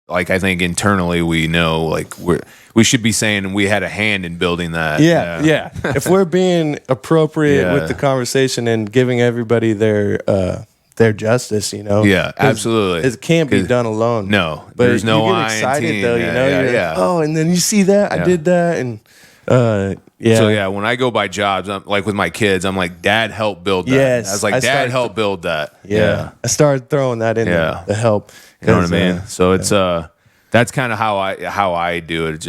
like I think internally we know like we should be saying we had a hand in building that. Yeah. If we're being appropriate with the conversation and giving everybody their justice, you know. Yeah, absolutely. It can't be done alone. No, but there's no you get I excited in team. though, you know. Yeah. Oh, and then you see that I did that, and So yeah, when I go by jobs, I'm like with my kids, I'm like, Dad helped build that. Yes, I was like, Dad helped build that. Yeah. I started throwing that in the help. You know what I mean? So it's that's kind of how I do it.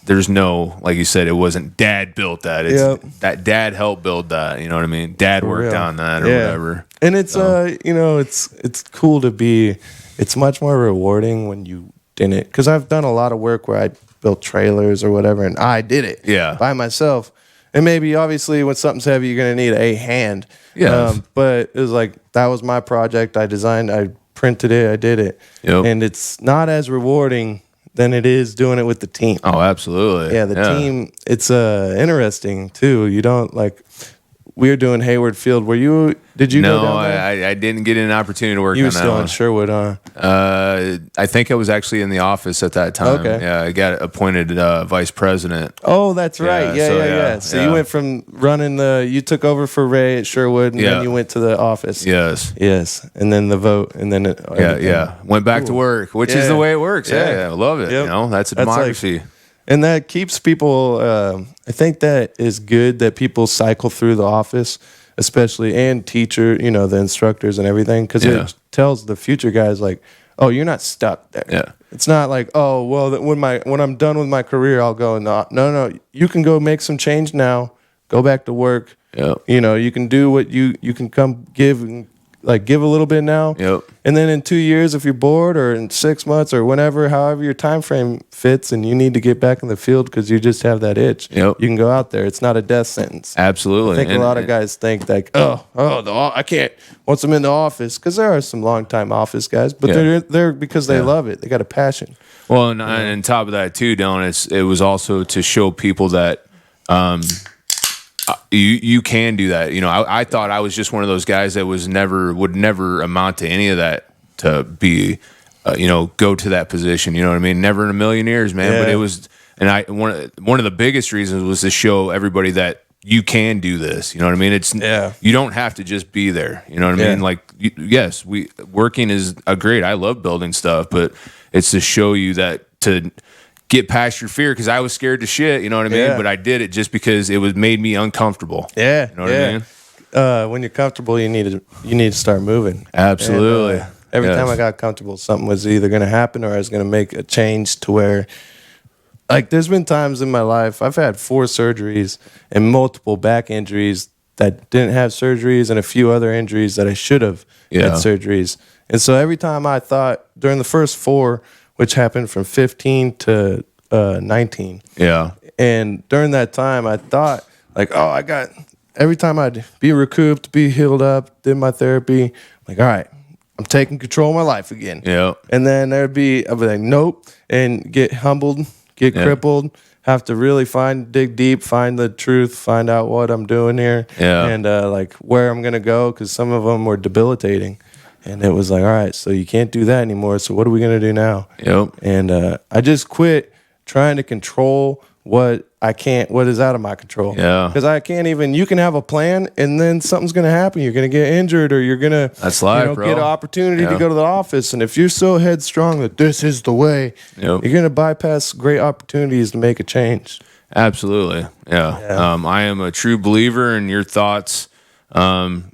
There's no, like you said, it wasn't Dad built that. It's that Dad helped build that. You know what I mean? Dad worked on that or whatever. And it's you know, it's cool to be. It's much more rewarding when you didn't, because I've done a lot of work where I built trailers or whatever, and I did it by myself. And maybe obviously when something's heavy, you're gonna need a hand. Yeah. But it was like that was my project. I designed. I printed it. I did it. Yep. And it's not as rewarding than it is doing it with the team. Oh, absolutely. Yeah, the team. It's interesting too. You don't like. We were doing Hayward Field. Did you No, go down there? I didn't get an opportunity to work on that. You were still in Sherwood, huh? I think I was actually in the office at that time. Okay. Yeah, I got appointed vice president. Oh, that's right. Yeah. So you went from running you took over for Ray at Sherwood, and then you went to the office. Yes. And then the vote, and then went back to work, which is the way it works. Yeah, I love it. Yep. You know, that's a democracy. And that keeps people, I think that is good that people cycle through the office, especially, and teacher, you know, the instructors and everything, because it tells the future guys, like, oh, you're not stuck there. Yeah. It's not like, oh, well, when I'm done with my career, I'll go. No, you can go make some change now, go back to work. Yep. You know, you can do what you can come give a little bit now. Yep. And then in 2 years, if you're bored, or in 6 months, or whenever, however your time frame fits, and you need to get back in the field because you just have that itch, you can go out there. It's not a death sentence. Absolutely. I think a lot of guys think like, I can't. Once I'm in the office, because there are some long-time office guys, but they're there because they love it. They got a passion. Well, and on top of that too, Dylan, it was also to show people that you can do that. You know, I thought I was just one of those guys that would never amount to any of that, to be, go to that position. You know what I mean? Never in a million years, man. Yeah. But it was, and one of the biggest reasons was to show everybody that you can do this. You know what I mean? You don't have to just be there. You know what I mean? Like, yes, working is great. I love building stuff, but it's to show you that to get past your fear, because I was scared to shit, you know what I mean? But I did it just because it made me uncomfortable. Yeah. You know what I mean? When you're comfortable, you need to start moving. Absolutely. And, every time I got comfortable, something was either going to happen or I was going to make a change to where, like, there's been times in my life, I've had 4 surgeries and multiple back injuries that didn't have surgeries, and a few other injuries that I should have had surgeries. And so every time I thought, during the first 4, which happened from 15 to 19. Yeah. And during that time, I thought, like, every time I'd be recouped, be healed up, did my therapy, like, all right, I'm taking control of my life again. Yeah. And then I'd be like, nope, and get humbled, get crippled, have to really dig deep, find the truth, find out what I'm doing here, and like where I'm going to go, because some of them were debilitating. And it was like, all right, so you can't do that anymore. So what are we going to do now? Yep. And I just quit trying to control what is out of my control. Yeah. Because I can't even, you can have a plan and then something's going to happen. You're going to get injured, or you're going to get an opportunity to go to the office. And if you're so headstrong that this is the way, you're going to bypass great opportunities to make a change. Absolutely. Yeah. I am a true believer in your thoughts.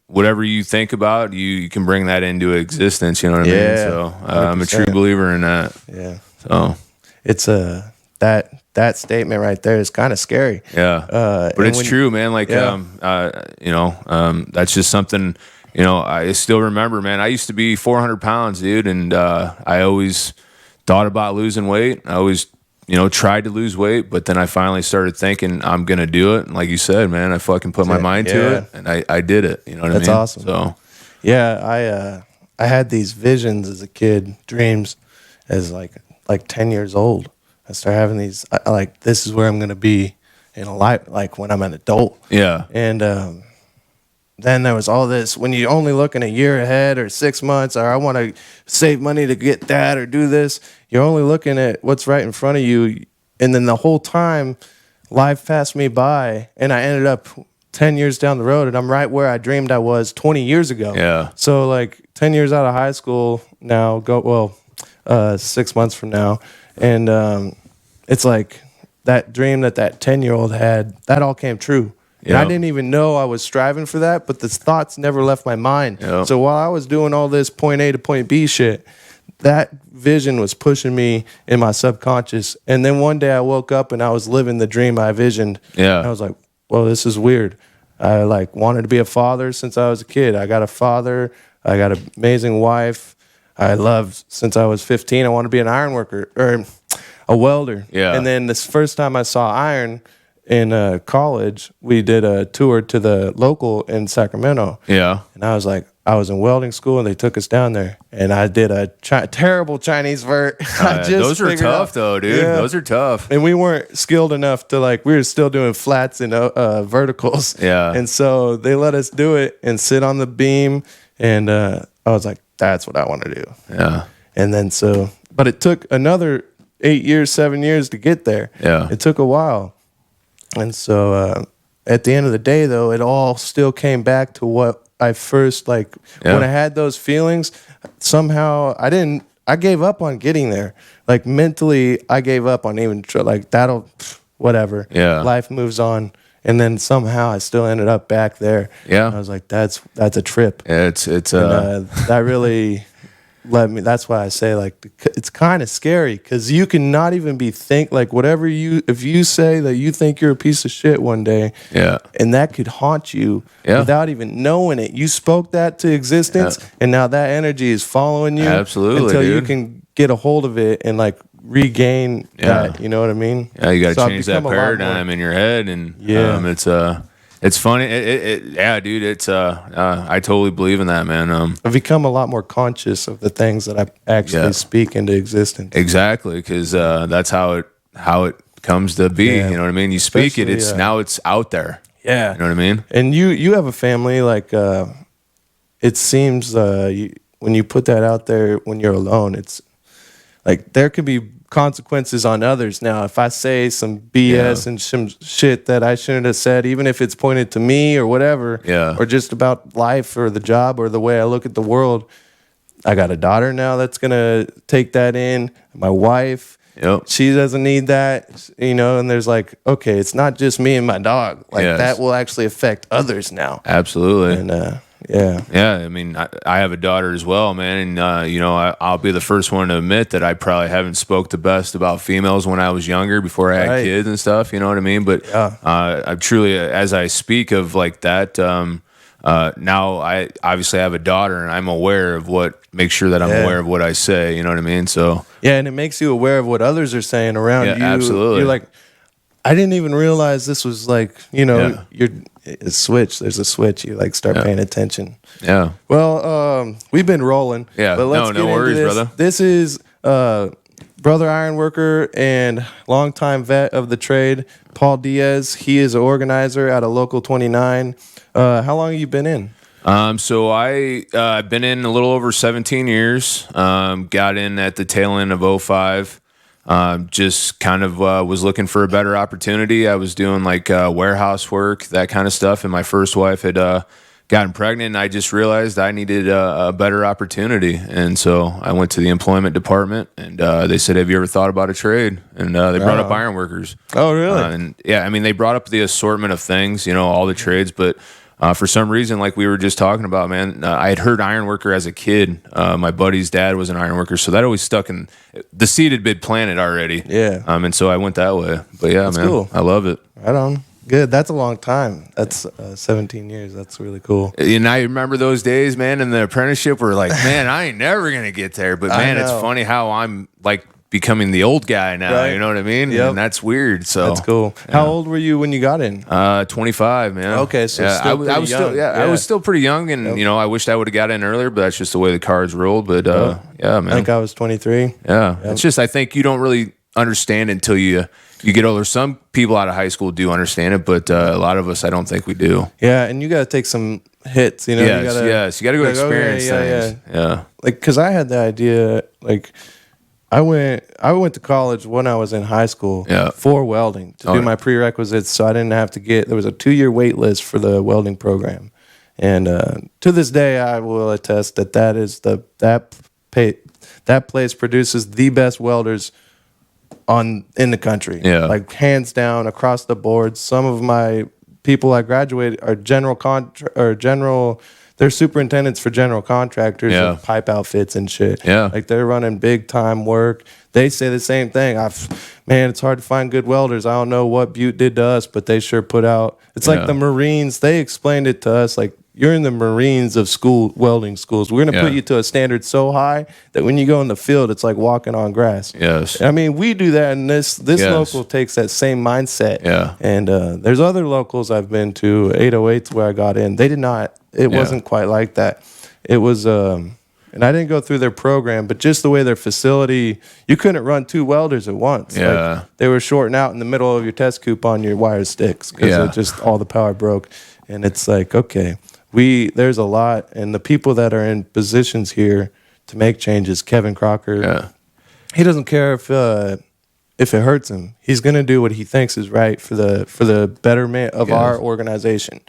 Whatever you think about, you can bring that into existence. You know what I mean? So I'm a true believer in that. Yeah. So it's that statement right there is kind of scary. Yeah. But it's true, man. Like, that's just something, I still remember, man. I used to be 400 pounds, dude. And, I always thought about losing weight. I always, tried to lose weight, but then I finally started thinking I'm going to do it. And like you said, man, I fucking put my mind to it, and I did it. You know what I mean? That's awesome. So, yeah, I had these visions as a kid, dreams, as like 10 years old. I started having these, like, this is where I'm going to be in a life, like when I'm an adult. Yeah. And then there was all this, when you're only looking a year ahead or 6 months, or I want to save money to get that or do this, you're only looking at what's right in front of you. And then the whole time, life passed me by, and I ended up 10 years down the road, and I'm right where I dreamed I was 20 years ago. Yeah. So like 10 years out of high school now, 6 months from now. And it's like that dream that 10-year-old had, that all came true. And I didn't even know I was striving for that, but the thoughts never left my mind. Yep. So while I was doing all this point A to point B shit, that vision was pushing me in my subconscious. And then one day I woke up and I was living the dream I visioned. Yeah. And I was like, well, this is weird. I like wanted to be a father since I was a kid. I got a father. I got an amazing wife. I loved since I was 15. I wanted to be an iron worker or a welder. Yeah. And then this first time I saw iron in college, we did a tour to the local in Sacramento. Yeah. And I was like, I was in welding school, and they took us down there, and I did a terrible Chinese vert. Those are tough, though, dude. Yeah. Those are tough. And we weren't skilled enough to we were still doing flats and verticals. Yeah. And so they let us do it and sit on the beam, and I was like, that's what I want to do. Yeah. And then but it took another 8 years, 7 years to get there. Yeah. It took a while. And so at the end of the day, though, it all still came back to what I first, when I had those feelings, somehow I gave up on getting there. Like mentally, I gave up on even, whatever. Yeah. Life moves on. And then somehow I still ended up back there. Yeah. And I was like, that's a trip. Yeah, That really let me, that's why I say it's kind of scary, because you cannot even if you say that you think you're a piece of shit one day, and that could haunt you without even knowing it. You spoke that to existence, and now that energy is following you until you can get a hold of it and regain that. You know what I mean? Yeah, you got to change that paradigm in your head, and it's funny. Dude. It's I totally believe in that, man. I've become a lot more conscious of the things that I actually speak into existence. Exactly, because that's how it comes to be. Yeah. You know what I mean? You speak it. Now it's out there. Yeah, you know what I mean. And you have a family. It seems when you put that out there when you're alone, it's there could be consequences on others. Now, if I say some BS and some shit that I shouldn't have said, even if it's pointed to me or whatever, or just about life or the job or the way I look at the world, I got a daughter now that's gonna take that in. My wife, she doesn't need that, and there's okay, it's not just me and my dog. That will actually affect others now. Absolutely. And I mean, I have a daughter as well, man, and I'll be the first one to admit that I probably haven't spoke the best about females when I was younger, before I had kids and stuff. You know what I mean? But I truly, as I speak of that, now I obviously have a daughter, and I'm aware of make sure that I'm aware of what I say. You know what I mean? So and it makes you aware of what others are saying around you. Absolutely. You're I didn't even realize this was you're a switch. There's a switch. You start paying attention. Yeah. Well, we've been rolling. Yeah. But let's no worries, this. brother. This is Brother Ironworker and longtime vet of the trade, Paul Diaz. He is an organizer out of Local 29. How long have you been in? So I've been in a little over 17 years. Got in at the tail end of 05. Just kind of was looking for a better opportunity. I was doing warehouse work, that kind of stuff, and my first wife had gotten pregnant, and I just realized I needed a better opportunity. And so I went to the employment department, and they said, have you ever thought about a trade? And they brought up ironworkers. Oh, really? And I mean, they brought up the assortment of things, all the trades, but for some reason, like we were just talking about, man, I had heard ironworker as a kid. My buddy's dad was an ironworker, so that always stuck in. The seed had been planted already. Yeah. And so I went that way. But yeah, that's man, cool. I love it. Right on. Good. That's a long time. That's 17 years. That's really cool. And I remember those days, man, in the apprenticeship where man, I ain't never going to get there. But man, it's funny how I'm becoming the old guy now, right? You know what I mean? Yep. And that's weird. So that's cool. Yeah. How old were you when you got in? 25, man. Okay, so still I was young. I was still pretty young, and I wished I would have got in earlier, but that's just the way the cards rolled. But man, I think I was 23. Yeah, it's just I think you don't really understand until you get older. Some people out of high school do understand it, but a lot of us, I don't think we do. Yeah, and you got to take some hits. You know, Yes, you gotta go like, experience okay, things. Yeah. Like, because I had the idea, like, I went to college when I was in high school for welding to do my prerequisites, so I didn't have to there was a 2-year wait list for the welding program. And to this day, I will attest that place produces the best welders in the country. Yeah. Like, hands down, across the board. Some of my people I graduated are they're superintendents for general contractors of pipe outfits and shit. Yeah. Like, they're running big time work. They say the same thing. Man, it's hard to find good welders. I don't know what Butte did to us, but they sure put out. It's like the Marines. They explained it to us like, you're in the Marines of welding schools. We're going to put you to a standard so high that when you go in the field, it's like walking on grass. Yes. I mean, we do that, and this local takes that same mindset. Yeah. And there's other locals I've been to, 808s, where I got in. They did not. It wasn't quite like that. It was, and I didn't go through their program, but just the way their facility, you couldn't run 2 welders at once. Yeah. Like, they were shorting out in the middle of your test coop on your wire sticks because just all the power broke. And it's like, okay. There's a lot, and the people that are in positions here to make changes, Kevin Crocker, he doesn't care if it hurts him. He's going to do what he thinks is right for the betterment of our organization.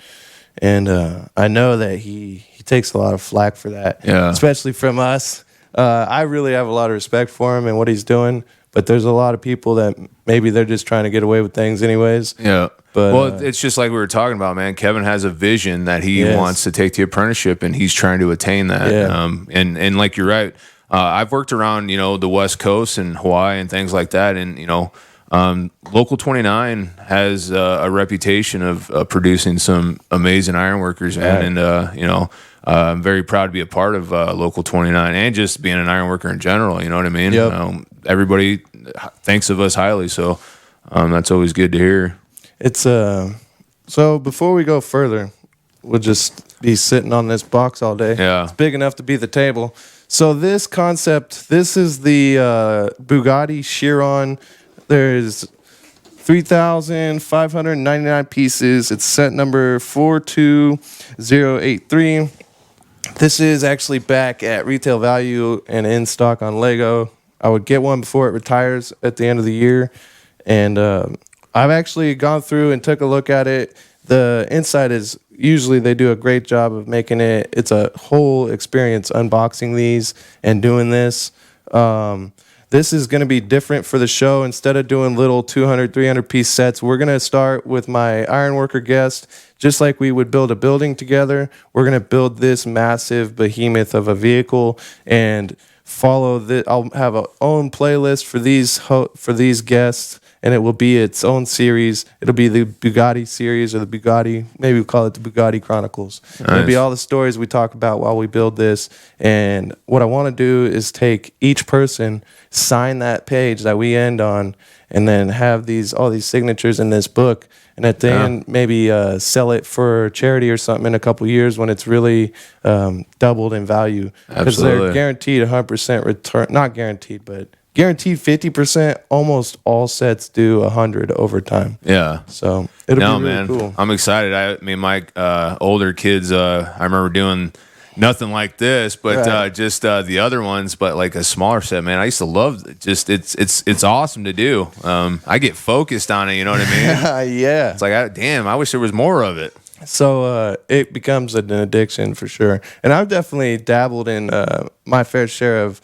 And I know that he takes a lot of flack for that, especially from us. I really have a lot of respect for him and what he's doing, but there's a lot of people that maybe they're just trying to get away with things anyways. Yeah. But, it's just like we were talking about, man. Kevin has a vision that he wants to take the apprenticeship, and he's trying to attain that. Yeah. And like you're right. I've worked around, the West Coast and Hawaii and things like that, and Local 29 has a reputation of producing some amazing ironworkers, man. And I'm very proud to be a part of Local 29 and just being an ironworker in general. You know what I mean? Yep. Everybody thinks of us highly, so that's always good to hear. It's so before we go further, we'll just be sitting on this box all day. Yeah. It's big enough to be the table. So this concept, this is the Bugatti Chiron. There's 3,599 pieces. It's set number 42083. This is actually back at retail value and in stock on Lego. I would get one before it retires at the end of the year. And I've actually gone through and took a look at it. The inside is usually they do a great job of making it. It's a whole experience unboxing these and doing this. This is going to be different for the show. Instead of doing little 200, 300 piece sets, we're going to start with my ironworker guest. Just like we would build a building together, we're going to build this massive behemoth of a vehicle and follow this. I'll have an own playlist for these guests, and it will be its own series. It'll be the Bugatti series, or the Bugatti, maybe we'll call it the Bugatti Chronicles. Nice. It'll be all the stories we talk about while we build this. And what I want to do is take each person, sign that page that we end on, and then have all these signatures in this book. And at the end, maybe sell it for charity or something in a couple of years when it's really doubled in value. Because they're guaranteed 100% return. Not guaranteed, but guaranteed 50%. Almost all sets do 100 over time. Yeah. So it'll be really cool. I'm excited. I mean, my older kids, I remember doing nothing like this, but just the other ones, but like a smaller set, man. I used to love it. Just it's awesome to do. I get focused on it, you know what I mean? Yeah. It's like, I wish there was more of it. So it becomes an addiction for sure. And I've definitely dabbled in my fair share of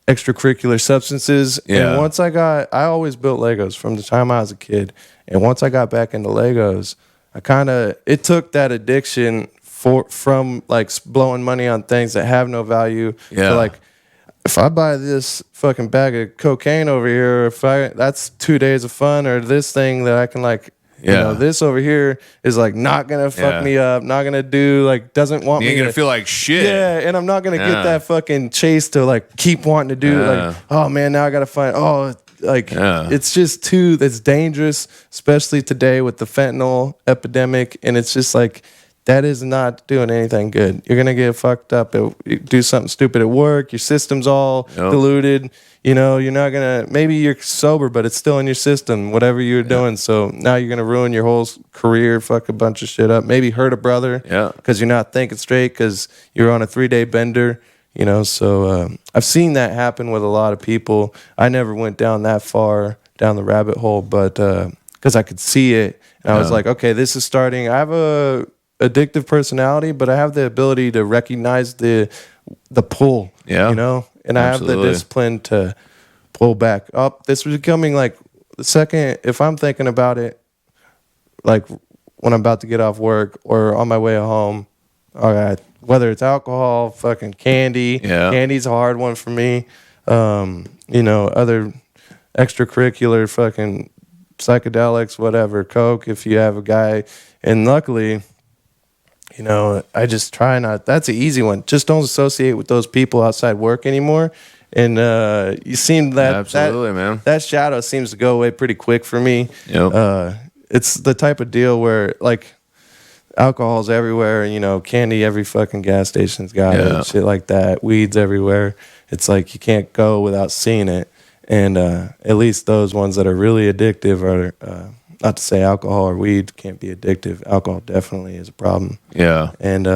extracurricular substances. Yeah. And once I always built Legos from the time I was a kid. And once I got back into Legos, it took that addiction from like blowing money on things that have no value to like, if I buy this fucking bag of cocaine over here, that's 2 days of fun, or this thing that I can like, this over here is like not gonna fuck me up, not gonna do like doesn't want me. You ain't gonna feel like shit. Yeah, and I'm not gonna get that fucking chase to like keep wanting to do like, oh man, now I gotta find it's just it's dangerous, especially today with the fentanyl epidemic, and it's just like that is not doing anything good. You're gonna get fucked up. You do something stupid at work. Your system's all diluted. You know, you're not gonna. Maybe you're sober, but it's still in your system. Whatever you're doing, so now you're gonna ruin your whole career. Fuck a bunch of shit up. Maybe hurt a brother. Because you're not thinking straight. Because you're on a 3-day bender. You know, so I've seen that happen with a lot of people. I never went down that far down the rabbit hole, but because I could see it, and I was like, okay, this is starting. I have a addictive personality, but I have the ability to recognize the pull. You know, and I have the discipline to pull back up. This was becoming like the second, if I'm thinking about it, like when I'm about to get off work or on my way home, all right, whether it's alcohol, fucking candy. Candy's a hard one for me. You know, other extracurricular fucking psychedelics, whatever, coke, if you have a guy. And luckily, you know, I just try not. That's an easy one. Just don't associate with those people outside work anymore. And you seem that man. That shadow seems to go away pretty quick for me. It's the type of deal where like alcohol's everywhere. You know, candy every fucking gas station's got it. Shit like that. Weeds everywhere. It's like you can't go without seeing it. And at least those ones that are really addictive are. Not to say alcohol or weed can't be addictive. Alcohol definitely is a problem. And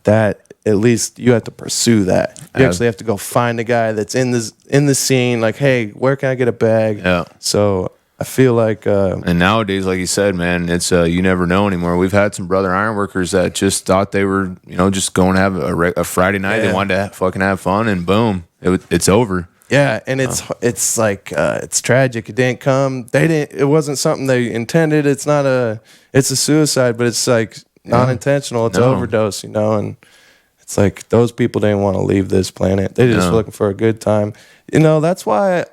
that at least you have to pursue that. You actually have to go find a guy that's in the scene. Like, hey, where can I get a bag? So I feel like, and nowadays, like you said, man, it's you never know anymore. We've had some brother ironworkers that just thought they were, you know, just going to have a Friday night. They wanted to fucking have fun, and boom, it's over. Yeah, and it's like it's tragic. It didn't come. It wasn't something they intended. It's a suicide, but it's like non-intentional. It's overdose, you know. And it's like those people didn't want to leave this planet. They're just looking for a good time. You know, that's why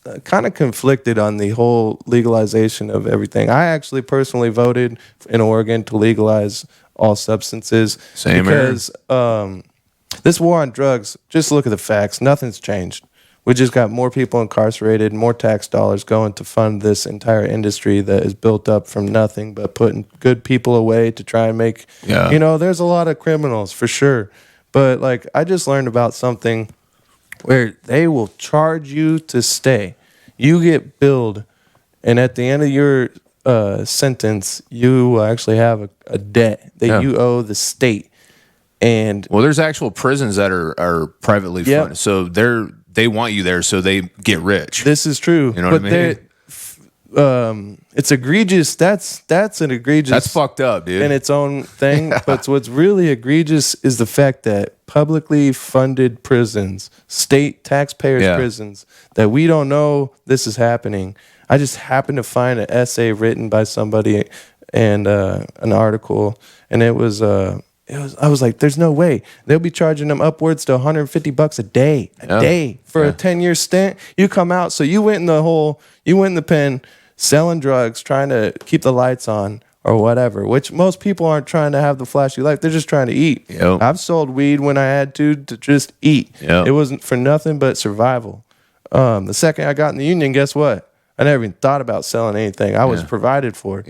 I kind of conflicted on the whole legalization of everything. I actually personally voted in Oregon to legalize all substances. Same because this war on drugs, just look at the facts. Nothing's changed. We just got more people incarcerated, more tax dollars going to fund this entire industry that is built up from nothing but putting good people away to try and make, you know, there's a lot of criminals for sure. But like, I just learned about something where they will charge you to stay. You get billed, and at the end of your sentence, you actually have a debt that you owe the state. And well, there's actual prisons that are privately funded, so they want you there, so they get rich. This is true. You know what I mean? It's egregious. That's an egregious. That's fucked up, dude. In its own thing. But what's really egregious is the fact that publicly funded prisons, state taxpayers' prisons, that we don't know this is happening. I just happened to find an essay written by somebody and an article, and it was. I was like, there's no way. They'll be charging them upwards to $150 a day for a 10-year stint. You come out, so you went in the pen selling drugs, trying to keep the lights on or whatever, which most people aren't trying to have the flashy life. They're just trying to eat. I've sold weed when I had to just eat. It wasn't for nothing but survival. The second I got in the union, guess what? I never even thought about selling anything. I was provided for.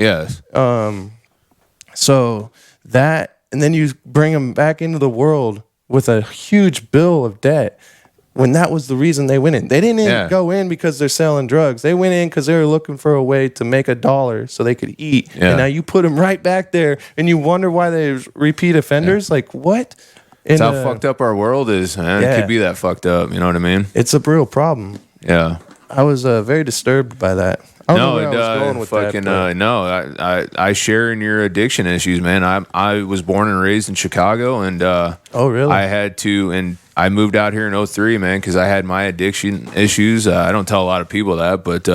So that... And then you bring them back into the world with a huge bill of debt when that was the reason they went in. They didn't go in because they're selling drugs. They went in because they were looking for a way to make $1 so they could eat. And now you put them right back there, and you wonder why they're repeat offenders. Like, what? That's how fucked up our world is, man. It could be that fucked up. You know what I mean? It's a real problem. I was very disturbed by that. I share in your addiction issues, man. I was born and raised in Chicago, and really? I had to, and I moved out here in 2003, man, because I had my addiction issues. I don't tell a lot of people that, but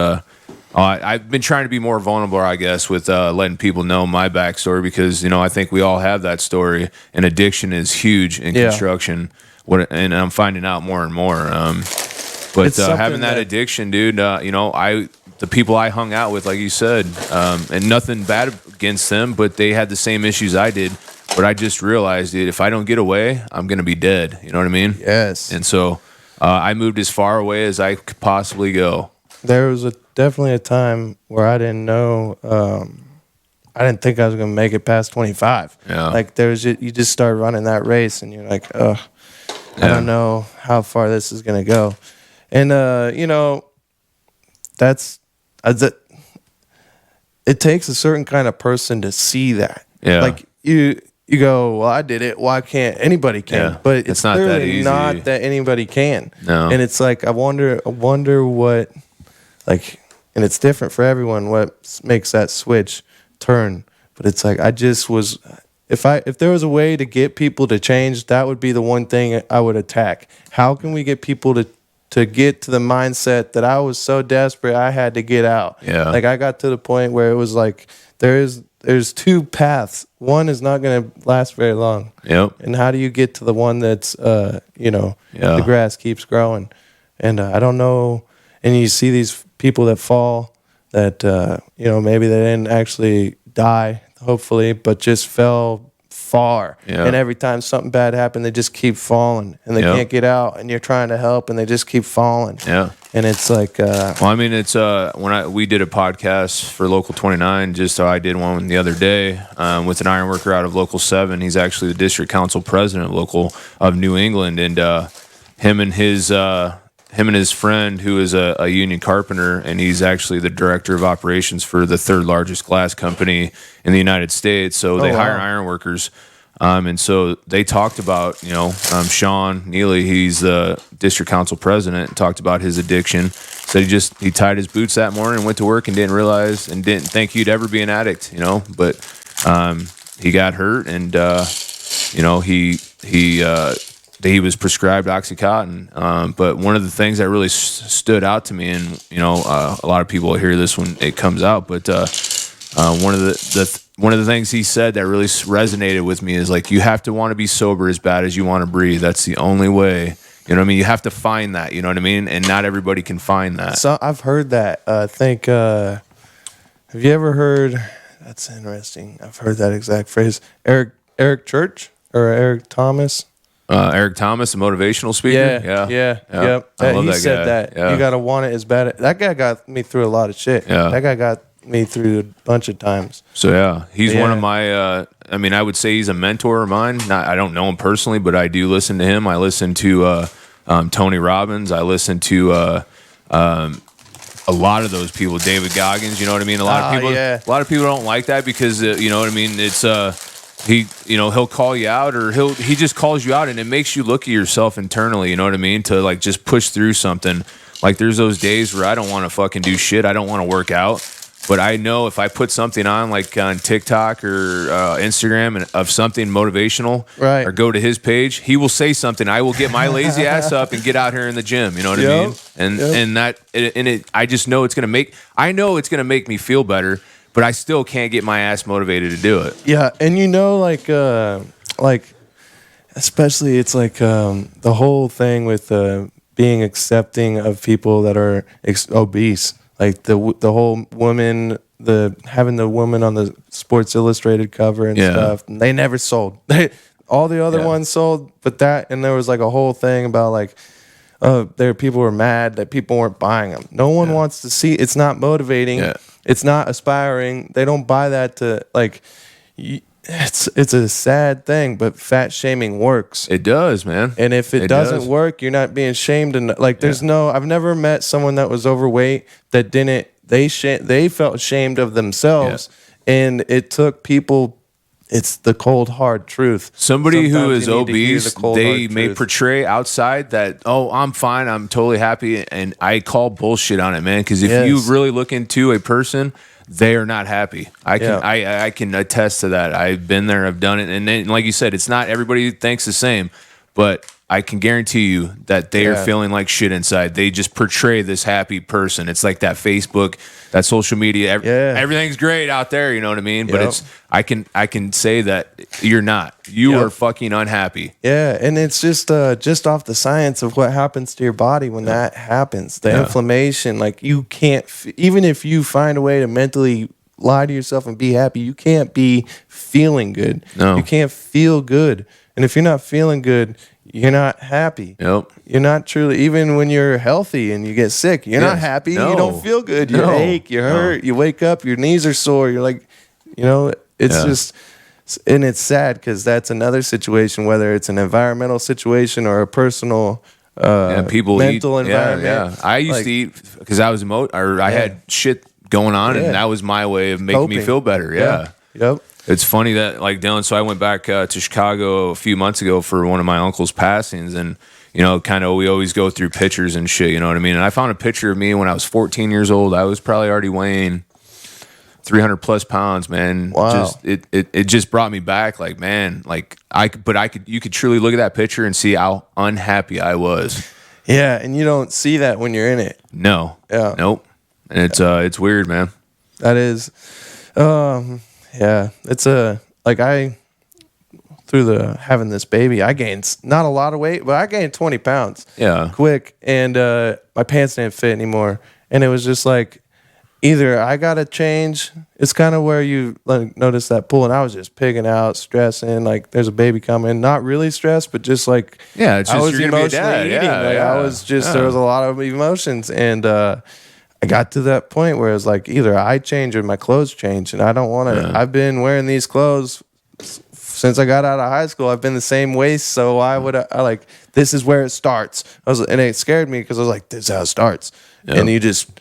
I've been trying to be more vulnerable, I guess, with letting people know my backstory, because, you know, I think we all have that story, and addiction is huge in construction. And I'm finding out more and more. But having that addiction, dude, you know, the people I hung out with, like you said, and nothing bad against them, but they had the same issues I did. But I just realized, dude, if I don't get away, I'm going to be dead. You know what I mean? Yes. And so I moved as far away as I could possibly go. There was definitely a time where I didn't know I didn't think I was going to make it past 25. Yeah. Like you just start running that race and you're like, oh, I don't know how far this is going to go. And, you know, it takes a certain kind of person to see that. Yeah. Like you go, well, I did it. Why can't anybody can? Yeah. But it's not that easy. not that anybody can. No. And it's like I wonder what, like, and it's different for everyone. What makes that switch turn? But it's like I just was. If there was a way to get people to change, that would be the one thing I would attack. How can we get people to get to the mindset that I was so desperate I had to get out? Yeah. Like I got to the point where it was like there's two paths. One is not going to last very long. Yep. And how do you get to the one that's the grass keeps growing? And I don't know. And you see these people that fall that maybe they didn't actually die, hopefully, but just fell far. Yeah. And every time something bad happened, they just keep falling and they can't get out, and you're trying to help and they just keep falling. Yeah. And it's like well, I mean, it's we did a podcast for Local 29, just so I did one the other day with an iron worker out of Local 7. He's actually the district council president of New England, and him and his friend, who is a union carpenter, and he's actually the director of operations for the third largest glass company in the United States. So they hire iron workers. And so they talked about, Sean Neely, he's the district council president, talked about his addiction. Said he tied his boots that morning and went to work and didn't realize and didn't think he'd ever be an addict, but he got hurt, and he was prescribed Oxycontin. But one of the things that really stood out to me, and a lot of people will hear this when it comes out, but one of the things he said that really resonated with me is like, you have to want to be sober as bad as you want to breathe. That's the only way. You know what I mean? You have to find that. You know what I mean? And not everybody can find that. So I've heard that. I think. Have you ever heard? That's interesting. I've heard that exact phrase. Eric Church or Eric Thomas. Eric Thomas, a motivational speaker. Yep. I love he that said guy. that Yeah. you got to want it as bad. That guy got me through a lot of shit. Yeah. That guy got me through a bunch of times. So he's one of my. I would say he's a mentor of mine. I don't know him personally, but I do listen to him. I listen to Tony Robbins. I listen to a lot of those people. David Goggins. You know what I mean? A lot of people don't like that because you know what I mean. It's he'll call you out, or he just calls you out, and it makes you look at yourself internally. You know what I mean? To like just push through something. Like there's those days where I don't want to fucking do shit. I don't want to work out. But I know if I put something on, like on TikTok or Instagram, and of something motivational, right, or go to his page, he will say something. I will get my lazy ass up and get out here in the gym. You know what I mean? I just know it's gonna make me feel better. But I still can't get my ass motivated to do it. Yeah, and especially it's like the whole thing with being accepting of people that are obese. Like the whole woman, having the woman on the Sports Illustrated cover and stuff. And they never sold. All the other ones sold, but and there was like a whole thing about like, people were mad that people weren't buying them. No one wants to see. It's not motivating. Yeah. It's not aspiring. They don't buy that to like. It's a sad thing, but fat shaming works. It does, man. And if it doesn't work, you're not being shamed. And like, there's I've never met someone that was overweight that didn't. They felt ashamed of themselves, and it took people. It's the cold hard truth. Somebody Sometimes who is obese, they may truth. portray outside that, oh, I'm fine, I'm totally happy, and I call bullshit on it, man. Because if you really look into a person, they are not happy. I can attest to that. I've been there, I've done it, and then, like you said, it's not everybody thinks the same, but I can guarantee you that they are feeling like shit inside. They just portray this happy person. It's like that Facebook, that social media. Everything's great out there. You know what I mean? But it's I can say that you're not. You are fucking unhappy. Yeah, and it's just off the science of what happens to your body when that happens. The inflammation. Like you can't even if you find a way to mentally lie to yourself and be happy, you can't be feeling good. No. You can't feel good. And if you're not feeling good, you're not happy. Yep. You're not truly, even when you're healthy and you get sick, you're not happy. No. You don't feel good. You ache, you hurt, you wake up, your knees are sore. You're like, You know, it's Yeah. just, and it's sad because that's another situation, whether it's an environmental situation or a personal people mental eat, environment. I used Like, to eat because I was I had shit going on, and that was my way of making me coping. feel better. Yeah. Yep. It's funny that, like, Dylan, so I went back to Chicago a few months ago for one of my uncle's passings, and, you know, kind of we always go through pictures and shit, you know what I mean? And I found a picture of me when I was 14 years old. I was probably already weighing 300 plus pounds, man. Wow. It just brought me back, like, man, like you could truly look at that picture and see how unhappy I was. Yeah, and you don't see that when you're in it. No. Yeah. Nope. And it's weird, man. That is, yeah, it's through having this baby, I gained not a lot of weight, but I gained 20 pounds. Yeah. Quick, and my pants didn't fit anymore, and it was just like, either I gotta change. It's kind of where you like notice that pull, and I was just pigging out, stressing. Like there's a baby coming, not really stressed, but just like It's just I was you're gonna be a emotionally dad. eating. I was just there was a lot of emotions, and I got to that point where it was like either I change or my clothes change, and I don't want to. I've been wearing these clothes since I got out of high school. I've been the same waist, so why would I like? This is where it starts. And it scared me because I was like, this is how it starts, and you just.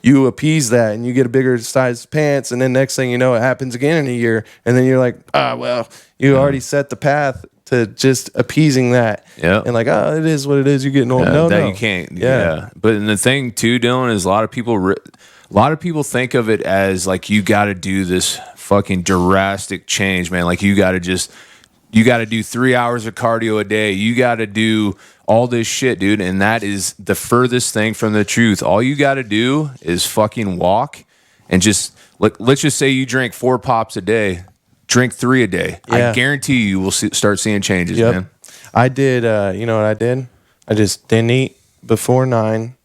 You appease that and you get a bigger size pants, and then next thing you know it happens again in a year, and then you're like, well, you already set the path to just appeasing that. Yeah. And like, it is what it is. You're getting old. No, you can't. Yeah. But the thing too, Dylan, is a lot of people think of it as like you got to do this fucking drastic change, man. Like you got to do 3 hours of cardio a day. You got to do all this shit, dude. And that is the furthest thing from the truth. All you got to do is fucking walk and just, let's just say you drink 4 pops a day, drink 3 a day. Yeah. I guarantee you will start seeing changes, man. I did, you know what I did? I just didn't eat before 9,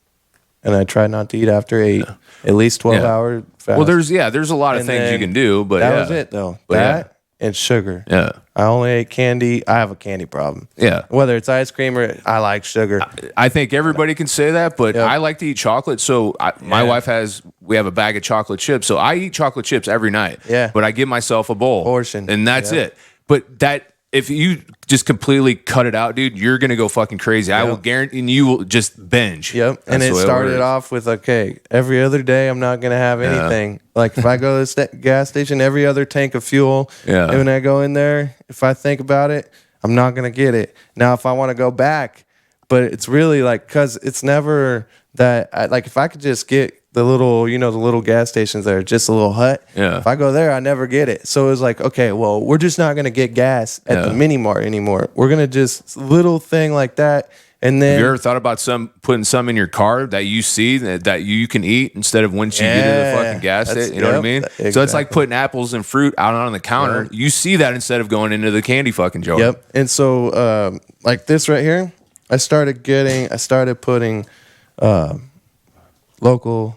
and I tried not to eat after 8. At least 12 hour fast. Well, there's a lot of things you can do, but that was it though. But and sugar. Yeah. I only ate candy. I have a candy problem. Yeah. Whether it's ice cream or I like sugar. I think everybody can say that, but I like to eat chocolate. So my wife we have a bag of chocolate chips. So I eat chocolate chips every night. Yeah. But I give myself a bowl. Portion. And that's it. But if you just completely cut it out, dude, you're going to go fucking crazy. I will guarantee you will just binge. Yep. And it started off with, okay, every other day I'm not going to have anything. Like if I go to the gas station, every other tank of fuel. Yeah. And when I go in there, if I think about it, I'm not going to get it. Now, if I want to go back, but it's really like, because it's never that, like if I could just get the little gas stations that are just a little hut. Yeah. If I go there, I never get it. So it was like, okay, well, we're just not going to get gas at the mini mart anymore. We're going to just little thing like that. And then, have you ever thought about putting some in your car that you see that you can eat instead of once you get to the fucking gas station? You know what I mean? Exactly. So it's like putting apples and fruit out on the counter. You see that instead of going into the candy fucking jar. Yep. And so, like this right here, I started putting local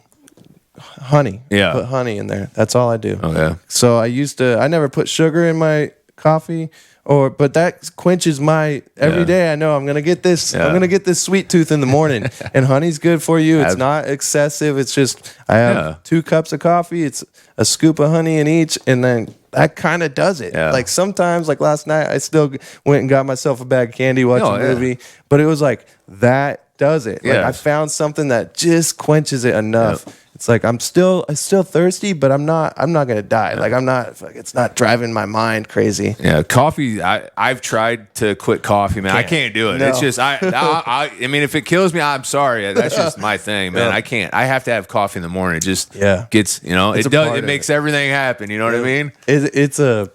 honey. Yeah. Put honey in there. That's all I do. Oh, yeah. So I never put sugar in my coffee, but that quenches my every day. I know I'm gonna get this. I'm gonna get this sweet tooth in the morning, and honey's good for you. It's not excessive. It's just I have 2 cups of coffee. It's a scoop of honey in each, and then that kind of does it. Yeah. Like sometimes, like last night, I still went and got myself a bag of candy, watching a movie, but it was like that does it. Like I found something that just quenches it enough. Yep. It's like I'm still thirsty, but I'm not gonna die. Like it's not driving my mind crazy. Yeah, coffee. I've tried to quit coffee, man. I can't do it. No. It's just I mean, if it kills me, I'm sorry. That's just my thing, man. I can't. I have to have coffee in the morning. It just gets it makes everything happen. You know what I mean? It's a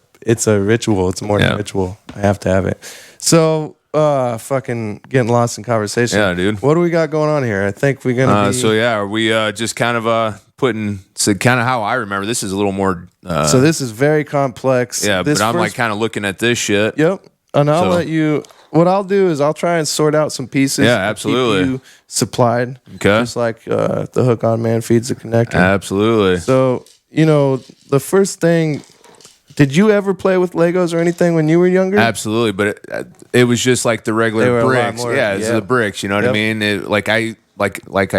ritual. It's a morning ritual. I have to have it. So. Fucking getting lost in conversation. Yeah, dude. What do we got going on here? I think we're gonna. Are we just kind of putting? So kind of how I remember. This is a little more. So this is very complex. Yeah, but I'm like kind of looking at this shit. Yep. And I'll let you. What I'll do is I'll try and sort out some pieces. Yeah, absolutely. Keep you supplied. Okay. Just like the hook on man feeds the connector. Absolutely. So the first thing. Did you ever play with Legos or anything when you were younger? Absolutely, but it was just like the They were regular a lot bricks. more- Yeah, it's yeah. the bricks. You know what I mean? Like I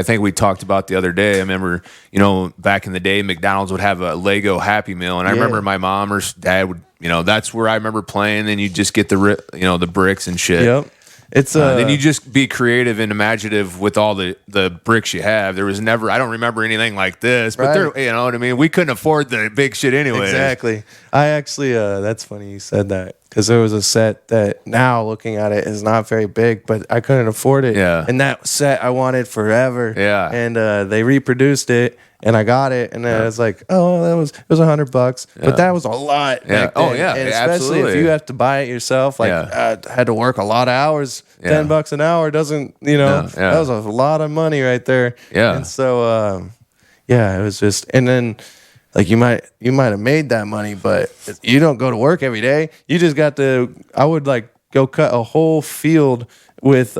think we talked about the other day. I remember, you know, back in the day, McDonald's would have a Lego Happy Meal, and I remember my mom or dad would, you know, that's where I remember playing. Then you just get the bricks and shit. Yep. It's then you just be creative and imaginative with all the bricks you have. There was never, I don't remember anything like this, but there, you know what I mean? We couldn't afford the big shit anyway. Exactly. I actually, that's funny you said that, because there was a set that now looking at it is not very big, but I couldn't afford it. Yeah. And that set I wanted forever. Yeah. And they reproduced it. And I got it, and then I was like, "Oh, it was $100, but that was a lot." Yeah. Back then. Oh, yeah. And Yeah, especially if absolutely. you have to buy it yourself, like I had to work a lot of hours. $10 an hour doesn't, you know, that was a lot of money right there. Yeah. And so, it was just, and then like you might have made that money, but you don't go to work every day. You just got to. I would like go cut a whole field with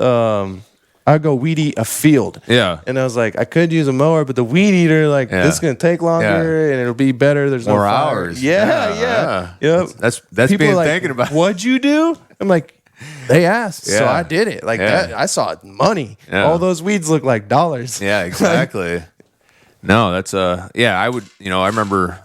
I'd go weed eat a field. Yeah. And I was like, I could use a mower, but the weed eater, like, this is going to take longer and it'll be better. There's More no fire. hours. Yeah. Yep. That's People being are like, thinking about. What'd you do? I'm like, they asked. So Yeah. I did it. Like that. I saw money. Yeah. All those weeds look like dollars. Yeah, exactly. No, that's I would, you know, I remember,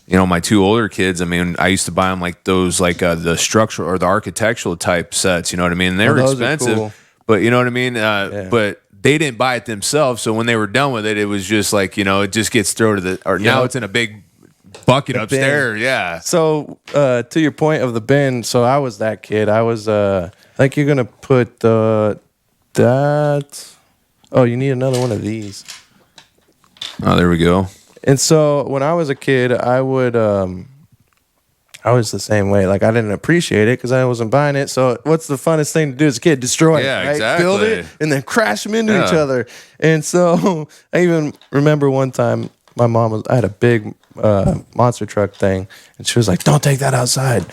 you know, my two older kids, I mean, I used to buy them like those, like the structural or the architectural type sets, you know what I mean? And they were those are expensive, cool. but you know what I mean? But they didn't buy it themselves. So when they were done with it, it was just like, you know, it just gets thrown to now it's in a big bucket upstairs. bin. Yeah. So to your point of the bin, so I was that kid. I was I think you're gonna put that. Oh, you need another one of these. Oh, there we go. And so when I was a kid, I would I was the same way. Like I didn't appreciate it because I wasn't buying it. So what's the funnest thing to do as a kid? Destroy it. Yeah, Right? exactly. Build it and then crash them into each Yeah. other. And so I even remember one time my mom I had a big monster truck thing, and she was like, "Don't take that outside."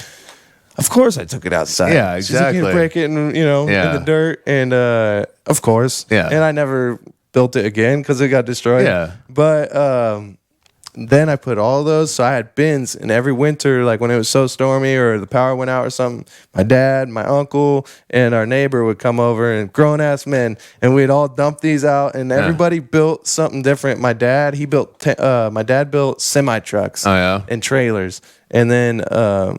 Of course I took it outside. Yeah, She's like, "You exactly. break it in, you know, in the dirt." And of course. Yeah. And I never built it again because it got destroyed. Yeah. But then I put all those, so I had bins, and every winter, like when it was so stormy or the power went out or something, my dad, my uncle, and our neighbor would come over, and grown-ass men, and we'd all dump these out, and everybody built something different. My dad built semi-trucks and trailers. And then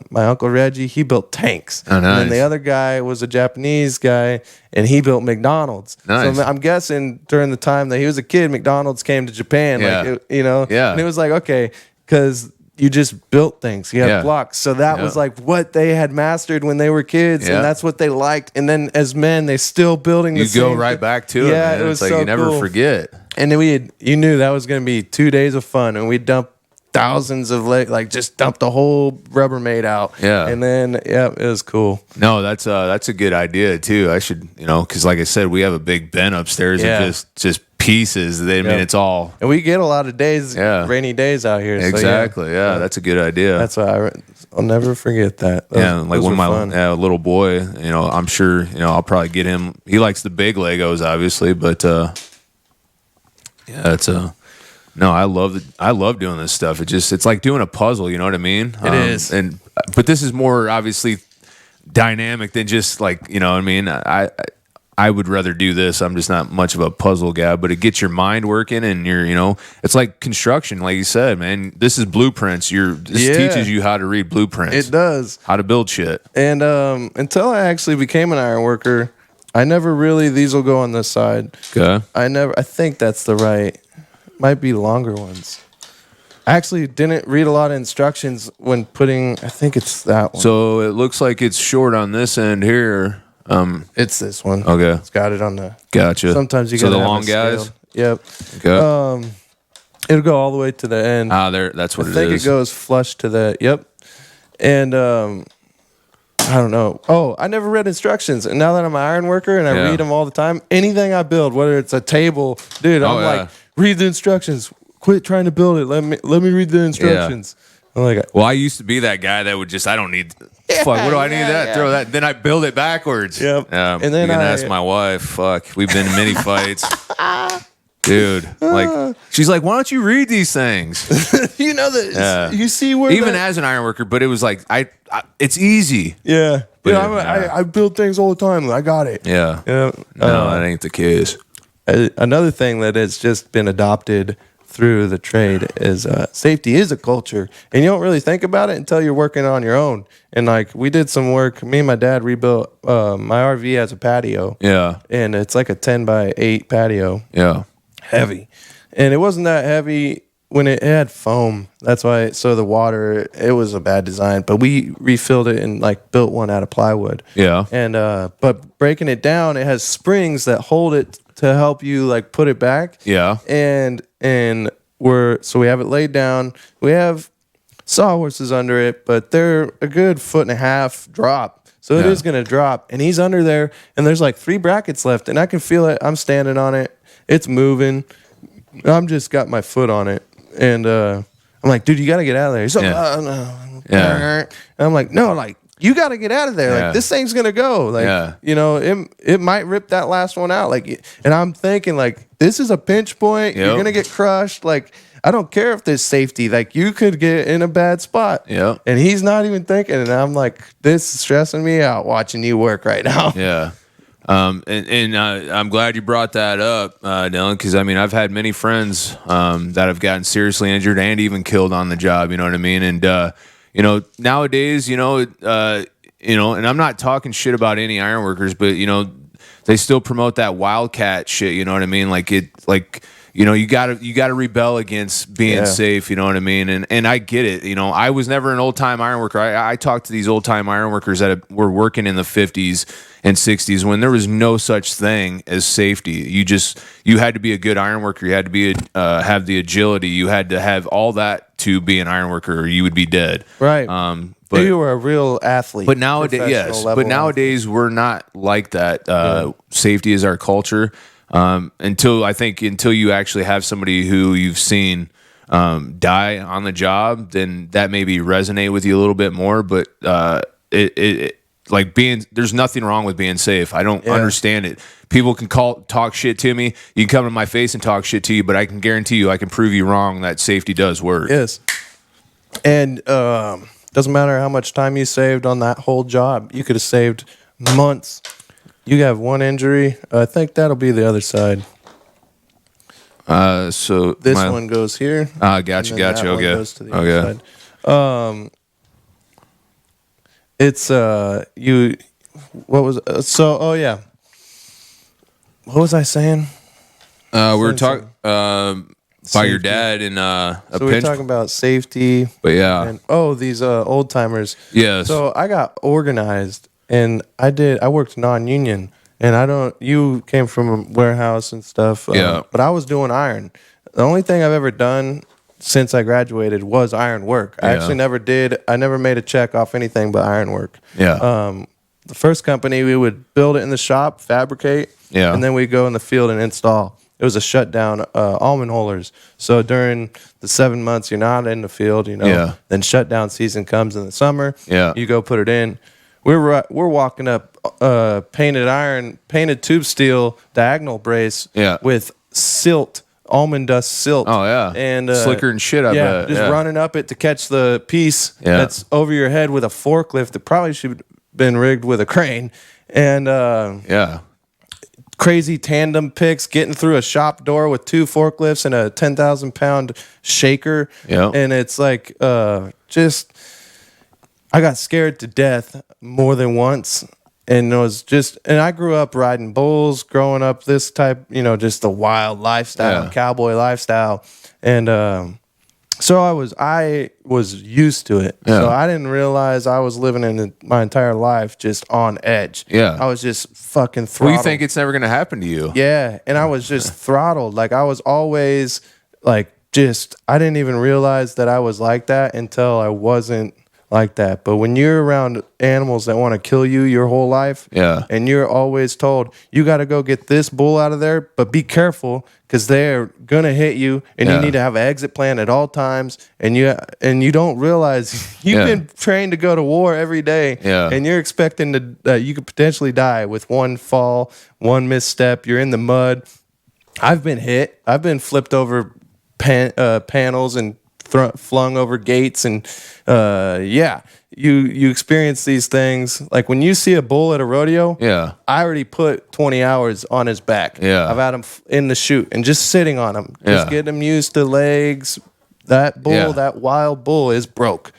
my Uncle Reggie, he built tanks. Oh, nice. And then the other guy was a Japanese guy, and he built McDonald's. Nice. So I'm guessing during the time that he was a kid, McDonald's came to Japan. Yeah. Like, you know? Yeah. And it was like, okay, because you just built things. You had Yeah. blocks. So that was like what they had mastered when they were kids, Yeah. and that's what they liked. And then as men, they still building the You go same right thing. back to it. Yeah, Man. it was It's like so you never cool. forget. And then you knew that was going to be 2 days of fun, and we dumped thousands of just dumped the whole Rubbermaid out. Yeah. And then it was cool. No, that's a good idea too. I should, you know, because like I said, we have a big bin upstairs Yeah. of just pieces. I mean, it's all And we get a lot of days, Yeah. rainy days out here. exactly. So Yeah, that's a good idea. that's why I'll never forget that. Like when were my fun. little boy, you know, I'm sure, you know, I'll probably get him. He likes the big Legos, obviously, but it's no, I love doing this stuff. It's like doing a puzzle. You know what I mean? It is. But this is more obviously dynamic than just like, you know what I mean? I would rather do this. I'm just not much of a puzzle guy, but it gets your mind working, and you know, it's like construction, like you said, man. This is blueprints. This teaches you how to read blueprints. It does. How to build shit. And until I actually became an iron worker, I never really, these will go on this side. Okay. I think that's the right, might be longer ones. I actually didn't read a lot of instructions when putting, I think it's that one. So it looks like it's short on this end here. It's this one. Okay. It's got it on the, Gotcha. sometimes you so gotta the have long it guys. scaled. Yep. Okay. It'll go all the way to the end. There. That's what I it think is. it goes flush to the, yep. And I don't know. Oh, I never read instructions. And now that I'm an iron worker and I Yeah. read them all the time, anything I build, whether it's a table, dude, I'm yeah. like, read the instructions. Quit trying to build it. Let me read the instructions. I'm like, Well, I used to be that guy that would just, I don't need, fuck, what do I need that? yeah. Throw that. Then I build it backwards. Yep. And And then you can I- ask my wife, fuck, we've been in many fights. Dude, like she's like, why don't you read these things? You know that you see where even as an iron worker, but it was like it's easy. Yeah. But I build things all the time. I got it. Yeah. Yeah. No, that ain't the case. Another thing that has just been adopted through the trade is safety is a culture, and you don't really think about it until you're working on your own. And like we did some work. Me and my dad rebuilt my RV as a patio. Yeah. And it's like a 10x8 patio. Yeah. Heavy, and it wasn't that heavy when it had foam. That's why. So the water, it was a bad design, but we refilled it and like built one out of plywood. Yeah. And but breaking it down, it has springs that hold it to help you like put it back. Yeah. And we have it laid down. We have sawhorses under it, but they're a good 1.5 foot drop. So it is going to drop. And he's under there, and there's like 3 brackets left, and I can feel it. I'm standing on it. It's moving. I'm just got my foot on it. And I'm like, dude, you got to get out of there. He's like, no. And I'm like, no, like, you got to get out of there. Like, this thing's going to go. Like, you know, it might rip that last one out. Like, and I'm thinking, like, this is a pinch point. You're going to get crushed. Like, I don't care if there's safety. Like, you could get in a bad spot. Yeah. And he's not even thinking. And I'm like, this is stressing me out watching you work right now. Yeah. And I'm glad you brought that up, Dylan, because I mean, I've had many friends that have gotten seriously injured and even killed on the job. You know what I mean? And you know, nowadays, and I'm not talking shit about any ironworkers, but you know, they still promote that wildcat shit. You know what I mean? Like you gotta rebel against being safe. You know what I mean? And I get it. You know, I was never an old time ironworker. I talked to these old time ironworkers that were working in the 50s and 60s when there was no such thing as safety. You had to be a good ironworker. You had to be have the agility. You had to have all that to be an ironworker, or you would be dead. Right. But you were a real athlete. But nowadays, we're not like that. Safety is our culture. Until you actually have somebody who you've seen die on the job, then that maybe resonate with you a little bit more. But there's nothing wrong with being safe. I don't understand it. People can talk shit to me. You can come to my face and talk shit to you, but I can guarantee you, I can prove you wrong that safety does work. Yes. And doesn't matter how much time you saved on that whole job. You could have saved months. You have one injury. I think that'll be the other side. So this one goes here. Gotcha. Okay. Goes to the other side. It's you. What was What was I saying? We were talking by your dad in a so we're talking about safety. But yeah. And, these old timers. Yes. So I got organized. And I worked non-union, and you came from a warehouse and stuff. But I was doing iron. The only thing I've ever done since I graduated was iron work. I actually never made a check off anything but iron work. Yeah. The first company, we would build it in the shop, fabricate, and then we'd go in the field and install. It was a shutdown, almond holers. So during the 7 months you're not in the field, then shutdown season comes in the summer. Yeah. You go put it in. We're walking up painted tube steel diagonal brace with silt, almond dust silt. Oh yeah, and slicker and shit. I bet. Just running up it to catch the piece that's over your head with a forklift that probably should have been rigged with a crane. And crazy tandem picks, getting through a shop door with 2 forklifts and a 10,000-pound shaker. Yeah, and it's like I got scared to death more than once, and I grew up riding bulls, growing up this type, just the wild lifestyle, cowboy lifestyle, and so I was used to it. Yeah. So I didn't realize I was living my entire life just on edge. Yeah, I was just fucking throttled. Well, you think it's never gonna happen to you? Yeah, and I was just throttled. Like I was always like I didn't even realize that I was like that until I wasn't like that. But when you're around animals that want to kill you your whole life, and you're always told you got to go get this bull out of there, but be careful because they're gonna hit you, and you need to have an exit plan at all times. And you don't realize you've been trained to go to war every day, and you're expecting that you could potentially die with one fall, one misstep. You're in the mud. I've been hit. I've been flipped over panels and flung over gates, and you experience these things. Like when you see a bull at a rodeo, I already put 20 hours on his back. I've had him in the chute and just sitting on him, just getting him used to legs. That bull, that wild bull, is broke.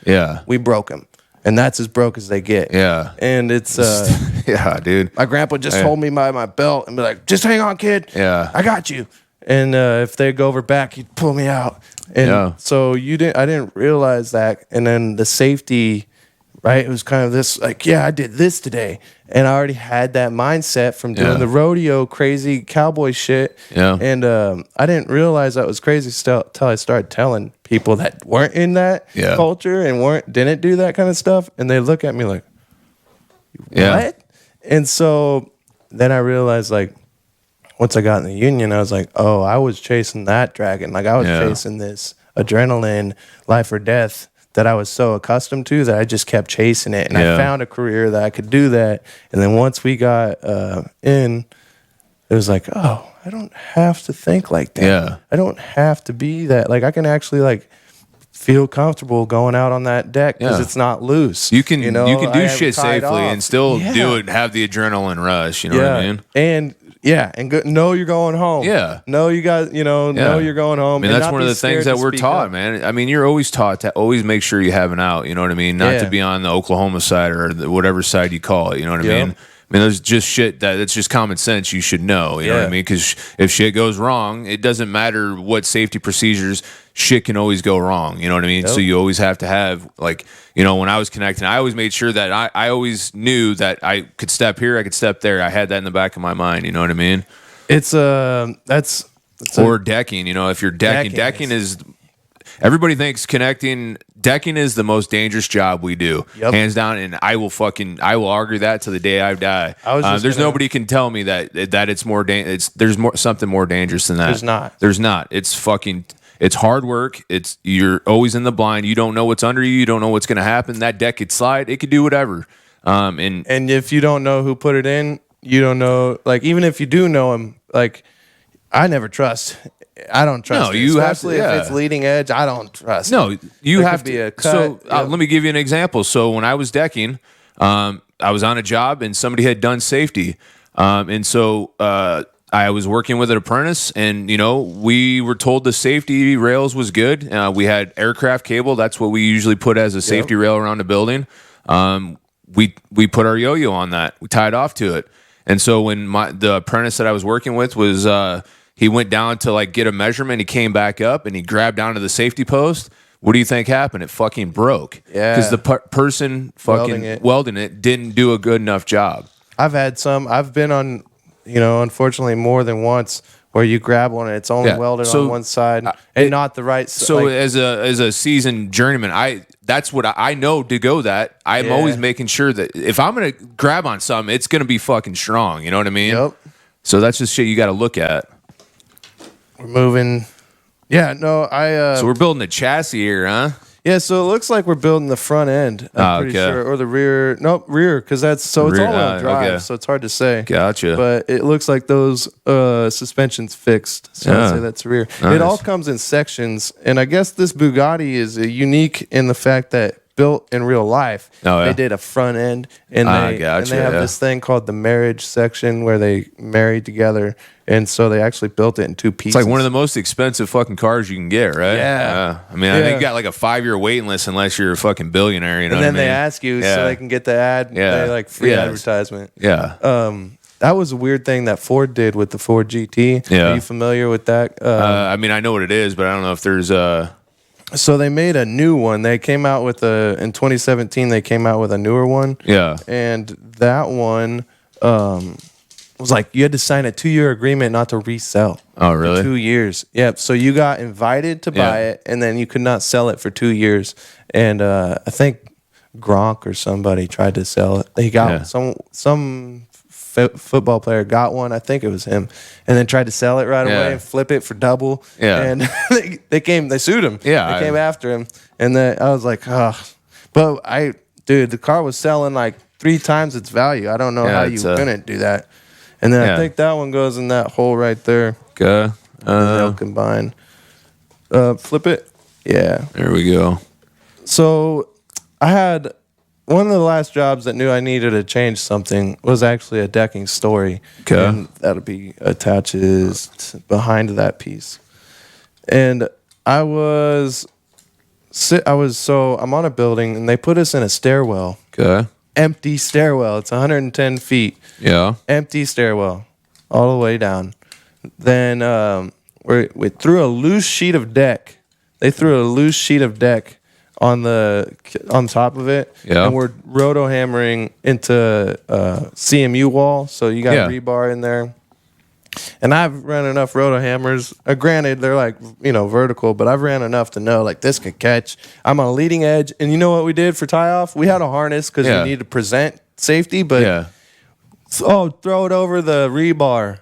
We broke him. And that's as broke as they get. And it's dude. My grandpa just hold me by my belt and be like, just hang on, kid. I got you. And if they go over back, he'd pull me out. And so I didn't realize that. And then the safety, right? It was kind of this like, I did this today. And I already had that mindset from doing the rodeo crazy cowboy shit. And I didn't realize that was crazy till I started telling people that weren't in that culture and didn't do that kind of stuff. And they look at me like, what? And so then I realized, like, once I got in the union, I was like, oh, I was chasing that dragon. Like I was chasing this adrenaline, life or death that I was so accustomed to that I just kept chasing it. And I found a career that I could do that. And then once we got in, it was like, oh, I don't have to think like that. I don't have to be that. Like I can actually like feel comfortable going out on that deck because it's not loose. You can do shit safely and still do it and have the adrenaline rush. You know what I mean? And know you're going home. Know you got, know you're going home. I mean, that's one of the things that we're taught, man. I mean, you're always taught to always make sure you have an out. You know what I mean? Not to be on the Oklahoma side or whatever side you call it. You know what I mean? I mean, there's just shit that's just common sense you should know. You know what I mean? Because if shit goes wrong, it doesn't matter what safety procedures, shit can always go wrong. You know what I mean? So you always have to have, like, when I was connecting, I always made sure that I always knew that I could step here, I could step there. I had that in the back of my mind. You know what I mean? It's or decking. If you're decking is everybody thinks decking is the most dangerous job we do, hands down. And I will argue that to the day I die. Nobody can tell me that it's more there's something more dangerous than that. There's not. It's hard work. You're always in the blind. You don't know what's under you. You don't know what's going to happen. That deck could slide. It could do whatever. And if you don't know who put it in, you don't know. Like even if you do know him, like I never trust. I don't trust. No, you especially have to, if it's leading edge. I don't trust. No, you have to be a cut. So let me give you an example. So when I was decking, I was on a job and somebody had done safety, and so I was working with an apprentice, and we were told the safety rails was good. We had aircraft cable. That's what we usually put as a safety rail around the building. We put our yo-yo on that. We tied off to it. And so when the apprentice that I was working with was, he went down to like get a measurement. He came back up and he grabbed onto the safety post. What do you think happened? It fucking broke. Yeah. Because the person fucking welding it didn't do a good enough job. I've been on, unfortunately more than once where you grab one and it's only welded on one side and not the right side. So as a seasoned journeyman, that's what I know to go that. I'm always making sure that if I'm going to grab on something, it's going to be fucking strong. You know what I mean? Yep. So that's just shit you got to look at. We're moving. Yeah, no, so we're building a chassis here, huh? Yeah, so it looks like we're building the front end. I'm pretty sure, or the rear. Nope, rear, because it's all-wheel drive, so it's hard to say. Gotcha. But it looks like those suspensions fixed, so I'd say that's rear. Nice. It all comes in sections, and I guess this Bugatti is unique in the fact that built in real life, they did a front end, and they have this thing called the marriage section where they married together, and so they actually built it in two pieces. It's like one of the most expensive fucking cars you can get, right? Yeah. I mean, I think you got like a 5-year waiting list unless you're a fucking billionaire, and then they ask you so they can get the ad, they like free advertisement. Yeah. That was a weird thing that Ford did with the Ford GT. Are you familiar with that? I mean, I know what it is, but I don't know if there's So they made a new one. They came out with in 2017, they came out with a newer one. Yeah. And that one was like, you had to sign a 2-year agreement not to resell. Oh, really? For 2 years. Yep. So you got invited to buy it, and then you could not sell it for 2 years. And I think Gronk or somebody tried to sell it. He got some football player got one. I think it was him, and then tried to sell it right away and flip it for double. Yeah. And they sued him. Yeah. They came after him, and then I was like, but the car was selling like 3 times its value. I don't know how you couldn't do that. And then Yeah. I think that one goes in that hole right there. Okay. They'll combine. Flip it. Yeah. There we go. So I had one of the last jobs that knew I needed to change something was actually a decking story. Okay. And that'll be attaches behind that piece. And I'm on a building and they put us in a stairwell. Okay. Empty stairwell. It's 110 feet. Yeah. Empty stairwell all the way down. Then we threw a loose sheet of deck. They threw a loose sheet of deck on top of it. Yeah. And we're roto hammering into CMU wall. So you got rebar in there. And I've ran enough roto hammers. Granted, they're like, vertical, but I've ran enough to know like this could catch. I'm on a leading edge. And you know what we did for tie off? We had a harness because we need to present safety, but throw it over the rebar.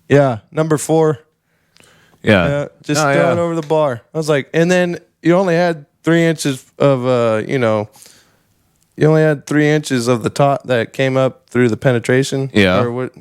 Yeah, number 4. Yeah. Just throw it over the bar. I was like, and then you only had 3 inches of, you only had 3 inches of the top that came up through the penetration. Yeah. Or what?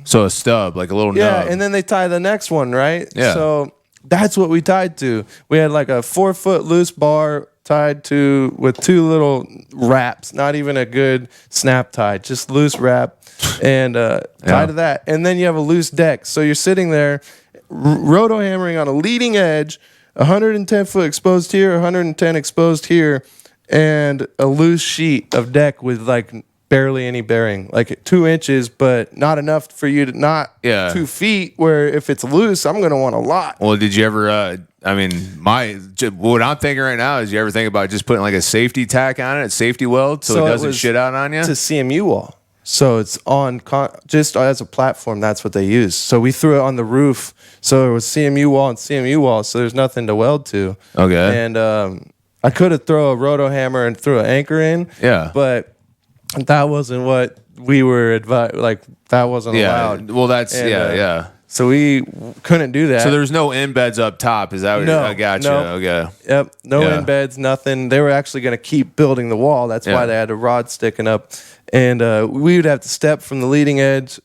So a stub, like a little nub. And then they tie the next one, right? Yeah. So that's what we tied to. We had like a 4-foot loose bar tied to with 2 little wraps, not even a good snap tie, just loose wrap, and tied to that. And then you have a loose deck. So you're sitting there, roto hammering on a leading edge, 110 foot exposed here, 110 exposed here, and a loose sheet of deck with like barely any bearing, like 2 inches, but not enough for you to not 2 feet. Where if it's loose, I'm gonna want a lot. Well, did you ever? What I'm thinking right now is, you ever think about just putting like a safety tack on it, safety weld, so it doesn't shit out on you? It's a CMU wall, so it's on just as a platform. That's what they use. So we threw it on the roof, so it was CMU wall and CMU wall. So there's nothing to weld to. Okay. And I could have thrown a roto hammer and threw an anchor in. Yeah. But that wasn't what we were advised. Like that wasn't allowed. Well, that's So we couldn't do that. So there's no embeds up top. Is that what I got you? No. Okay. Yep. No embeds, nothing. They were actually going to keep building the wall. That's why they had a rod sticking up. And we would have to step from the leading edge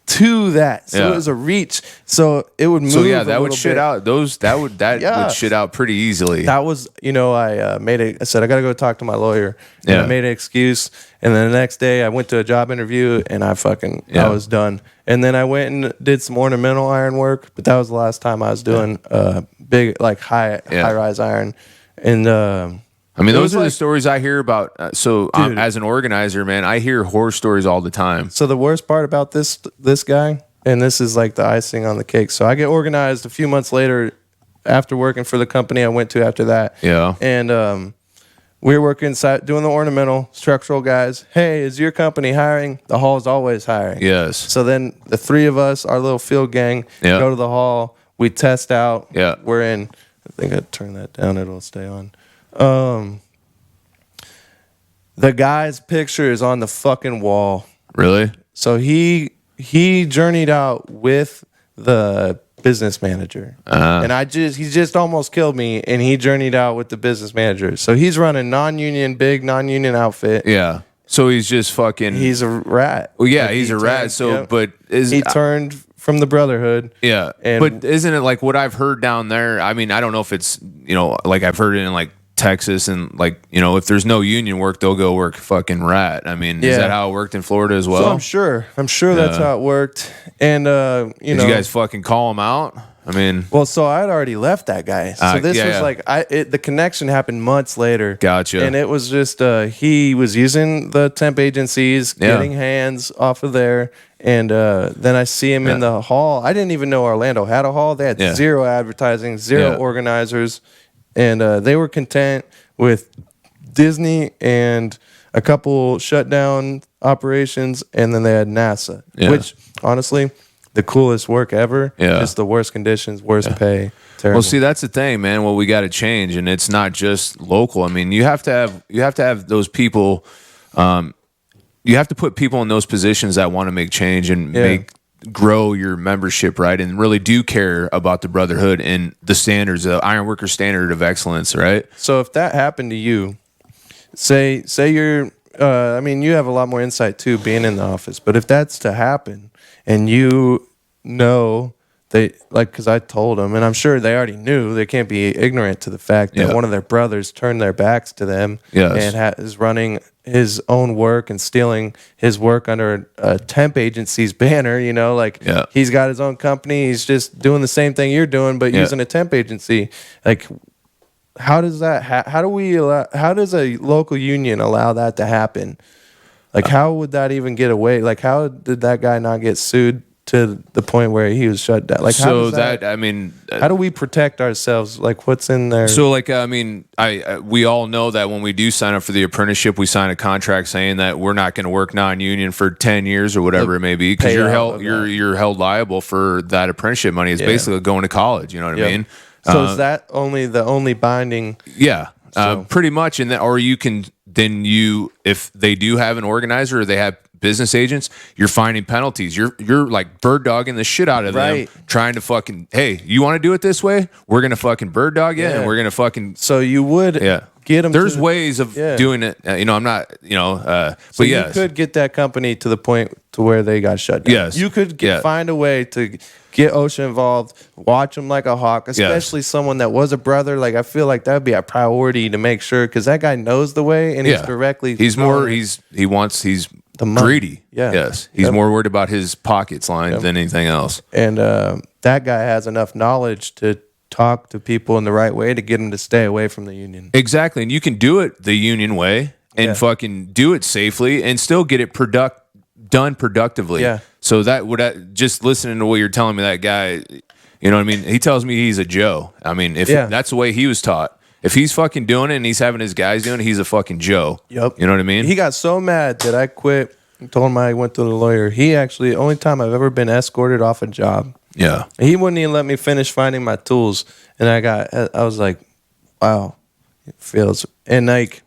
to that. So it was a reach. So it would move. So that would shit out. Would shit out pretty easily. That was, I said, I got to go talk to my lawyer. And I made an excuse. And then the next day I went to a job interview and I was done. And then I went and did some ornamental iron work, but that was the last time I was doing big, like high rise iron. And those are the stories I hear about. As an organizer, man, I hear horror stories all the time. So the worst part about this guy, and this is like the icing on the cake. So I get organized a few months later after working for the company I went to after that. Yeah. And we were working inside doing the ornamental structural guys. Hey, is your company hiring? The hall is always hiring. Yes. So then the 3 of us, our little field gang, go to the hall. We test out. Yeah. We're in. I think I turn that down. It'll stay on. The guy's picture is on the fucking wall. Really? So he journeyed out with the business manager, and he just almost killed me. And he journeyed out with the business manager. So he's running big non-union outfit. Yeah. So he's just fucking. He's a rat. Well, yeah, he's a rat. So, but he turned from the Brotherhood. Yeah, but isn't it like what I've heard down there? I mean, I don't know if it's like I've heard it in like Texas, and like if there's no union work, they'll go work fucking rat. I mean, is that how it worked in Florida as well? So I'm sure that's how it worked. And did you guys fucking call him out? I mean, well, so I had already left that guy. So this was like the connection happened months later. Gotcha. And it was just he was using the temp agencies, getting hands off of there. And then I see him in the hall. I didn't even know Orlando had a hall. They had zero advertising, zero organizers. And they were content with Disney and a couple shutdown operations, and then they had NASA, which honestly, the coolest work ever. Just the worst conditions, worst pay. Terrible. Well, see, that's the thing, man. Well, we got to change, and it's not just local. I mean, you have to have those people. You have to put people in those positions that want to make change and grow your membership, right? And really do care about the brotherhood and the standards, the Ironworker standard of excellence, right? So if that happened to you, say you're I mean, you have a lot more insight too, being in the office. But if that's to happen, and you know they because I told them, and I'm sure they already knew, they can't be ignorant to the fact that one of their brothers turned their backs to them and is running his own work and stealing his work under a temp agency's banner. You know, he's got his own company. He's just doing the same thing you're doing, but using a temp agency. Like, how does that? How does a local union allow that to happen? Like, how would that even get away? Like, how did that guy not get sued to the point where he was shut down? Like, I mean, how do we protect ourselves? Like, what's in there? So, like, I mean, we all know that when we do sign up for the apprenticeship, we sign a contract saying that we're not going to work non-union for 10 years or whatever it may be, because you're held liable for that apprenticeship money. It's basically going to college. You know what I mean? So is that the only binding? Yeah, pretty much. And or you can if they do have an organizer or they have business agents, you're finding penalties. You're like bird dogging the shit out of them, trying to fucking, hey, you want to do it this way? We're gonna fucking bird dog it, and we're gonna fucking. So you would get them. There's ways of doing it. I'm not. So you could get that company to the point to where they got shut down. Yes, you could find a way to get OSHA involved, watch them like a hawk, especially someone that was a brother. Like, I feel like that would be a priority to make sure, because that guy knows the way and he's directly. He's the greedy. Yes. He's more worried about his pockets line than anything else. And that guy has enough knowledge to talk to people in the right way to get them to stay away from the union. Exactly. And you can do it the union way and fucking do it safely and still get it done productively. Yeah. So that would, just listening to what you're telling me, that guy, you know what I mean? He tells me he's a Joe. I mean, if that's the way he was taught. If he's fucking doing it and he's having his guys doing it, he's a fucking Joe. Yep. You know what I mean? He got so mad that I quit and told him I went to the lawyer. He actually, only time I've ever been escorted off a job. Yeah. He wouldn't even let me finish finding my tools. And I was like, wow, it feels, and like,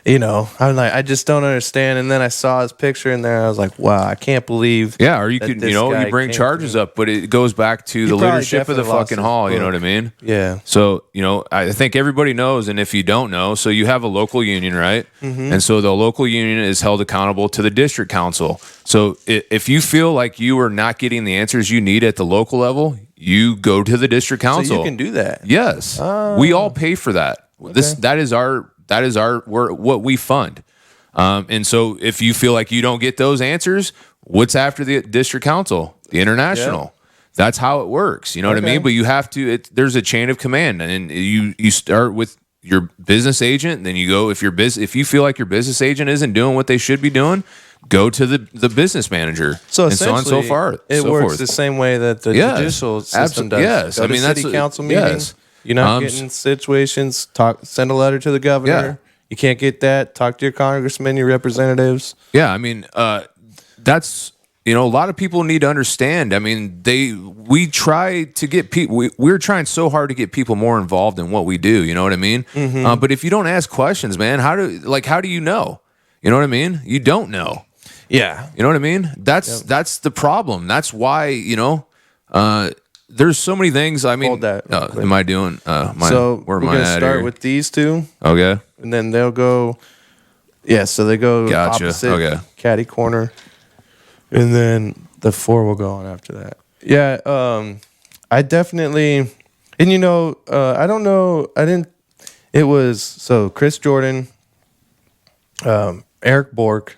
I'm like, I just don't understand. And then I saw his picture in there. I was like, wow, I can't believe. Yeah, or you could, you bring charges up, but it goes back to the leadership of the fucking hall. You know what I mean? Yeah. So, I think everybody knows, and if you don't know, so you have a local union, right? Mm-hmm. And so the local union is held accountable to the district council. So if you feel like you are not getting the answers you need at the local level, you go to the district council. So you can do that. Yes. We all pay for that. Okay. That is what we fund. And so if you feel like you don't get those answers, what's after the district council? The international. Yeah. That's how it works. You know what I mean? But you have to, there's a chain of command, and you start with your business agent, and then you go, if you feel like your business agent isn't doing what they should be doing, go to the business manager. So and so on and so far. It works the same way that the judicial system does. Yes. Go to city council meeting. Yes. You're not getting situations. Send a letter to the governor. Yeah. You can't get that. Talk to your congressmen, your representatives. Yeah, I mean, that's a lot of people need to understand. I mean, we try to get people. We're trying so hard to get people more involved in what we do. You know what I mean? Mm-hmm. But if you don't ask questions, man, how do you know? You know what I mean? You don't know. Yeah. You know what I mean? That's the problem. That's why there's so many things. I mean, hold that. Am I doing? So we're going to start with these two. Okay. And then they'll go. Yeah. So they go opposite caddy corner, and then the 4 will go on after that. Yeah. I definitely, and I don't know. I didn't. It was Chris Jordan, Eric Bork,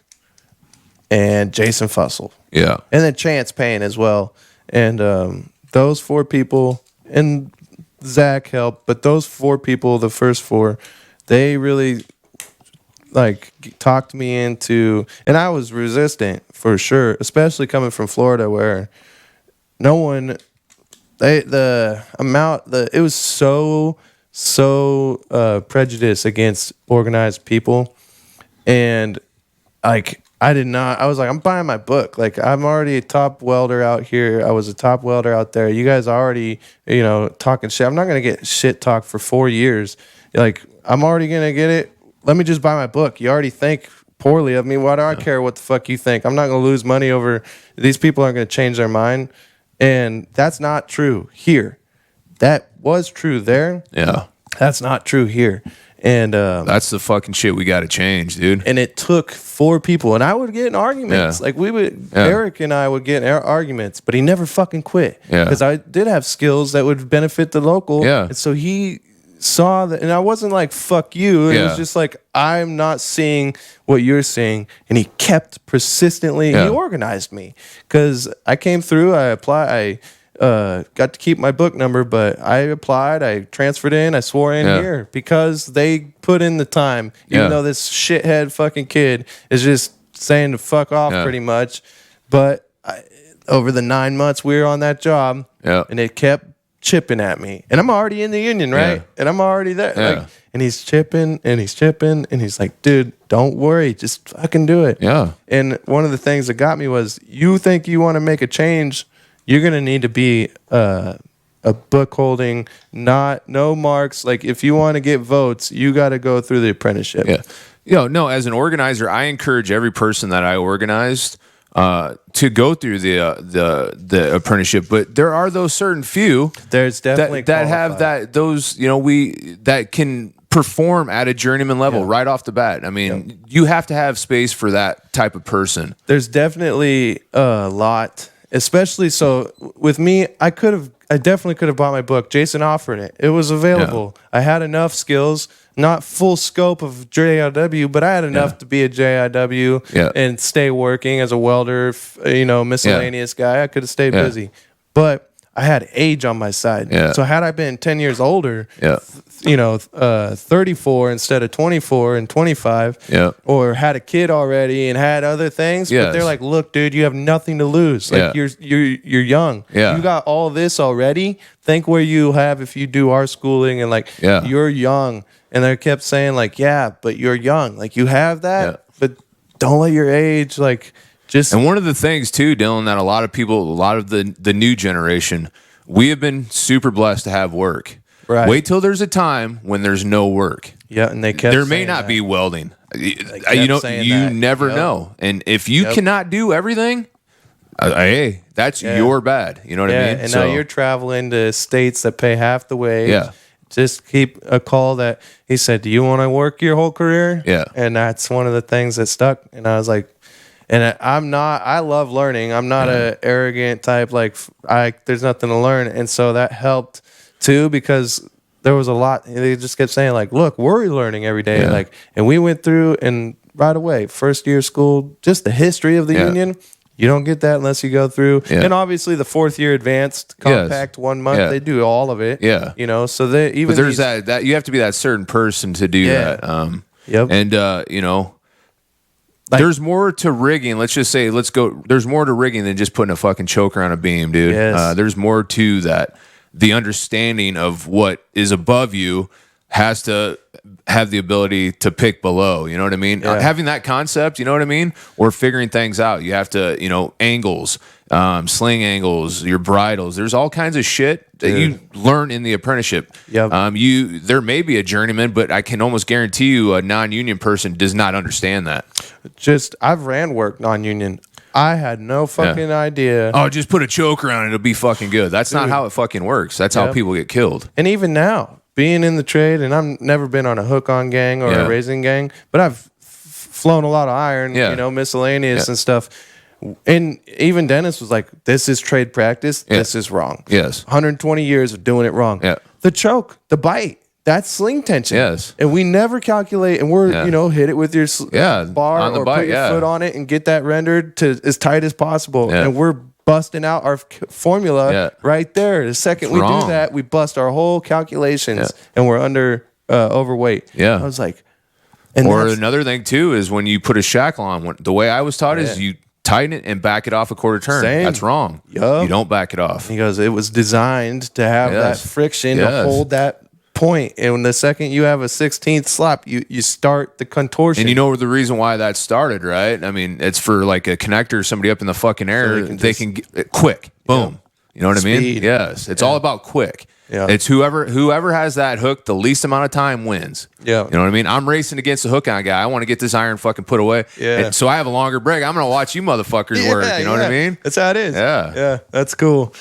and Jason Fussell. Yeah. And then Chance Payne as well. And those 4 people, and Zach helped, but those 4 people, the first 4, they really talked me into, and I was resistant for sure, especially coming from Florida where no one, it was so prejudice against organized people. And I was like, I'm buying my book. Like, I'm already a top welder out here. I was a top welder out there. You guys already, talking shit. I'm not going to get shit talked for 4 years. Like, I'm already going to get it. Let me just buy my book. You already think poorly of me. Why do I care what the fuck you think? I'm not going to lose money over, these people aren't going to change their mind. And that's not true here. That was true there. Yeah. That's not true here. And that's the fucking shit we got to change, dude. And it took 4 people, and I would get in arguments. Yeah. Like Eric and I would get in arguments, but he never fucking quit. Because I did have skills that would benefit the local. Yeah. And so he saw that, and I wasn't like, fuck you. It was just like, I'm not seeing what you're seeing. And he kept persistently, he organized me. Because I came through, I applied, got to keep my book number, but I applied, I transferred in, I swore in here because they put in the time, even though this shithead fucking kid is just saying to fuck off pretty much. But over the 9 months we were on that job, and it kept chipping at me, and I'm already in the union, right? And I'm already there, like, and he's chipping, and he's like, dude, don't worry, just fucking do it. And one of the things that got me was, you think you want to make a change, you're gonna need to be a book holding, no marks. Like, if you want to get votes, you got to go through the apprenticeship. No, as an organizer, I encourage every person that I organized to go through the apprenticeship. But there are those certain few there's definitely that have that can perform at a journeyman level right off the bat. I mean, you have to have space for that type of person. There's definitely a lot. Especially so with me, I definitely could have bought my book. Jason offered it. It was available. I had enough skills, not full scope of JIW, but I had enough to be a JIW and stay working as a welder, miscellaneous guy. I could have stayed busy. But I had age on my side. So had I been 10 years older, 34 instead of 24 and 25, or had a kid already and had other things, but they're like, look, dude, you have nothing to lose. Like, you're young. You got all this already. Think where you have if you do our schooling, and like, you're young. And they kept saying like, but you're young. Like, you have that, but don't let your age And one of the things too, Dylan, that a lot of the new generation, we have been super blessed to have work. Right. Wait till there's a time when there's no work. And they kept there may not be welding. You never know. And if you cannot do everything, hey, that's your bad. You know what I mean? And now you're traveling to states that pay half the wage. Just keep a call that he said, do you want to work your whole career? And that's one of the things that stuck. And I was like, and I love learning. I'm not an arrogant type, there's nothing to learn. And so that helped too, because there was a lot. They just kept saying like, look, we're learning every day. And we went through, and right away, first year of school, just the history of the union. You don't get that unless you go through. And obviously the 4th year advanced compact 1 month, they do all of it. So they even. But there's that you have to be that certain person to do that. And there's more to rigging. Let's just say, there's more to rigging than just putting a fucking choker on a beam, dude. There's more to that. The understanding of what is above you has to have the ability to pick below. You know what I mean? Having that concept, you know what I mean? Or figuring things out. You have to, angles, sling angles, your bridles. There's all kinds of shit that you learn in the apprenticeship. There may be a journeyman, but I can almost guarantee you a non-union person does not understand that. I've ran work non-union. I had no fucking idea. Oh, just put a choker on it. It'll be fucking good. That's not how it fucking works. That's how people get killed. And even now, being in the trade, and I've never been on a hook-on gang or a raising gang, but I've flown a lot of iron, miscellaneous and stuff. And even Dennis was like, this is trade practice. This is wrong. 120 years of doing it wrong. The choke, the bite. That's sling tension. And we never calculate, and we're, hit it with your bar on the or bite, put your foot on it and get that rendered to as tight as possible. And we're busting out our formula right there. The second we do that, we bust our whole calculations and we're under overweight. I was like, or another thing too is when you put a shackle on, the way I was taught is you tighten it and back it off a quarter turn. That's wrong. You don't back it off. He goes, it was designed to have that friction to hold that point, and the second you have a 16th slap, you start the contortion. And you know the reason why that started, right? I mean, it's for like a connector, somebody up in the fucking air, so they can get it quick, boom. You know what I mean? Yes, it's all about quick. It's whoever has that hook the least amount of time wins. You know what I mean? I'm racing against the hook on guy. I want to get this iron fucking put away. And so I have a longer break. I'm gonna watch you motherfuckers work. You know what I mean? That's how it is. That's cool.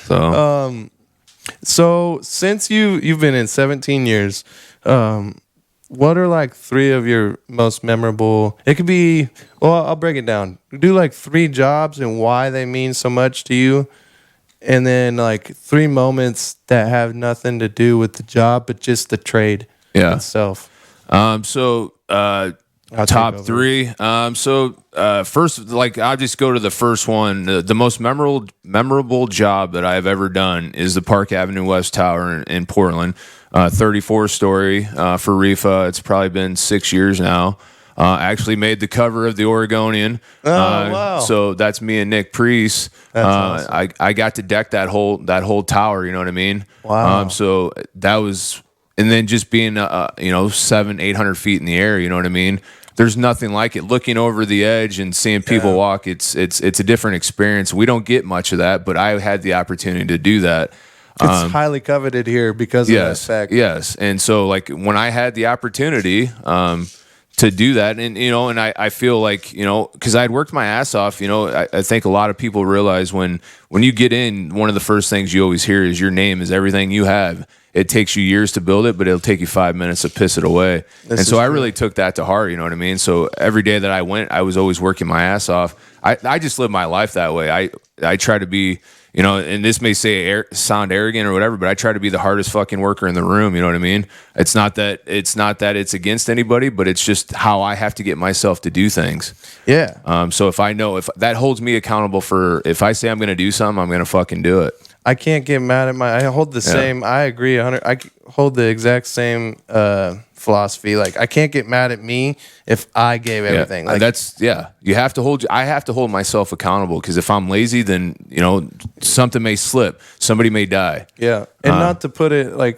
So since you've been in 17 years, what are like 3 of your most memorable? It could be, well, I'll break it down. Do like 3 jobs and why they mean so much to you. And then like 3 moments that have nothing to do with the job, but just the trade itself. Top 3. First, like I'll just go to the first one. The most memorable job that I've ever done is the Park Avenue West Tower in Portland, 34-story for REFA. It's probably been 6 years now. Actually made the cover of the Oregonian. Wow! So that's me and Nick Priest. That's awesome. I got to deck that whole tower. You know what I mean? Wow! So that was, and then just being 700-800 feet in the air. You know what I mean? There's nothing like it. Looking over the edge and seeing people walk, it's a different experience. We don't get much of that, but I had the opportunity to do that. It's highly coveted here because of that fact. Yes, and so like when I had the opportunity to do that, and I feel like because I'd worked my ass off. I think a lot of people realize when you get in, one of the first things you always hear is your name is everything you have. It takes you years to build it, but it'll take you 5 minutes to piss it away. And so I really took that to heart, you know what I mean? So every day that I went, I was always working my ass off. I just live my life that way. I try to be, and this may sound arrogant or whatever, but I try to be the hardest fucking worker in the room, you know what I mean? It's not that it's against anybody, but it's just how I have to get myself to do things. Yeah. So if that holds me accountable for, if I say I'm going to do something, I'm going to fucking do it. I can't get mad at I hold the same, I agree 100, I hold the exact same philosophy. Like I can't get mad at me if I gave everything. Like you have to I have to hold myself accountable, because if I'm lazy, then, something may slip, somebody may die. Yeah. And not to put it, I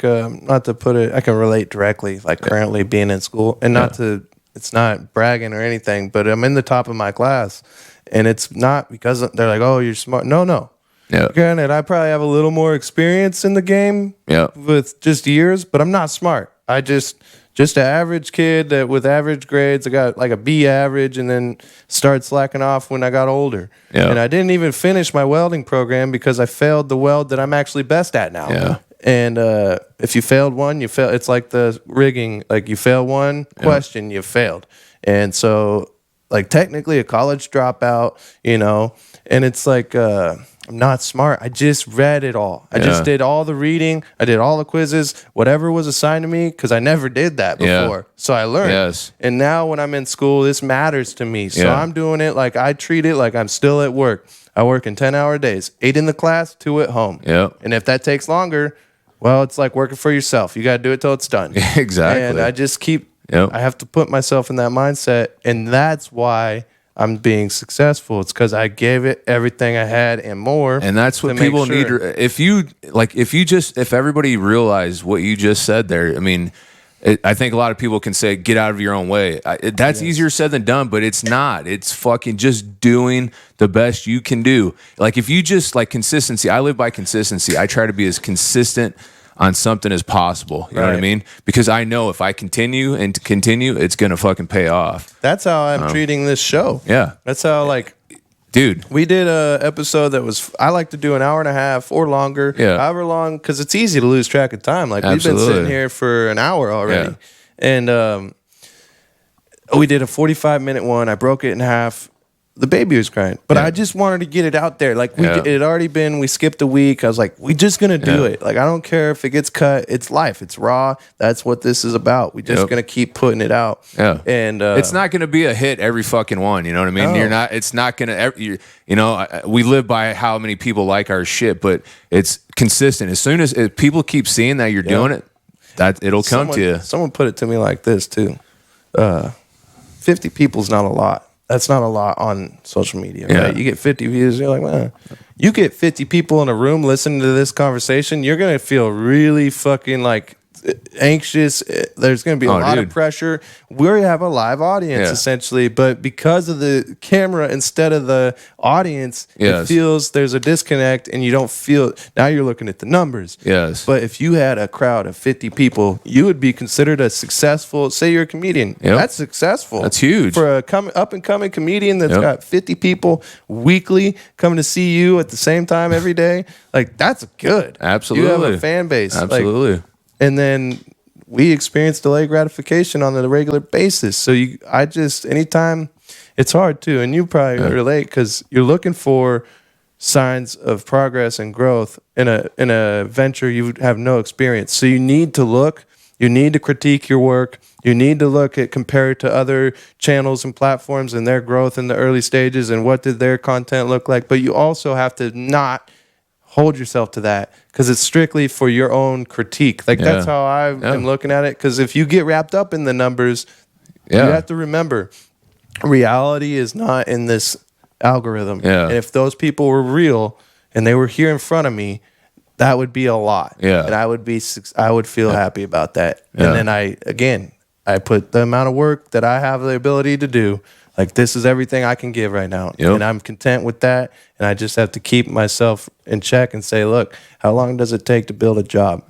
can relate directly, like currently being in school, and it's not bragging or anything, but I'm in the top of my class, and it's not because they're like, oh, you're smart. No. Yeah. Granted, I probably have a little more experience in the game with just years, but I'm not smart. I just an average kid that with average grades. I got like a B average, and then started slacking off when I got older. Yeah. And I didn't even finish my welding program because I failed the weld that I'm actually best at now. Yeah. And if you failed one, you fail. It's like the rigging. Like you fail one question, you failed. And so, like technically a college dropout, and it's like. I'm not smart. I just read it all. I just did all the reading. I did all the quizzes, whatever was assigned to me, because I never did that before. Yeah. So I learned. Yes. And now when I'm in school, this matters to me. So I'm doing it like I treat it like I'm still at work. I work in 10-hour days, 8 in the class, 2 at home. Yeah. And if that takes longer, well, it's like working for yourself. You got to do it till it's done. Exactly. And I just I have to put myself in that mindset. And that's why I'm being successful. It's because I gave it everything I had and more. And that's what people need. If everybody realized what you just said there, I mean, I think a lot of people can say, get out of your own way. That's easier said than done, but it's not. It's fucking just doing the best you can do. Like if you just like consistency, I live by consistency. I try to be as consistent on something as possible. You know what I mean? Because I know if I continue, it's going to fucking pay off. That's how I'm treating this show. Yeah. That's how, like, dude, we did a episode that was, I like to do an hour and a half or longer, however long, because it's easy to lose track of time. Like we've been sitting here for an hour already. Yeah. And we did a 45-minute one. I broke it in half. The baby was crying, but I just wanted to get it out there. Like it had already been, we skipped a week. I was like, we're just going to do it. Like, I don't care if it gets cut. It's life. It's raw. That's what this is about. We're just going to keep putting it out. Yeah. And it's not going to be a hit every fucking one. You know what I mean? No. It's not going to, we live by how many people like our shit, but it's consistent. As soon as people keep seeing that you're doing it, that it'll come to you. Someone put it to me like this too. 50 people's not a lot. That's not a lot on social media, right? You get 50 views, you're like, man. You get 50 people in a room listening to this conversation, you're going to feel really fucking like anxious. There's going to be a lot of pressure. We have a live audience essentially, but because of the camera instead of the audience, it feels there's a disconnect, and you don't feel. Now you're looking at the numbers. Yes. But if you had a crowd of 50 people, you would be considered a successful. Say you're a comedian. That's successful. That's huge for a up and coming comedian that's got 50 people weekly coming to see you at the same time every day. Like that's good. Absolutely. You have a fan base. Absolutely. And then we experience delayed gratification on a regular basis. So anytime, it's hard too, and you probably relate because you're looking for signs of progress and growth in a venture you have no experience. So you need to look, you need to critique your work, you need to look at compare it to other channels and platforms and their growth in the early stages and what did their content look like. But you also have to not hold yourself to that because it's strictly for your own critique. Like that's how I've been looking at it. Because if you get wrapped up in the numbers, you have to remember reality is not in this algorithm. And if those people were real and they were here in front of me, that would be a lot. And I would feel happy about that. And then I put the amount of work that I have the ability to do. Like this is everything I can give right now. And I'm content with that. And I just have to keep myself in check and say, look, how long does it take to build a job?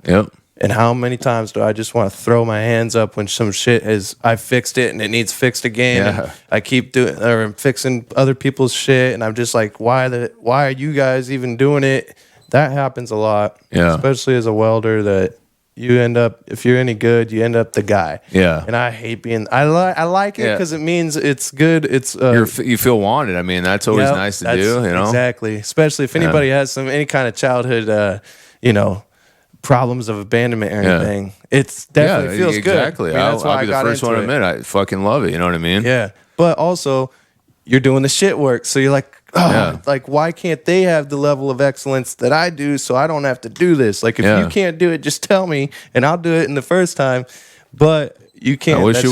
And how many times do I just want to throw my hands up when some shit I fixed it and it needs fixed again? And I keep doing or I'm fixing other people's shit, and I'm just like, why are you guys even doing it? That happens a lot, especially as a welder. That you end up, if you're any good, you end up the guy. And I hate being. I like it because it means it's good. It's you feel wanted. I mean, that's always nice to do. You know, exactly. Especially if anybody has any kind of childhood, problems of abandonment or anything. It's definitely feels good. Exactly. That's why I'll be the first one to admit I fucking love it. You know what I mean? Yeah. But also, you're doing the shit work, so you're like, like why can't they have the level of excellence that I do, so I don't have to do this? Like if you can't do it, just tell me, and I'll do it in the first time. But you can't. I wish it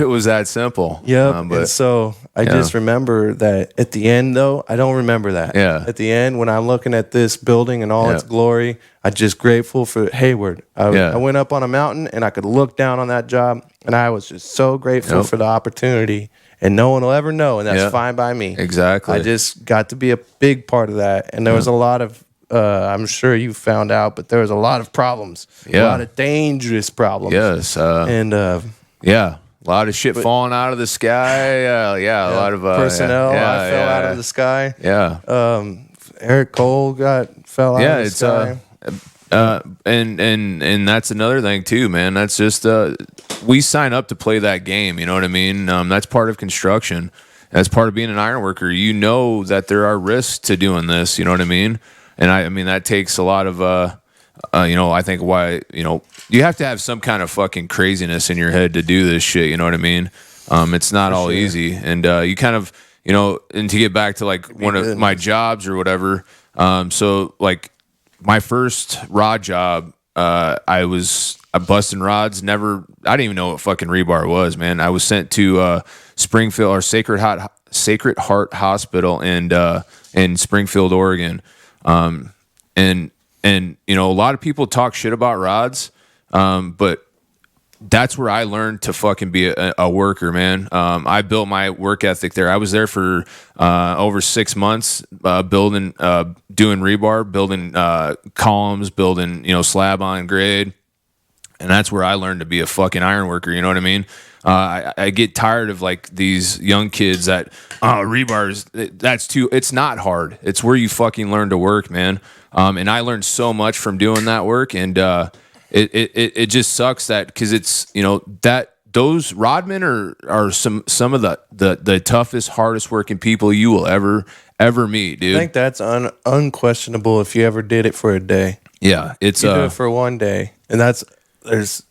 was that simple. And so I just remember that at the end, though, I don't remember that. At the end, when I'm looking at this building and all its glory, I'm just grateful for Hayward. I went up on a mountain and I could look down on that job, and I was just so grateful for the opportunity. And no one will ever know, and that's fine by me. Exactly. I just got to be a big part of that, and there was a lot of. I'm sure you found out, but there was a lot of problems. A lot of dangerous problems. A lot of shit falling out of the sky. A lot of personnel fell out of the sky. Eric Cole fell out of the sky. And that's another thing too, man. That's just we sign up to play that game. You know what I mean? That's part of construction. That's part of being an iron worker. You know that there are risks to doing this. You know what I mean? And I mean that takes a lot of I think why you have to have some kind of fucking craziness in your head to do this shit. You know what I mean? It's not all easy, and you kind of and to get back to like one of my jobs or whatever. So like my first rod job, I busting rods. I didn't even know what fucking rebar was, man. I was sent to Springfield or Sacred Heart Hospital in Springfield, Oregon. And a lot of people talk shit about rods, but that's where I learned to fucking be a worker, man. I built my work ethic there. I was there for over 6 months, doing rebar, building columns, building slab on grade, and that's where I learned to be a fucking iron worker. You know what I mean? I get tired of like these young kids that rebars. It's not hard. It's where you fucking learn to work, man. And I learned so much from doing that work, and it just sucks that because it's that those rodmen are some of the toughest, hardest working people you will ever meet, dude. I think that's unquestionable. If you ever did it for a day, it's you do it for one day, and that's.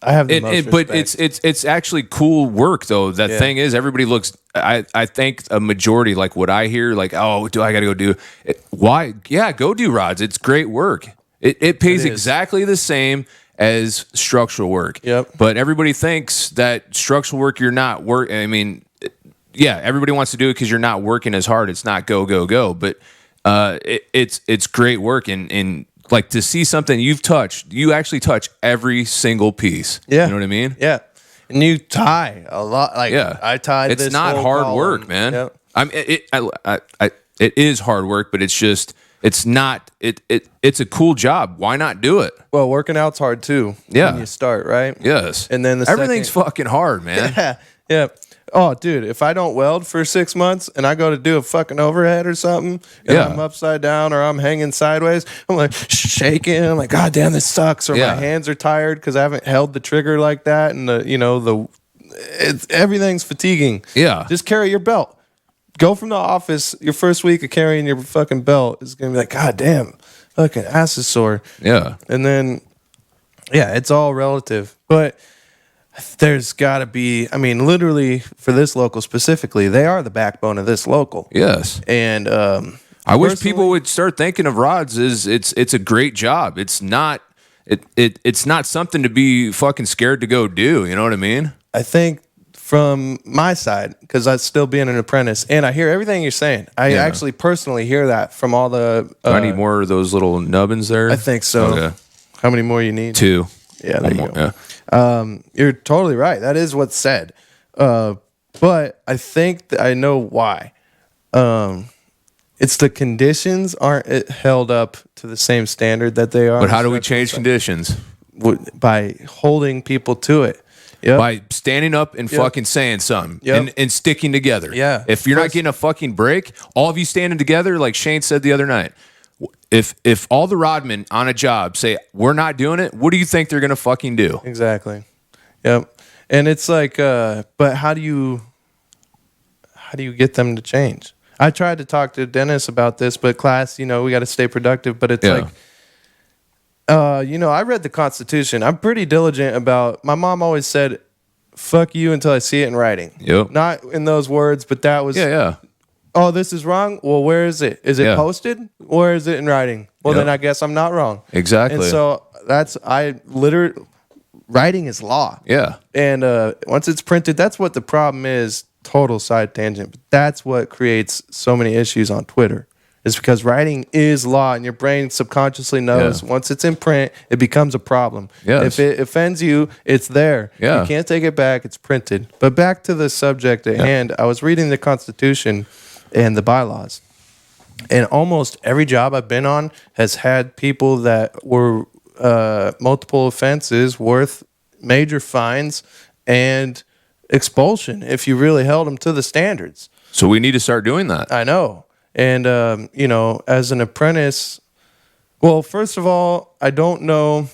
I have the most but respect. it's actually cool work though. That thing is everybody looks. I think a majority like what I hear like, oh, do I got to go do it? Why? Yeah, go do rods. It's great work. It pays exactly the same as structural work. But everybody thinks that structural work you're not work. I mean, everybody wants to do it because you're not working as hard. It's not go. But it's great work and like to see something you actually touch every single piece. You know what I mean? And you tie a lot. Like I tied. It's not hard work, man. I mean, it is hard work, but it's not. It's a cool job. Why not do it? Well, working out's hard too. When you start, right? Yes. And then everything's fucking hard, man. Oh, dude, if I don't weld for 6 months and I go to do a fucking overhead or something, and I'm upside down or I'm hanging sideways, I'm like shaking. I'm like, God damn, this sucks. Or my hands are tired because I haven't held the trigger like that, and everything's fatiguing. Yeah. Just carry your belt. Go from the office. Your first week of carrying your fucking belt is gonna be like, God damn, fucking ass is sore. Yeah. And then, it's all relative, but there's got to be, I mean, literally for this local specifically, they are the backbone of this local. Yes. And I wish people would start thinking of rods as it's a great job. It's not it's not something to be fucking scared to go do. You know what I mean? I think from my side, because I still being an apprentice, and I hear everything you're saying. I actually personally hear that from all the. Do I need more of those little nubbins there? I think so. Okay. How many more you need? 2. Yeah, there you go. Yeah. You're totally right. That is what's said. But I think I know why. It's the conditions aren't held up to the same standard that they are. But how do we change conditions? By holding people to it. Yep. By standing up and fucking saying something and sticking together. Yeah. If you're not getting a fucking break, all of you standing together, like Shane said the other night, if all the rodmen on a job say, we're not doing it, what do you think they're going to fucking do? Exactly. Yep. And it's like, but how do you get them to change? I tried to talk to Dennis about this, but class, we got to stay productive, but it's like, I read the Constitution. I'm pretty diligent about. My mom always said, "Fuck you until I see it in writing." Yep. Not in those words, but that was. Yeah. Oh, this is wrong. Well, where is it? Is it posted? Where is it in writing? Well, then I guess I'm not wrong. Exactly. And so writing is law. Yeah. And once it's printed, that's what the problem is. Total side tangent, but that's what creates so many issues on Twitter. Is because writing is law, and your brain subconsciously knows once it's in print, it becomes a problem. Yes. If it offends you, it's there. Yeah. You can't take it back. It's printed. But back to the subject at hand, I was reading the Constitution and the bylaws, and almost every job I've been on has had people that were multiple offenses worth major fines and expulsion if you really held them to the standards. So we need to start doing that. I know. And, as an apprentice, well, first of all, I don't know.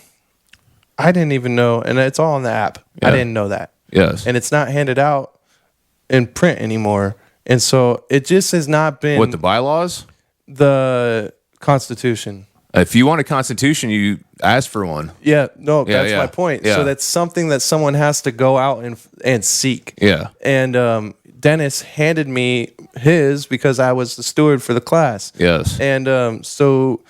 I didn't even know, and it's all on the app. Yeah. I didn't know that. Yes. And it's not handed out in print anymore. And so it just has not been. What, the bylaws? The Constitution. If you want a Constitution, you ask for one. Yeah, no, that's my point. Yeah. So that's something that someone has to go out and seek. Yeah. And Dennis handed me his because I was the steward for the class. Yes. And so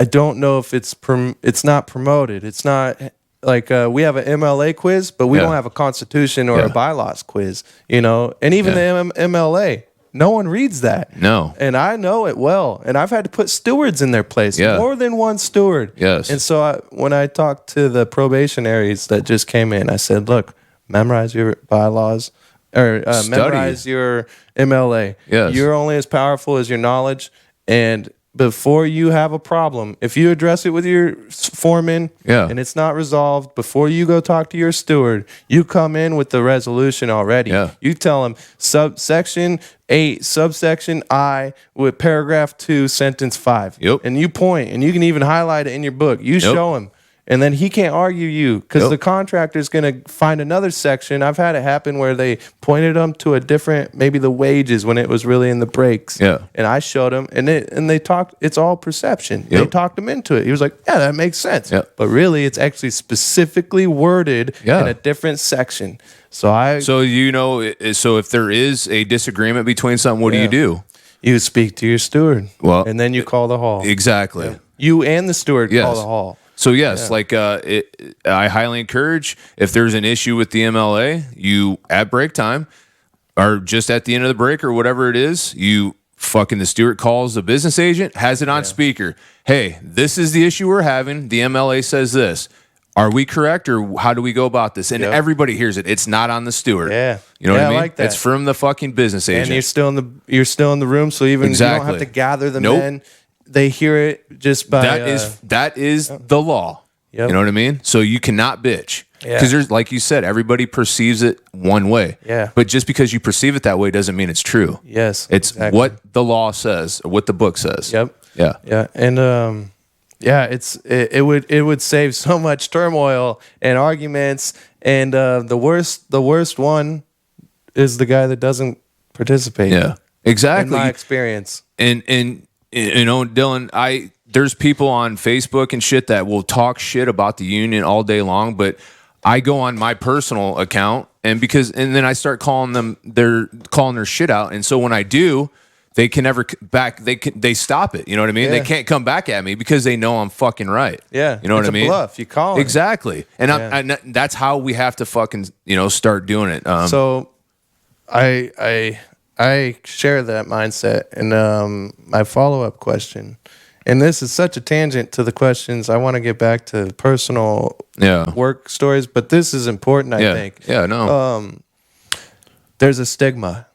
I don't know if it's not promoted. It's not like we have an MLA quiz, but we don't have a Constitution or a bylaws quiz, And even the MLA, no one reads that. No. And I know it well. And I've had to put stewards in their place. Yeah. More than one steward. Yes. And so when I talked to the probationaries that just came in, I said, look, memorize your bylaws. Or memorize your MLA. Yes. You're only as powerful as your knowledge. And before you have a problem, if you address it with your foreman and it's not resolved, before you go talk to your steward, you come in with the resolution already. Yeah. You tell them subsection 8, subsection I with paragraph 2, sentence 5. Yep. And you point, and you can even highlight it in your book. You show him. And then he can't argue you because the contractor's going to find another section. I've had it happen where they pointed them to a different, maybe the wages when it was really in the breaks. Yeah. And I showed him, and they talked. It's all perception. Yep. They talked him into it. He was like, "Yeah, that makes sense." Yep. But really, it's actually specifically worded in a different section. So if there is a disagreement between something, what do you do? You speak to your steward. Well, and then you call the hall. Exactly. Yeah. You and the steward call the hall. So yes, I highly encourage if there's an issue with the MLA, you at break time or just at the end of the break or whatever it is, the steward calls the business agent, has it on speaker. Hey, this is the issue we're having. The MLA says this. Are we correct or how do we go about this? And everybody hears it. It's not on the steward. Yeah. You know what I mean? Like that. It's from the fucking business agent. And you're still in the room, so even you don't have to gather the men. They hear it just by that is the law. Yep. You know what I mean? So you cannot bitch. Yeah. Because there's, like you said, everybody perceives it one way. Yeah. But just because you perceive it that way doesn't mean it's true. Yes. It's exactly. what the law says or what the book says. Yep. Yeah. Yeah. And it would save so much turmoil and arguments. And the worst one is the guy that doesn't participate. Yeah. Exactly. In my experience. And you know, Dylan, there's people on Facebook and shit that will talk shit about the union all day long, but I go on my personal account and then I start calling their shit out. And so when I do, they can never back. They stop it. You know what I mean? Yeah. They can't come back at me because they know I'm fucking right. Yeah. You know what I mean? Bluff. You call it. Exactly. And Yeah. that's how we have to fucking, start doing it. So I share that mindset. And my follow-up question, and this is such a tangent to the questions. I want to get back to personal work stories, but this is important, I think. Yeah, no. There's a stigma.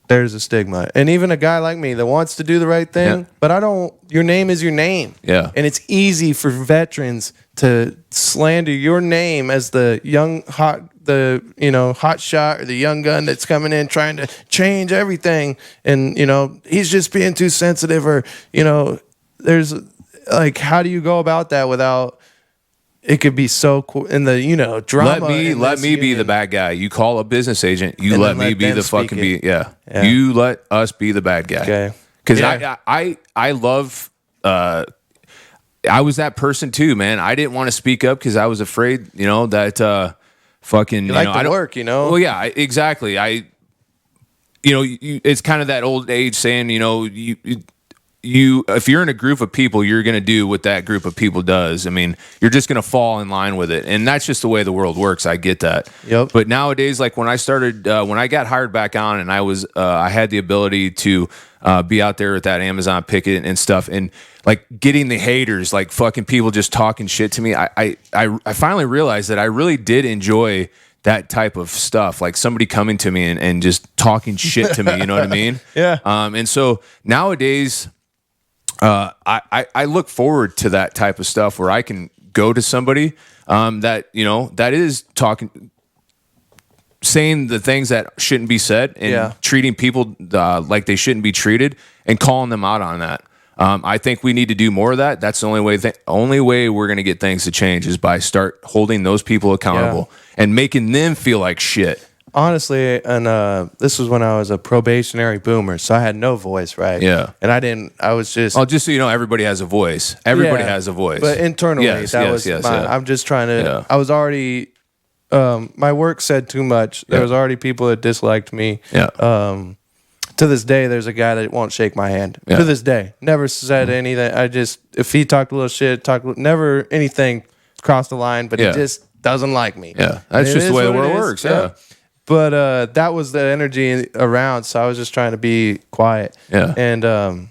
And even a guy like me that wants to do the right thing, but your name is your name. Yeah. And it's easy for veterans to slander your name as the young hot shot or the young gun that's coming in trying to change everything. And, he's just being too sensitive, or, there's like, how do you go about that without it could be so cool in the, drama. Let me be the bad guy. You call a business agent. You let me be the fucking Yeah. You let us be the bad guy. Okay. Because Yeah. I love. I was that person too, man. I didn't want to speak up because I was afraid, that fucking. You like I the don't- work, Well, yeah, exactly. It's kind of that old age saying, you if you're in a group of people, you're going to do what that group of people does. I mean, you're just going to fall in line with it. And that's just the way the world works. I get that. Yep. But nowadays, like when I started, when I got hired back on and I had the ability to be out there with that Amazon picket and stuff, and like getting the haters, like fucking people just talking shit to me, I finally realized that I really did enjoy that type of stuff, like somebody coming to me and just talking shit to me, you know what I mean? Yeah. And so nowadays, I look forward to that type of stuff where I can go to somebody that is saying the things that shouldn't be said and treating people like they shouldn't be treated and calling them out on that. I think we need to do more of that. That's the only way we're going to get things to change is by start holding those people accountable and making them feel like shit. Honestly, and this was when I was a probationary boomer, so I had no voice, right? Yeah. And I was just... Oh, just so you know, everybody has a voice. Everybody has a voice. But internally, I'm just trying to... Yeah. I was already... my work said too much. There was already people that disliked me. Yeah. To this day, there's a guy that won't shake my hand. Yeah. To this day. Never said anything. If he talked a little shit, never anything crossed the line, but he just doesn't like me. Yeah. That's And just it the way is the what it world is. works. Yeah. But that was the energy around, so I was just trying to be quiet. Yeah. And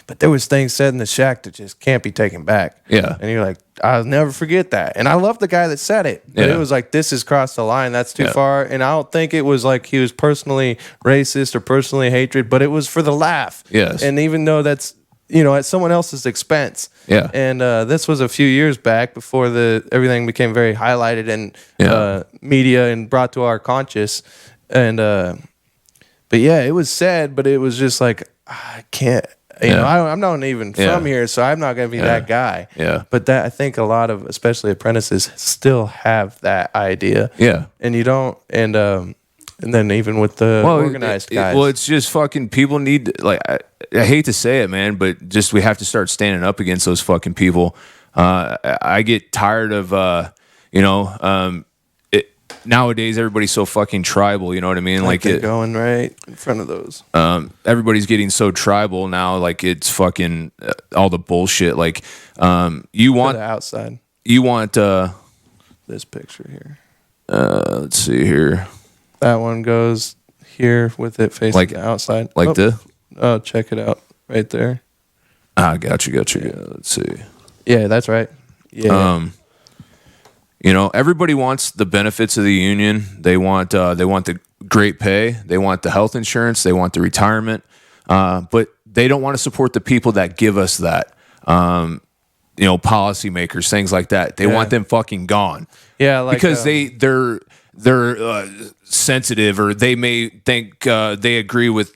but there was things said in the shack that just can't be taken back. Yeah. And you're like, I'll never forget that. And I love the guy that said it. But Yeah. it was like, this has crossed the line. That's too Yeah. far. And I don't think it was like he was personally racist or personally hatred, but it was for the laugh. Yes. And even though that's, at someone else's expense. Yeah. And this was a few years back before everything became very highlighted in media and brought to our conscious. And but yeah, it was sad, but it was just like I can't. I'm not even from here, so I'm not going to be that guy. Yeah. But I think a lot of, especially apprentices, still have that idea. Yeah. And you don't. And then even with the organized guys. It's just fucking people need, like, I hate to say it, man, but just we have to start standing up against those fucking people. I get tired of, nowadays everybody's so fucking tribal, you know what I mean? Like going right in front of those. Everybody's getting so tribal now, like it's fucking all the bullshit. Like you want the outside. You want this picture here. Let's see here. That one goes here with it facing like the outside. Like Oh, check it out right there. Got you. Yeah, let's see. Yeah, that's right. Yeah. Everybody wants the benefits of the union. They want the great pay. They want the health insurance. They want the retirement. But they don't want to support the people that give us that. policymakers, things like that. They want them fucking gone. Yeah, like because they're sensitive, or they may think they agree with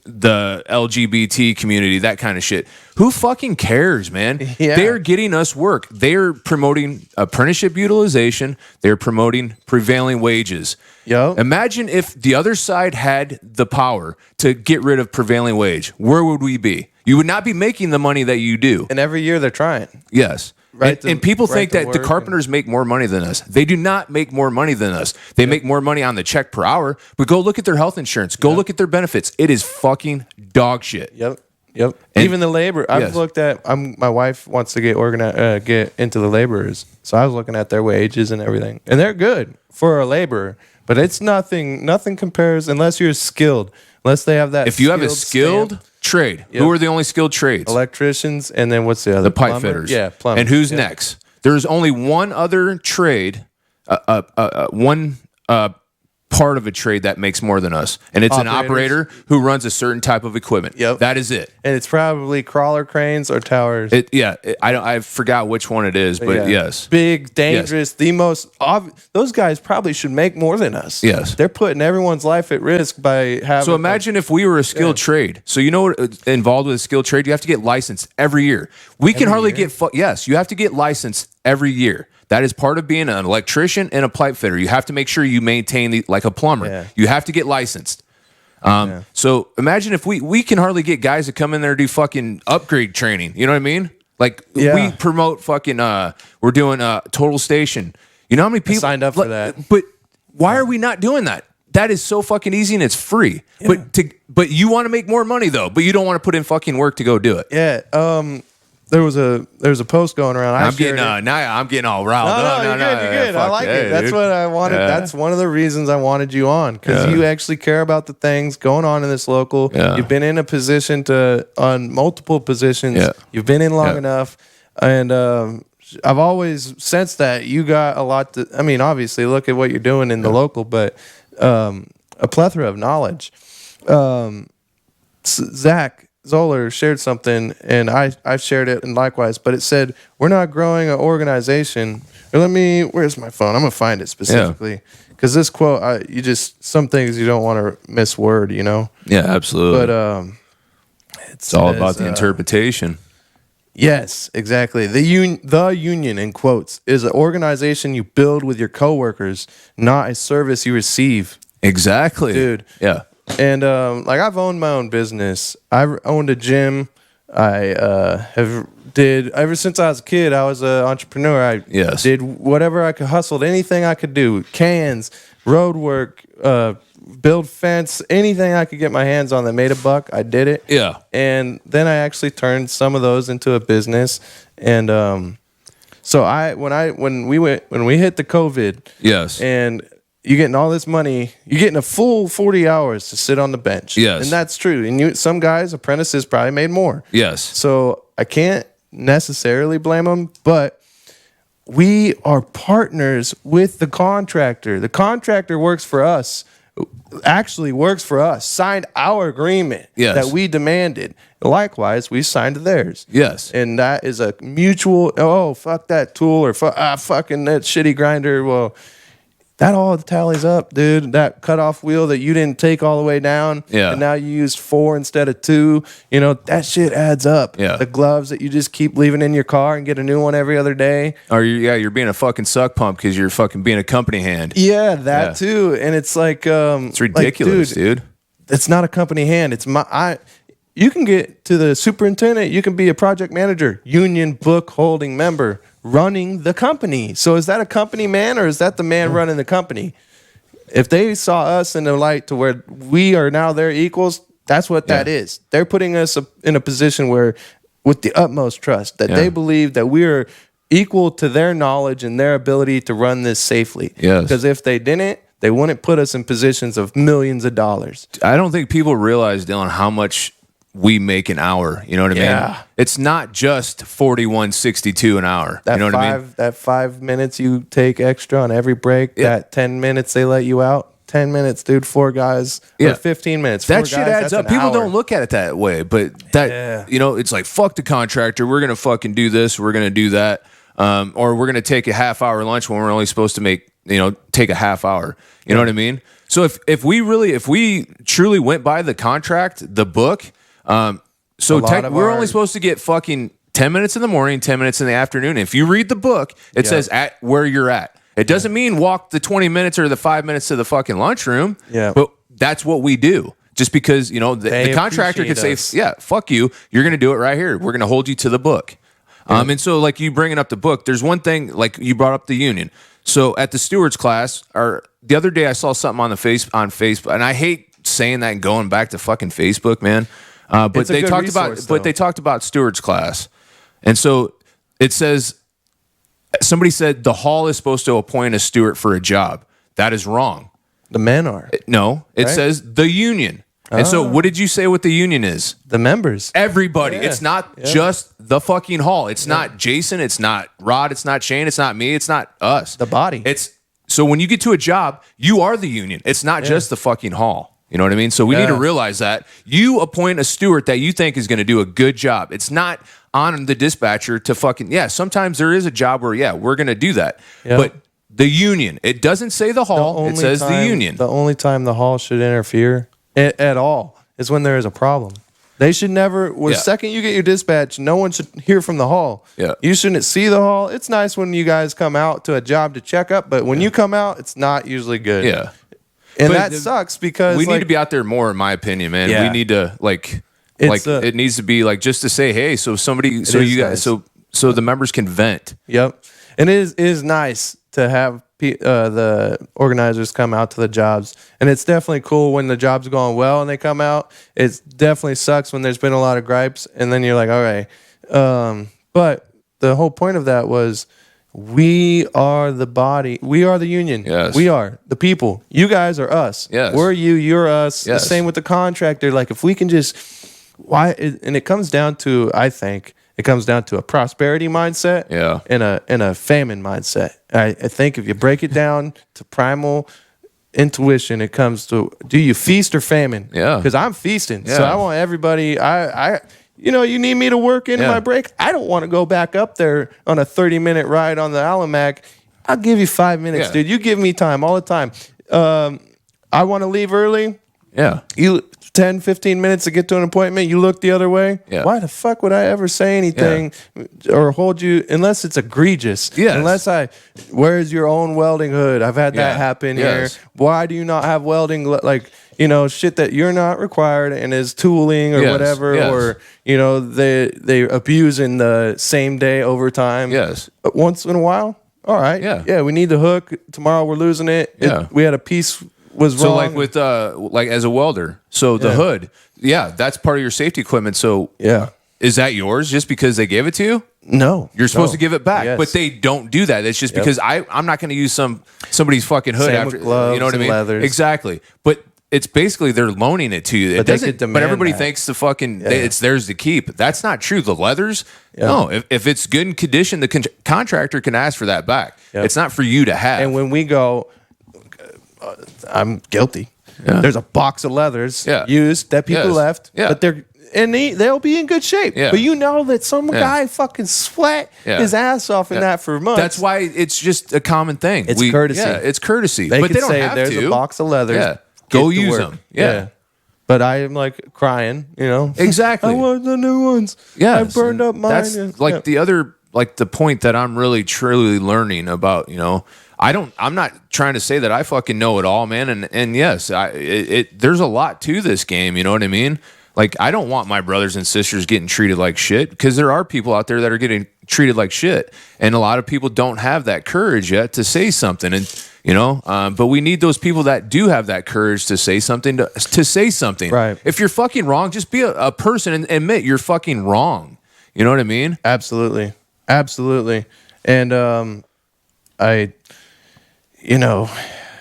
the LGBT community, that kind of shit. Who fucking cares, man? Yeah. They're getting us work. They're promoting apprenticeship utilization. They're promoting prevailing wages. Yep. Imagine if the other side had the power to get rid of prevailing wage. Where would we be? You would not be making the money that you do. And every year they're trying. Yes. And people think that the carpenters make more money than us. They do not make more money than us. They make more money on the check per hour. But go look at their health insurance. Go look at their benefits. It is fucking dog shit. Yep. And even the labor. I've looked at. My wife wants to get into the laborers, so I was looking at their wages and everything, and they're good for a laborer. But it's nothing. Nothing compares unless you're skilled. Unless they have that. If you have a skilled trade, who are the only skilled trades? Electricians, and then what's the other? The pipe fitters. Yeah, plumbers. And who's next? There's only one other trade, one part of a trade that makes more than us, and it's an operator who runs a certain type of equipment. Yep. That is it. And it's probably crawler cranes or towers. I forgot which one it is, but yes. Big, dangerous, the most obvious. Those guys probably should make more than us. Yes. They're putting everyone's life at risk by having. So imagine if we were a skilled trade. So you know what involved with a skilled trade? You have to get licensed every year. We can hardly get, yes, you have to get licensed every year. That is part of being an electrician and a pipe fitter. You have to make sure you maintain like a plumber. Yeah. You have to get licensed. So imagine if we can hardly get guys to come in there to do fucking upgrade training. You know what I mean? Like we promote fucking, we're doing Total Station. You know how many people signed up for that? But why are we not doing that? That is so fucking easy and it's free. Yeah. But you want to make more money though, but you don't want to put in fucking work to go do it. Yeah. There was a post going around. I'm getting all riled up. No, you're good. I like it. That's what I wanted. Yeah. That's one of the reasons I wanted you on, because you actually care about the things going on in this local. Yeah. You've been in a position on multiple positions. Yeah. You've been in long enough, and I've always sensed that you got a lot to. I mean, obviously, look at what you're doing in the local, but a plethora of knowledge. Zach Zoller shared something, and I shared it, and likewise. But it said, "We're not growing an organization." Or where's my phone? I'm gonna find it specifically, because this quote, some things you don't want to misword, you know. Yeah, absolutely. But it's all about the interpretation. Yes, exactly. The union, in quotes, is an organization you build with your coworkers, not a service you receive. Exactly, dude. Yeah. And I've owned my own business. I owned a gym. I did ever since I was a kid. I was an entrepreneur. I did whatever I could, hustled anything I could do. Cans, road work, build fence, anything I could get my hands on that made a buck. I did it. Yeah. And then I actually turned some of those into a business. And so when we hit the COVID, yes, and you're getting all this money. You're getting a full 40 hours to sit on the bench. Yes. And that's true. And some guys, apprentices, probably made more. Yes. So I can't necessarily blame them, but we are partners with the contractor. The contractor works for us, signed our agreement that we demanded. Likewise, we signed theirs. Yes. And that is a mutual, fuck that tool, or fucking that shitty grinder. Well, that all tallies up, dude. That cutoff wheel that you didn't take all the way down, and now you used 4 instead of 2. You know, that shit adds up. Yeah. The gloves that you just keep leaving in your car and get a new one every other day. Or you're being a fucking suck pump because you're fucking being a company hand. Yeah, that too. And it's like, it's ridiculous, dude. It's not a company hand. It's you can get to the superintendent. You can be a project manager, union book holding member, running the company. So is that a company man, or is that the man running the company? If they saw us in the light to where we are now their equals, that's what that is. They're putting us in a position where, with the utmost trust, that they believe that we are equal to their knowledge and their ability to run this safely. Yes. Because if they didn't, they wouldn't put us in positions of millions of dollars. I don't think people realize, Dylan, how much we make an hour. You know what I mean? It's not just $41.62 an hour. You know what I mean? That 5 minutes you take extra on every break, that 10 minutes they let you out. 10 minutes, dude. 4 guys. Yeah. Or 15 minutes. That 4 shit guys, adds that's up. an People hour. don't look at it that way, but that, you know, it's like, fuck the contractor. We're going to fucking do this. We're going to do that. Or we're going to take a half-hour lunch when we're only supposed to take a half hour. You know what I mean? So if we truly went by the contract, the book, we're only supposed to get fucking 10 minutes in the morning, 10 minutes in the afternoon. If you read the book, it says at where you're at. It doesn't mean walk the 20 minutes or the 5 minutes to the fucking lunchroom. Yeah. But that's what we do. Just because, you know, the contractor could say, yeah, fuck you. You're going to do it right here. We're going to hold you to the book. And so like you bringing up the book, there's one thing, like you brought up the union. So at the stewards class, or the other day I saw something on Facebook, and I hate saying that and going back to fucking Facebook, man. But they talked about stewards class. And so it says, somebody said the hall is supposed to appoint a steward for a job. That is wrong. The men are. It says the union. And so what did you say what the union is? The members. Everybody. It's not just the fucking hall. It's not Jason. It's not Rod. It's not Shane. It's not me. It's not us. The body. So when you get to a job, you are the union. It's not just the fucking hall. You know what I mean? So we need to realize that. You appoint a steward that you think is going to do a good job. It's not on the dispatcher to fucking, sometimes there is a job where, we're going to do that. Yep. But the union, it doesn't say the hall. It says the union. The only time the hall should interfere at all is when there is a problem. They should never, the second you get your dispatch, no one should hear from the hall. Yeah. You shouldn't see the hall. It's nice when you guys come out to a job to check up, but when you come out, it's not usually good. Yeah. And that sucks because we need to be out there more, in my opinion, man. We need to it needs to be like just to say, hey, so somebody, so you guys, so the members can vent. Yep. And it is nice to have the organizers come out to the jobs, and it's definitely cool when the job's going well and they come out. It definitely sucks when there's been a lot of gripes, and then you're like, all right. But the whole point of that was we are the body. We are the union. Yes. We are the people. You guys are us. Yes. We're you. You're us. Yes. The same with the contractor. Like if we can just and it comes down to, I think, it comes down to a prosperity mindset and a famine mindset. I think if you break it down to primal intuition, it comes to, do you feast or famine? Yeah. Because I'm feasting. Yeah. So I want everybody, you need me to work into my break. I don't want to go back up there on a 30-minute ride on the Alamac. I'll give you 5 minutes, dude. You give me time all the time. I want to leave early. Yeah. You 10, 15 minutes to get to an appointment, you look the other way. Yeah. Why the fuck would I ever say anything or hold you unless it's egregious? Yes. Unless where's your own welding hood? I've had that happen here. Why do you not have welding, shit that you're not required and is tooling or whatever, or they abusing the same day overtime. Yes. But once in a while, all right. Yeah, we need the hook. Tomorrow we're losing it. Yeah. We had a piece was wrong. So like with as a welder, so the hood, that's part of your safety equipment. So is that yours just because they gave it to you? No, you're supposed to give it back, but they don't do that. It's just because I'm not going to use somebody's fucking hood Same after with gloves, you know what I mean? Leathers. Exactly, but it's basically they're loaning it to you. But everybody thinks the fucking it's theirs to keep. That's not true. The leathers, no. If it's good in condition, the contractor can ask for that back. It's not for you to have. And when we go, I'm guilty. There's a box of leathers used that people left, but they'll be in good shape. But you know that some guy fucking sweat his ass off in that for months. That's why it's just a common thing. It's courtesy. Yeah, it's courtesy. But they don't have there's to. A box of leathers. Yeah. Go use them. Yeah. But I am like crying, Exactly. I want the new ones. Yeah. I burned up mine. That's the other, the point that I'm really truly learning about, I'm not trying to say that I fucking know it all, man. And yes, there's a lot to this game. You know what I mean? Like, I don't want my brothers and sisters getting treated like shit, because there are people out there that are getting treated like shit. And a lot of people don't have that courage yet to say something. And, but we need those people that do have that courage to say something, to say something. Right. If you're fucking wrong, just be a person and admit you're fucking wrong. You know what I mean? Absolutely. Absolutely. And,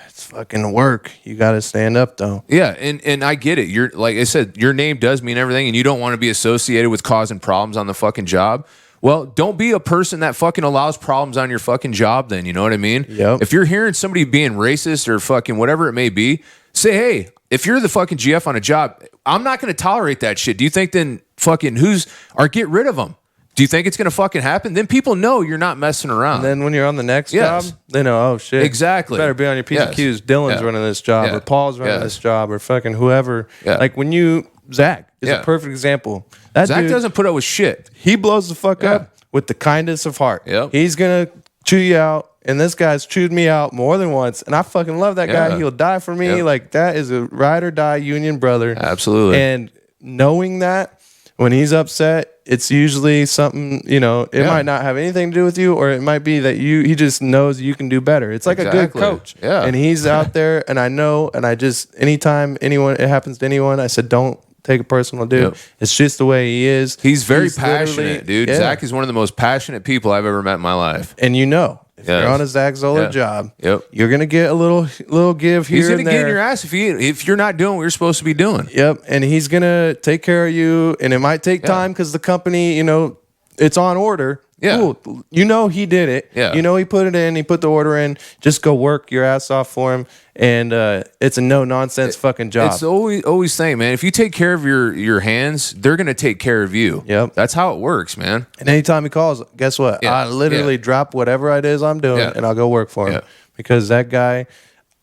it's fucking work. You got to stand up though. Yeah. And I get it. You're, like I said, your name does mean everything, and you don't want to be associated with causing problems on the fucking job. Well, don't be a person that fucking allows problems on your fucking job then, you know what I mean? Yep. If you're hearing somebody being racist or fucking whatever it may be, say, hey, if you're the fucking GF on a job, I'm not going to tolerate that shit. Do you think then fucking get rid of them? Do you think it's going to fucking happen? Then people know you're not messing around. And then when you're on the next Yes. job, they know, oh shit. Exactly. You better be on your P's and Yes. Q's. Dylan's Yeah. running this job, Yeah. or Paul's running Yes. this job, or fucking whoever. Yeah. Like when Zach is Yeah. a perfect example. That Zach dude, doesn't put up with shit. he blows the fuck Yeah. up with the kindness of heart. Yep. He's going to chew you out. And this guy's chewed me out more than once. And I fucking love that guy. Yeah. He'll die for me. Yep. Like, that is a ride or die union brother. Absolutely. And knowing that when he's upset, it's usually something, it Yeah. might not have anything to do with you, or it might be that he just knows you can do better. It's like a good Exactly. coach. Yeah. And he's out there, and I know, and I just, anytime it happens to anyone, I said, don't take it personal, dude. Yep. It's just the way he is. He's very literally- passionate, dude. Yeah. Zach is one of the most passionate people I've ever met in my life. And if Yes. you're on a Zach Zoller Yeah. job, Yep. you're gonna get a little give here He's going to and get there. in your ass if you're not doing what you're supposed to be doing. Yep, and he's gonna take care of you, and it might take time because the company, it's on order. Yeah. Cool. He did it. Yeah. He put it in. He put the order in. Just go work your ass off for him, and it's a no nonsense fucking job. It's always saying, man, if you take care of your hands, they're going to take care of you. Yep. That's how it works, man. And anytime he calls, guess what? Yeah. I literally Yeah. drop whatever it is I'm doing, Yeah. and I'll go work for him Yeah. because that guy,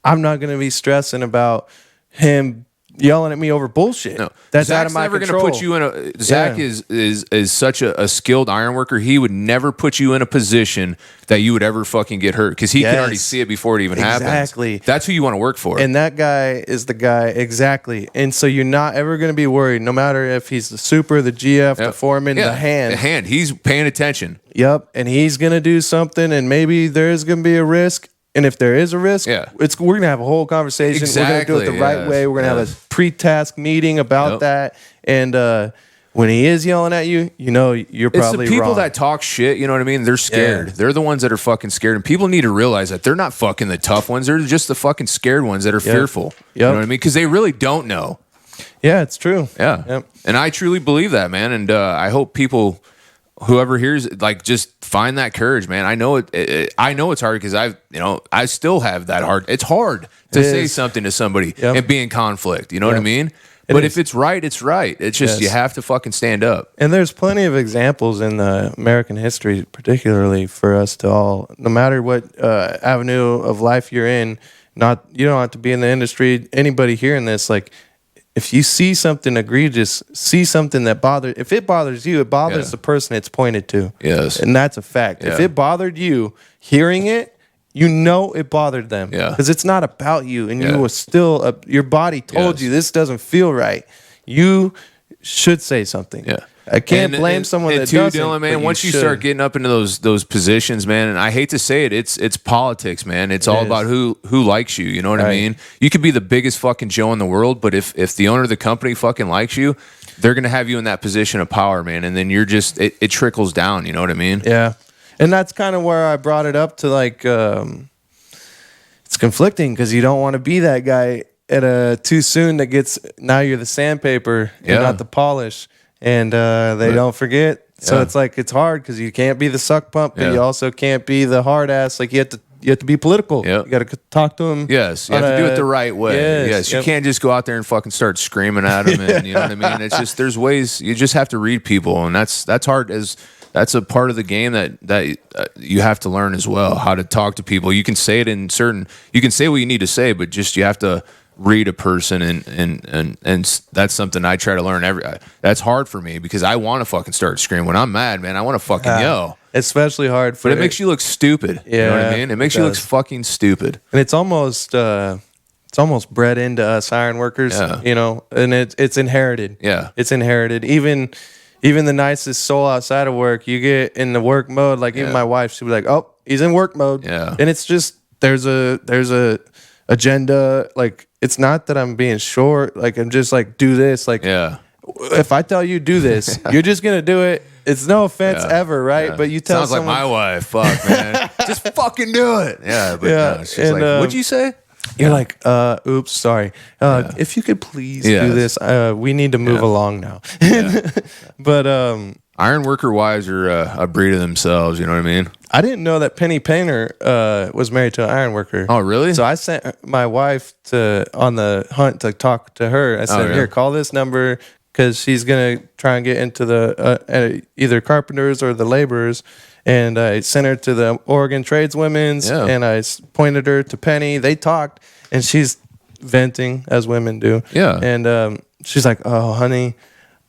I'm not gonna be stressing about him yelling at me over bullshit. No, That's Zach's out of my never control. Gonna put you in a. Zach Yeah. is such a skilled iron worker. He would never put you in a position that you would ever fucking get hurt because he can already Yes. see it before it even happens. Exactly. That's who you want to work for. And that guy is the guy, exactly. And so you're not ever going to be worried, no matter if he's the super, the GF, the Yep. foreman, Yeah, the hand. The hand. He's paying attention. Yep. And he's going to do something, and maybe there's going to be a risk. And if there is a risk, Yeah. we're gonna have a whole conversation. We're gonna do it the Exactly, right yes, way. We're gonna have a pre-task meeting about Yep. that. And when he is yelling at you, you're It's probably the people wrong. that talk shit, you know what I mean? They're scared. Yeah. They're the ones that are fucking scared. And people need to realize that they're not fucking the tough ones. They're just the fucking scared ones that are fearful. You know what I mean? Because they really don't know. Yeah, it's true. Yeah. Yep. And I truly believe that, man. And I hope people, whoever hears it, like, just find that courage, man. I know I know it's hard because I still have that hard. It's hard to It say is. something to somebody Yep. and be in conflict. You know what I Yep. mean? It But is. if it's right, it's right. It's just Yes. you have to fucking stand up. And there's plenty of examples in American history, particularly for us to all, no matter what avenue of life you're in, you don't have to be in the industry. Anybody hearing this, like, if you see something egregious, see something that if it bothers you, it bothers Yeah. the person it's pointed to. Yes. And that's a fact. If Yeah. it bothered you, hearing it, it bothered them. Yeah. Because it's not about you. And Yeah. you were still, your body told Yes. you this doesn't feel right. You should say something. Yeah. I can't blame someone that too, doesn't. Dylan, man, but once you should. start getting up into those positions, man, and I hate to say it, it's politics, man. It's all is. about who likes you. You know what I Right. mean? You could be the biggest fucking Joe in the world, but if the owner of the company fucking likes you, they're gonna have you in that position of power, man. And then you're just it trickles down. You know what I mean? Yeah. And that's kind of where I brought it up to, like, it's conflicting because you don't want to be that guy at too soon that gets, now you're the sandpaper and Yeah. not the polish. And they don't forget. So Yeah. it's like, it's hard because you can't be the suck pump, but Yeah. you also can't be the hard ass. Like, you have to be political. Yep. You got to talk to them. Yes, you have to do it the right way. Yes, you Yep. can't just go out there and fucking start screaming at them. And you know what I mean? It's just there's ways you just have to read people, and that's hard. That's a part of the game that you have to learn as well, how to talk to people. You can say it in certain. You can say what you need to say, but just you have to read a person, and that's something I try to learn. That's hard for me because I want to fucking start screaming when I'm mad, man. I want to fucking yell. Especially hard for But it makes you look stupid. You know what I Yeah, mean? It makes it you look does. fucking stupid. And it's almost bred into us iron workers, Yeah. and it's inherited. Yeah. It's inherited. Even the nicest soul outside of work, you get in the work mode. Like, even Yeah. my wife, she'll be like, "Oh, he's in work mode." Yeah. And it's just there's a agenda. Like, it's not that I'm being short. Like, I'm just like, do this. Like, Yeah. if I tell you do this, you're just gonna do it. It's no offense Yeah. ever, right? Yeah. But you tell Sounds someone, like my wife. Fuck, man. Just fucking do it. Yeah, but Yeah, no, she's and, like, what'd you say? you're like, oops, sorry. If you could please Yes. do this, we need to move along now. But Ironworker wives are a breed of themselves. You know what I mean? I didn't know that Penny Painter was married to an ironworker. Oh, really? So I sent my wife on the hunt to talk to her. I said, really? here, call this number because she's going to try and get into the either carpenters or the laborers. And I sent her to the Oregon Tradeswomen's, and I pointed her to Penny. They talked, and she's venting, as women do. Yeah. And she's like, oh, honey,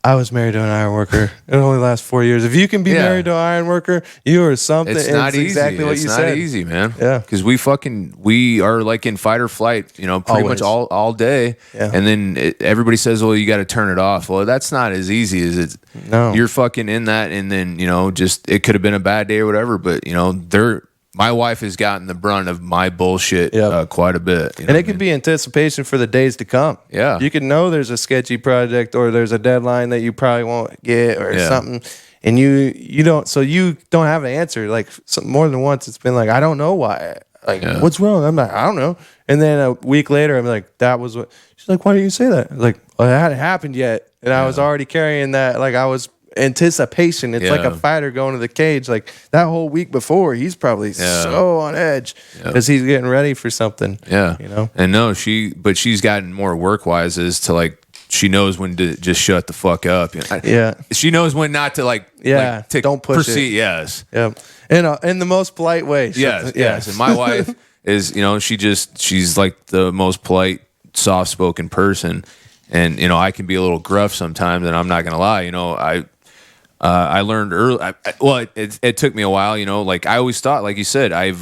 I was married to an ironworker. It only lasts 4 years. If you can be married to an ironworker, you are something. It's not easy. Exactly what you said. It's not easy, man. Yeah. Because we are like in fight or flight, you know, pretty much all day. Yeah. And then everybody says, well, you got to turn it off. Well, that's not as easy as it. No. You're fucking in that, and then, you know, just it could have been a bad day or whatever, but, you know, my wife has gotten the brunt of my bullshit quite a bit. You know and it could be anticipation for the days to come. Yeah. You could know there's a sketchy project or there's a deadline that you probably won't get or something. And you don't have an answer. Like more than once, it's been like, I don't know why. Like, what's wrong? I'm like, I don't know. And then a week later, I'm like, that was what. She's like, why didn't you say that? I'm like, well, it hadn't happened yet. And I was already carrying that. Like I was anticipation. It's like a fighter going to the cage. Like that whole week before, he's probably so on edge because he's getting ready for something. Yeah, you know. And no, she's gotten more work wise as to like she knows when to just shut the fuck up. You know? She knows when not to like to don't push proceed. it. Yes, in the most polite way. Yes. And my wife is, you know, she's like the most polite, soft spoken person. And, you know, I can be a little gruff sometimes, and I'm not gonna lie. You know, I learned early. It took me a while. You know, like I always thought, like you said, I've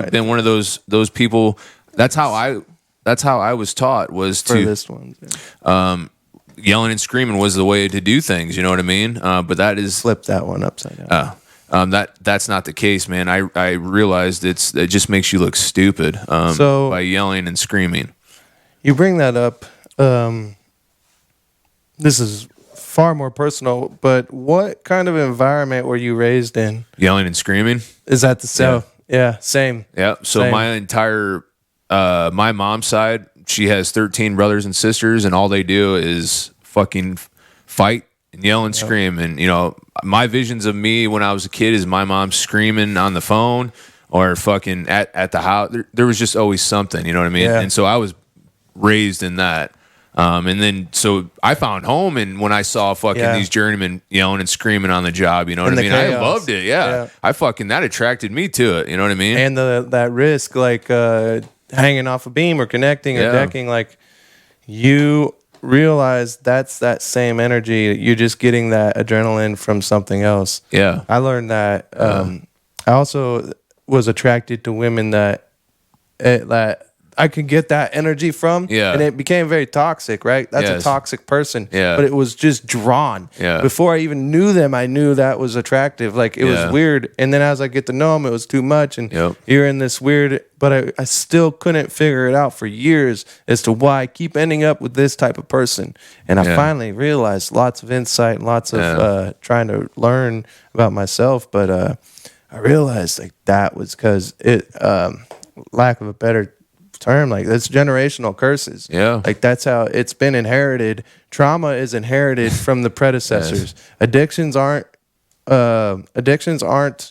been one of those people. That's how I was taught was to this one. Yelling and screaming was the way to do things. You know what I mean? But that is flip that one upside down. That's not the case, man. I realized it just makes you look stupid. So by yelling and screaming, you bring that up. This is far more personal, but what kind of environment were you raised in? Yelling and screaming? Is that the same? Yeah, same. Yeah. So same. My entire my mom's side, she has 13 brothers and sisters, and all they do is fucking fight and yell and scream. And you know, my visions of me when I was a kid is my mom screaming on the phone or fucking at the house. There was just always something, you know what I mean? Yeah. And so I was raised in that. And then, so I found home, and when I saw fucking these journeymen yelling and screaming on the job, you know what I mean? Chaos. I loved it. Yeah. That attracted me to it. You know what I mean? And that risk, like, hanging off a beam or connecting or decking, like, you realize that's that same energy. You're just getting that adrenaline from something else. Yeah. I learned that. I also was attracted to women that I could get that energy from, and it became very toxic, right? That's a toxic person, but it was just drawn. Before I even knew them, I knew that was attractive. Like, it was weird, and then as I get to know them, it was too much, and you're in this weird, but I still couldn't figure it out for years as to why I keep ending up with this type of person. And I finally realized lots of insight and lots of trying to learn about myself, but I realized like that was because it, lack of a better term, like that's generational curses. Like that's how it's been inherited. Trauma is inherited from the predecessors. Addictions aren't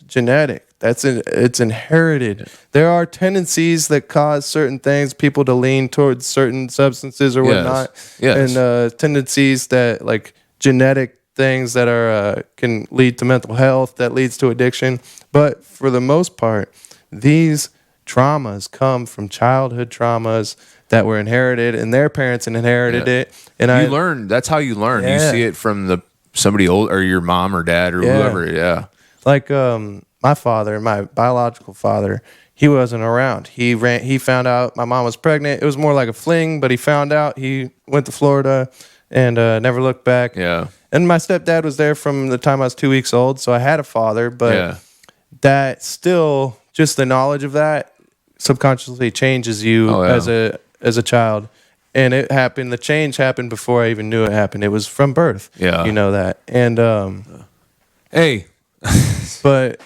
genetic. It's inherited. There are tendencies that cause certain things, people to lean towards certain substances or whatnot, and tendencies that like genetic things that are can lead to mental health, that leads to addiction. But for the most part, these traumas come from childhood traumas that were inherited, and their parents inherited it. And learn. That's how you learn. You see it from somebody old, or your mom or dad or whoever. Like my father, my biological father, he wasn't around. He found out my mom was pregnant. It was more like a fling, but he found out. He went to Florida and never looked back. And my stepdad was there from the time I was 2 weeks old, so I had a father, but that still, just the knowledge of that subconsciously changes you as a child. And it happened, the change happened before I even knew it happened. It was from birth. You know that. And hey. But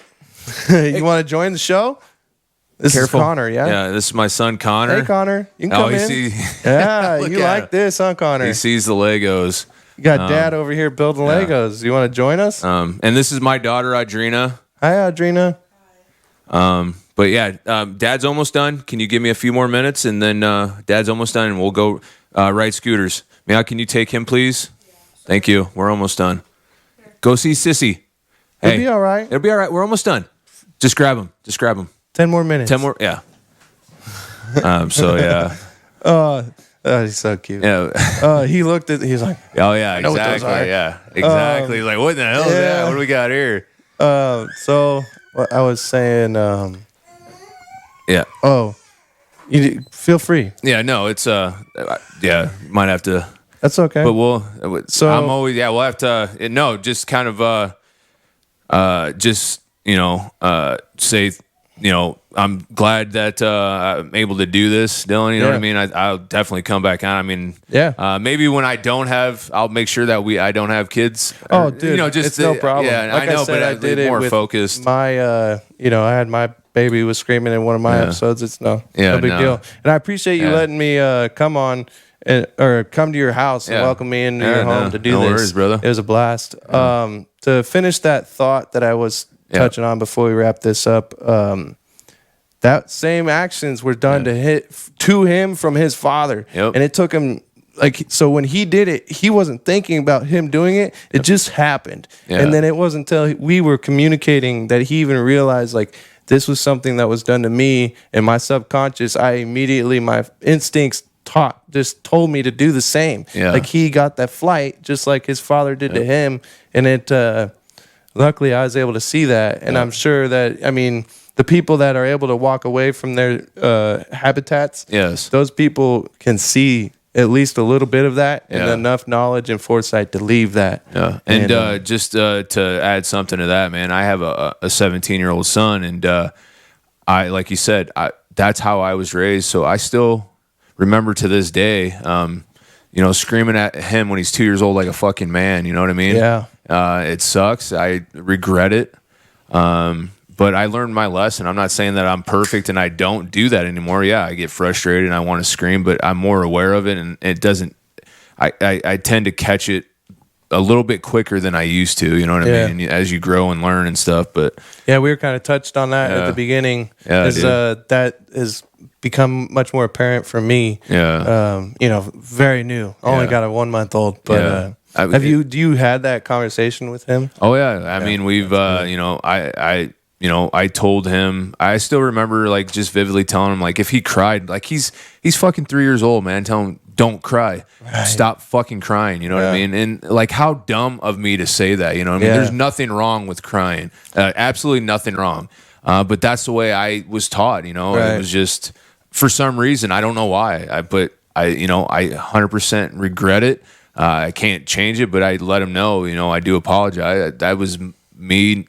you want to join the show? This is Connor, Yeah, this is my son Connor. Hey Connor, you can come in. You like this, huh, Connor? He sees the Legos. You got Dad over here building Legos. You want to join us? And this is my daughter, Audrina. Hi, Audrina. But yeah, Dad's almost done. Can you give me a few more minutes? And then Dad's almost done, and we'll go ride scooters. Meow, can you take him, please? Thank you. We're almost done. Go see Sissy. Hey, It'll be all right. It'll be all right. We're almost done. Just grab him. 10 more minutes. 10 more. Yeah. So yeah. Oh, he's so cute. Yeah. He's like, Oh yeah. know what those Exactly. are. Yeah. Exactly. Like, what the hell is that? What do we got here? so what I was saying, Yeah. oh, you feel free. Yeah. No, it's yeah. Might have to. That's okay. But we'll. So- I'm always. Yeah. We'll have to. No. Just kind of. Just say. I'm glad that I'm able to do this, Dylan. You know what I mean? I'll definitely come back on. I mean, maybe when I don't have, I'll make sure that I don't have kids. Oh, dude, just it's no problem. Yeah, Like I know, said, but I did it more with focused. My, I had my baby was screaming in one of my episodes. It's no big deal. And I appreciate you letting me come on or come to your house and welcome me into your home to do this. Worries, brother. It was a blast. To finish that thought that I was touching on before we wrap this up. That same actions were done to him from his father, and it took him so when he did it, he wasn't thinking about him doing it. It just happened, and then it wasn't until we were communicating that he even realized this was something that was done to me, and my subconscious, my instincts just told me to do the same. Like he got that flight just like his father did to him, and it. Luckily, I was able to see that, and I'm sure that the people that are able to walk away from their habitats, those people can see at least a little bit of that and enough knowledge and foresight to leave that. Yeah. And just to add something to that, man, I have a 17-year-old son, and I, like you said, that's how I was raised. So I still remember to this day, screaming at him when he's 2 years old like a fucking man. You know what I mean? Yeah. It sucks. I regret it. But I learned my lesson. I'm not saying that I'm perfect and I don't do that anymore. Yeah, I get frustrated and I want to scream, but I'm more aware of it, and it doesn't. I tend to catch it a little bit quicker than I used to. You know what I mean? As you grow and learn and stuff. But yeah, we were kind of touched on that at the beginning. Yeah, that has become much more apparent for me. Yeah. Very new. Only got a 1-month-old, but. Do you had that conversation with him? Oh yeah. I mean, we've I told him, I still remember just vividly telling him if he cried, he's fucking 3 years old, man. Tell him, don't cry. Right. Stop fucking crying. You know what I mean? And how dumb of me to say that, you know what I mean? There's nothing wrong with crying. Absolutely nothing wrong. But that's the way I was taught, It was just, for some reason, I don't know why. But I 100% regret it. I can't change it, but I let him know, I do apologize. That was me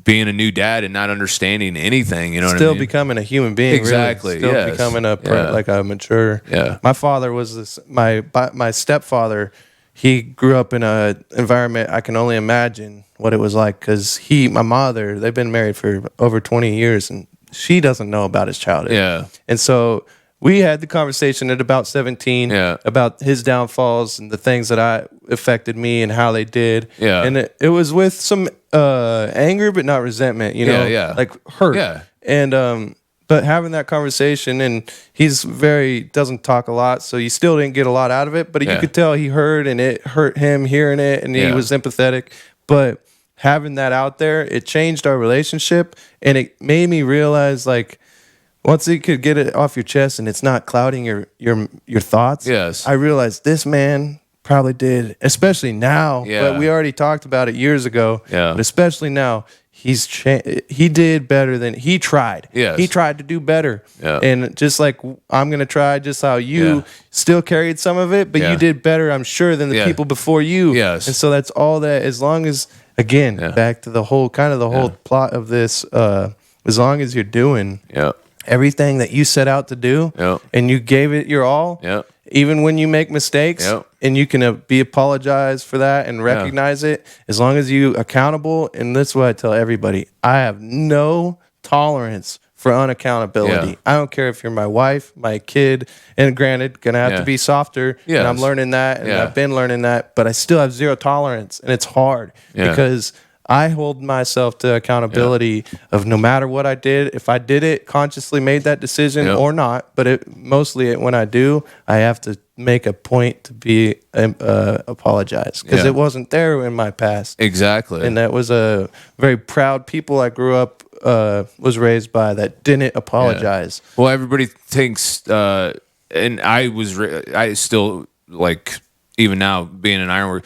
being a new dad and not understanding anything, what I mean? Still becoming a human being. Exactly. Really. Still becoming a mature. Yeah. My father was my stepfather. He grew up in a environment I can only imagine what it was like, because my mother, they've been married for over 20 years, and she doesn't know about his childhood. Yeah. And so we had the conversation at about 17 about his downfalls and the things that affected me and how they did. Yeah. And it was with some anger, but not resentment, like hurt. Yeah. And but having that conversation, and he's doesn't talk a lot, so you still didn't get a lot out of it, but you could tell he heard, and it hurt him hearing it, and he was empathetic. But having that out there, it changed our relationship, and it made me realize once you could get it off your chest and it's not clouding your thoughts, I realized this man probably did, especially now. But we already talked about it years ago. But especially now, he did better than he tried. He tried to do better. And just like I'm gonna try, just how you still carried some of it, but you did better, I'm sure, than the people before you. And so that's all that. As long as, again, back to the whole plot of this, as long as you're doing everything that you set out to do, and you gave it your all, even when you make mistakes, and you can be apologized for that and recognize it, as long as you accountable. And that's what I tell everybody. I have no tolerance for unaccountability. Yeah. I don't care if you're my wife, my kid, and granted, gonna have Yeah. to be softer. Yes. And I'm learning that, and Yeah. I've been learning that, but I still have zero tolerance, and it's hard Yeah. because I hold myself to accountability of no matter what I did, if I did it, consciously made that decision Yep. or not, but mostly when I do, I have to make a point to be apologize because Yeah. it wasn't there in my past. Exactly. And that was a very proud people I grew up, was raised by that didn't apologize. Well, everybody thinks, and I still like, even now being an ironworker,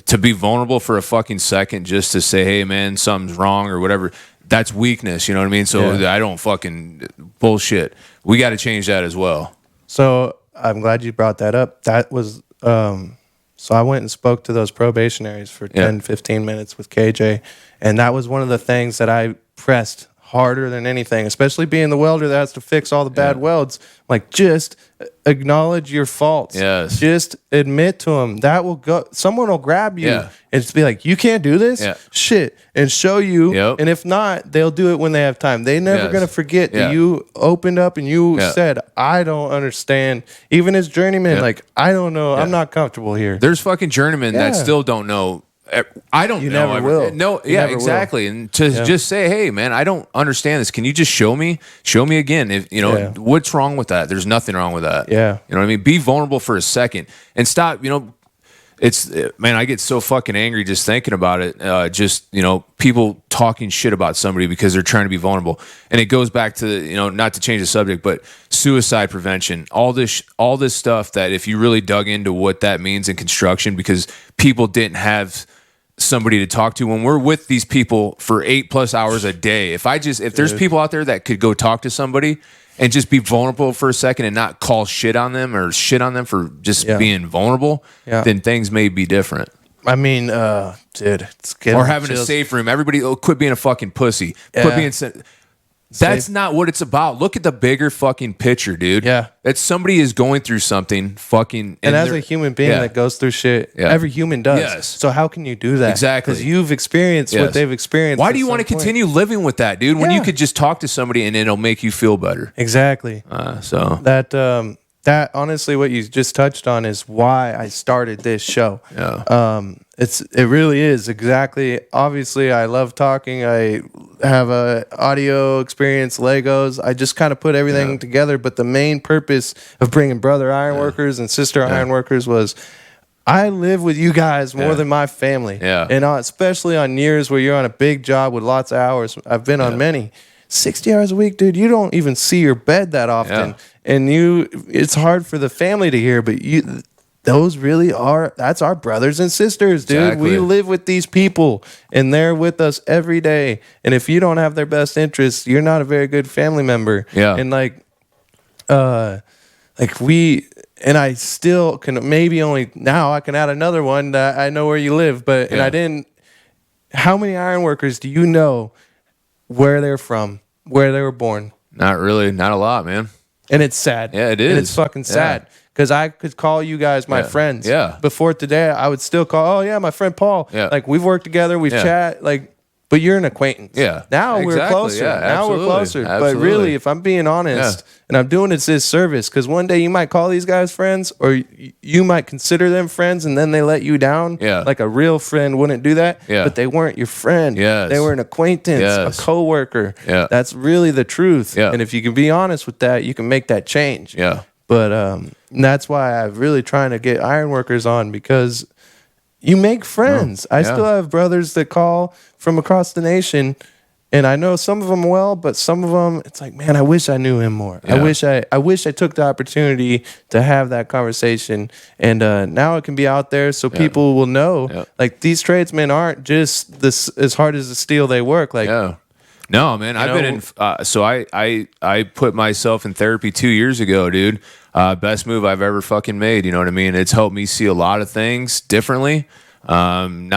to be vulnerable for a fucking second just to say, hey man, something's wrong or whatever, that's weakness. You know what I mean? So I don't fucking bullshit. We got to change that as well. So I'm glad you brought that up. That was, so I went and spoke to those probationaries for 10, 15 minutes with KJ. And that was one of the things that I pressed harder than anything, especially being the welder that has to fix all the bad welds. Like, just acknowledge your faults. Yes. Just admit to them. That will go. Someone will grab you and just be like, you can't do this? Yeah. Shit. And show you. Yep. And if not, they'll do it when they have time. They never going to forget that you opened up and you said, I don't understand. Even as journeyman, like, I don't know. I'm not comfortable here. There's fucking journeymen that still don't know. I don't know. Never will. No, You never exactly. And to just say, hey, man, I don't understand this. Can you just show me? Show me again. If you know what's wrong with that. There's nothing wrong with that. Yeah. You know what I mean? Be vulnerable for a second and stop. You know, man, I get so fucking angry just thinking about it. Just, you know, people talking shit about somebody because they're trying to be vulnerable. And it goes back to, you know, not to change the subject, but suicide prevention, all this stuff that if you really dug into what that means in construction, because people didn't have somebody to talk to when we're with these people for 8+ hours a day. If there's people out there that could go talk to somebody and just be vulnerable for a second and not call shit on them or shit on them for just being vulnerable, then things may be different. I mean, dude, it's getting Or having a safe room. Everybody quit being a fucking pussy. Quit being. That's not what it's about. Look at the bigger fucking picture, dude. Yeah. That somebody is going through something fucking. And as a human being that goes through shit, every human does. Yes. So how can you do that? Exactly. Because you've experienced what they've experienced. Why do you want to continue living with that, dude? When you could just talk to somebody and it'll make you feel better. Exactly. So that honestly, what you just touched on is why I started this show. Yeah. It really is exactly. Obviously, I love talking. I have a audio experience, Legos. I just kind of put everything together. But the main purpose of bringing brother ironworkers and sister ironworkers was, I live with you guys more than my family. Yeah. And especially on years where you're on a big job with lots of hours. I've been on many. 60 hours a week, dude. You don't even see your bed that often, and it's hard for the family to hear. But those really are. That's our brothers and sisters, dude. Exactly. We live with these people, and they're with us every day. And if you don't have their best interests, you're not a very good family member. Yeah. And and I still can maybe only now I can add another one that I know where you live, but and I didn't. How many ironworkers do you know where they're from, where they were born? Not really. Not a lot, man. And it's sad. Yeah, it is. And it's fucking sad. Because I could call you guys my friends. Yeah. Before today, I would still call, oh, yeah, my friend Paul. Yeah. Like, we've worked together, we've chat, like, but you're an acquaintance. Yeah. Now we're Exactly. closer. Yeah, now we're absolutely. closer. But Absolutely. really, if I'm being honest, and I'm doing this service, because one day you might call these guys friends, or you might consider them friends, and then they let you down. Yeah. Like a real friend wouldn't do that. Yeah. But they weren't your friend. Yes. They were an acquaintance, Yes. a coworker. Yeah. That's really the truth. Yeah. And if you can be honest with that, you can make that change. Yeah. But that's why I'm really trying to get ironworkers on, because you make friends. I still have brothers that call from across the nation, and I know some of them well, but some of them, it's like, man, I wish I knew him more. Yeah. I wish I took the opportunity to have that conversation, and now it can be out there so people will know, like, these tradesmen aren't just this as hard as the steel they work. Like, no, man, I've been in. So I put myself in therapy 2 years ago, dude. Best move I've ever fucking made. You know what I mean? It's helped me see a lot of things differently. It's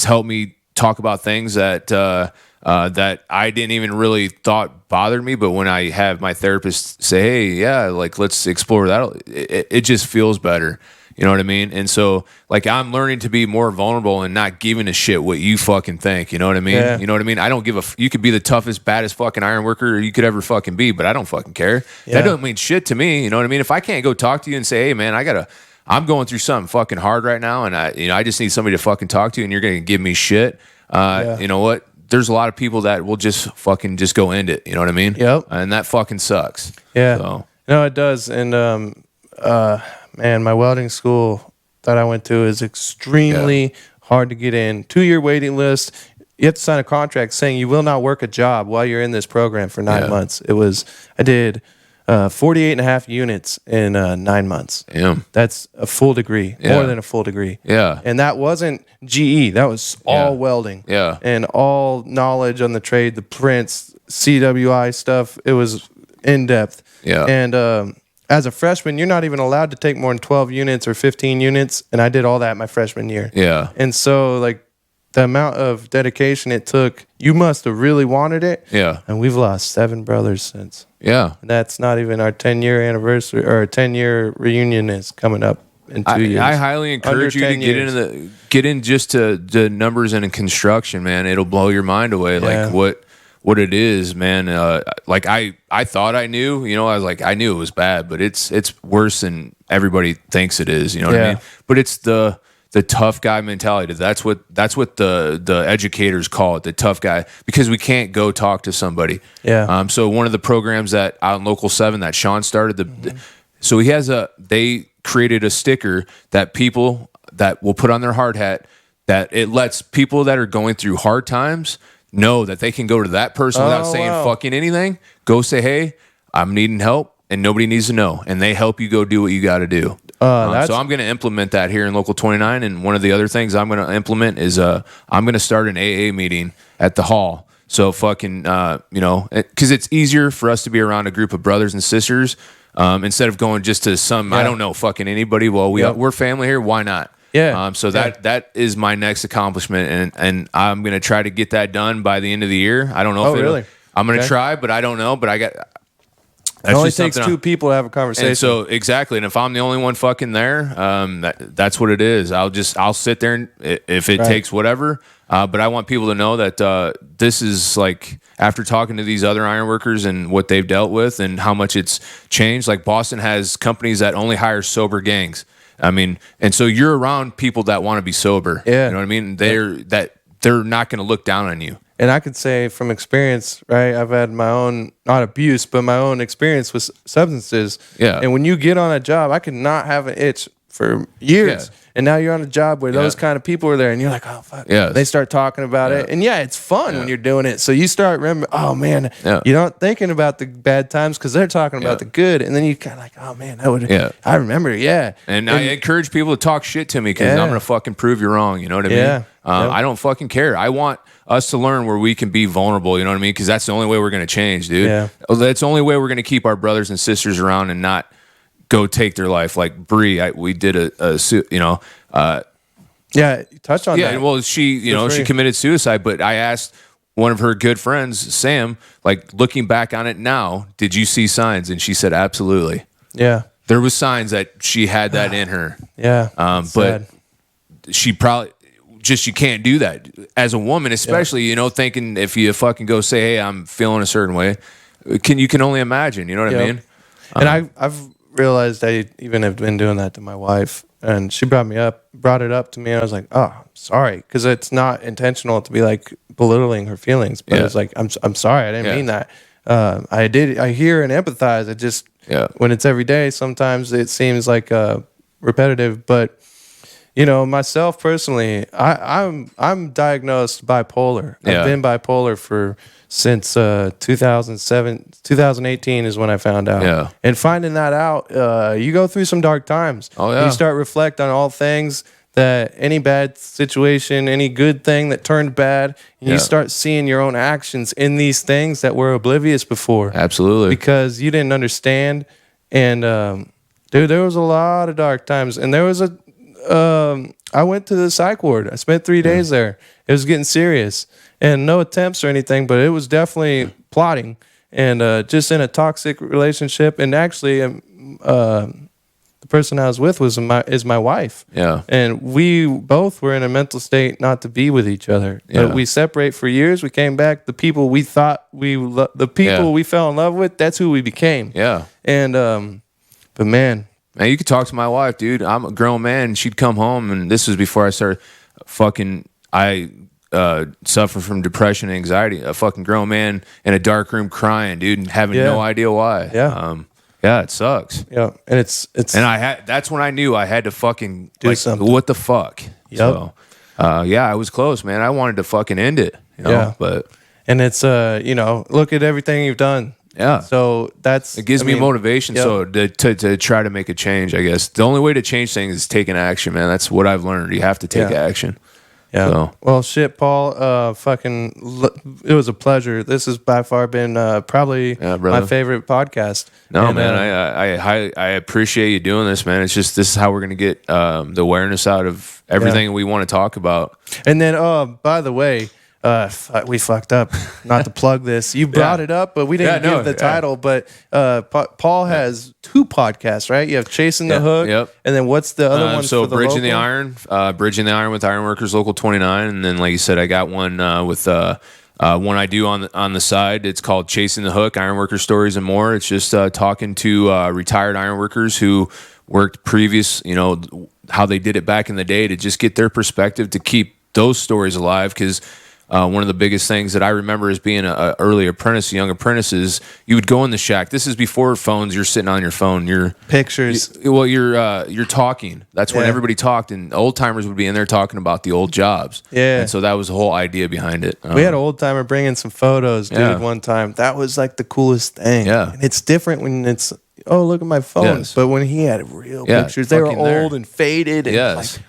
helped me talk about things that that I didn't even really thought bothered me. But when I have my therapist say, "Hey, yeah, like let's explore that," it just feels better. You know what I mean? And so, like, I'm learning to be more vulnerable and not giving a shit what you fucking think. You know what I mean? Yeah. You know what I mean? I don't give a. You could be the toughest, baddest fucking iron worker you could ever fucking be, but I don't fucking care. Yeah. That doesn't mean shit to me. You know what I mean? If I can't go talk to you and say, hey, man, I'm going through something fucking hard right now, and I just need somebody to fucking talk to, and you're gonna give me shit. You know what? There's a lot of people that will just fucking just go end it. You know what I mean? Yep. And that fucking sucks. Yeah. So. No, it does. And man, my welding school that I went to is extremely hard to get in. 2-year waiting list. You have to sign a contract saying you will not work a job while you're in this program for 9 months. I did 48 and a half units in 9 months. Damn. That's a full degree, more than a full degree. Yeah. And that wasn't GE. That was all welding. Yeah. And all knowledge on the trade, the prints, CWI stuff. It was in depth. Yeah. And as a freshman, you're not even allowed to take more than 12 units or 15 units. And I did all that my freshman year. Yeah. And so, like, the amount of dedication it took, you must have really wanted it. Yeah. And we've lost 7 brothers since. Yeah. And that's not even our 10-year anniversary, or our 10-year reunion is coming up in 2 years. I highly encourage you to get in just to the numbers and in construction, man. It'll blow your mind away. Yeah. Like what it is, man. Like I thought I knew, you know, I knew it was bad, but it's worse than everybody thinks it is. You know what I mean? But it's the tough guy mentality. That's what the educators call it, the tough guy, because we can't go talk to somebody. Yeah. So one of the programs that out in Local 7 that Sean started, so they created a sticker that people that will put on their hard hat, that it lets people that are going through hard times know that they can go to that person without saying fucking anything. Go say, hey, I'm needing help, and nobody needs to know, and they help you go do what you got to do. So I'm going to implement that here in Local 29, and one of the other things I'm going to implement is I'm going to start an AA meeting at the hall. So fucking, you know, because it's easier for us to be around a group of brothers and sisters instead of going just to some, I don't know, fucking anybody. Well, we're family here. Why not? Yeah. So that is my next accomplishment, and I'm going to try to get that done by the end of the year. I don't know if really? I'm going to try, but I don't know. But I got. It only takes 2 people to have a conversation. And so exactly, and if I'm the only one fucking there, that's what it is. I'll sit there and if it takes whatever. But I want people to know that this is like, after talking to these other ironworkers and what they've dealt with and how much it's changed. Like Boston has companies that only hire sober gangs. I mean, and so you're around people that want to be sober. Yeah. You know what I mean? They're not going to look down on you. And I could say from experience, right? I've had my own, not abuse, but my own experience with substances. Yeah. And when you get on a job, I could not have an itch for years. Yeah. And now you're on a job where those kind of people are there, and you're like, oh, fuck. Yeah. They start talking about it. And it's fun when you're doing it. So you start remembering, oh, man, you're not thinking about the bad times because they're talking about the good. And then you kind of like, oh, man, that would, I remember, And I encourage people to talk shit to me because I'm going to fucking prove you wrong. You know what I mean? I don't fucking care. I want us to learn where we can be vulnerable. You know what I mean? Because that's the only way we're going to change, dude. Yeah. That's the only way we're going to keep our brothers and sisters around and not go take their life. Like Bree, we did you know. You touched on that. Yeah, well, she committed suicide, but I asked one of her good friends, Sam, like, looking back on it now, did you see signs? And she said, absolutely. Yeah. There was signs that she had that in her. Yeah. But she probably you can't do that as a woman, especially, you know, thinking if you fucking go say, hey, I'm feeling a certain way, you can only imagine, you know what I mean? And I've realized I even have been doing that to my wife, and she brought it up to me, and I was like, oh, sorry, because it's not intentional to be like belittling her feelings, but it's like, I'm sorry, I didn't mean that. I hear and empathize. It just, when it's every day, sometimes it seems like repetitive, but you know, myself personally, I'm diagnosed bipolar. I've been bipolar since 2018 is when I found out. Yeah. And finding that out, you go through some dark times. Oh, yeah. You start reflect on all things, that any bad situation, any good thing that turned bad, and you start seeing your own actions in these things that were oblivious before. Absolutely. Because you didn't understand. And dude, there was a lot of dark times, and there was I went to the psych ward. I spent 3 days there. It was getting serious, and no attempts or anything, but it was definitely plotting and just in a toxic relationship. And actually, the the person I was with is my wife. Yeah. And we both were in a mental state not to be with each other. Yeah. But we separate for years. We came back. The people we thought the people we fell in love with, that's who we became. Yeah. And but man, you could talk to my wife, dude. I'm a grown man. She'd come home, and this was before I started I suffer from depression and anxiety. A fucking grown man in a dark room crying, dude, and having no idea why. Yeah. Yeah, it sucks. Yeah, and it's And that's when I knew I had to fucking do something. What the fuck? Yep. So, I was close, man. I wanted to fucking end it. But it's look at everything you've done. Yeah. So it gives me motivation. Yep. So to try to make a change, I guess the only way to change things is taking action, man. That's what I've learned. You have to take action. Yeah. So. Well, shit, Paul. It was a pleasure. This has by far been probably my favorite podcast. No, man. I appreciate you doing this, man. It's just this is how we're gonna get the awareness out of everything we want to talk about. And then, by the way. We fucked up. Not to plug this. You brought it up, but we didn't give the title. But Paul has 2 podcasts, right? You have Chasing the Hook, and then what's the other one? So for the Bridging local? the Iron, Bridging the Iron with Ironworkers Local 29, and then like you said, I got one with one I do on the side. It's called Chasing the Hook: Ironworker Stories and More. It's just talking to retired ironworkers who worked previous, how they did it back in the day, to just get their perspective to keep those stories alive, because. One of the biggest things that I remember as being an early apprentice, young apprentices, you would go in the shack. This is before phones. You're sitting on your phone. You're pictures. You're talking. That's when everybody talked, and old timers would be in there talking about the old jobs. Yeah. And so that was the whole idea behind it. We had an old timer bringing some photos, dude. One time, that was like the coolest thing. Yeah. And it's different when it's look at my phone. Yes. But when he had real pictures, they were old and faded. And like,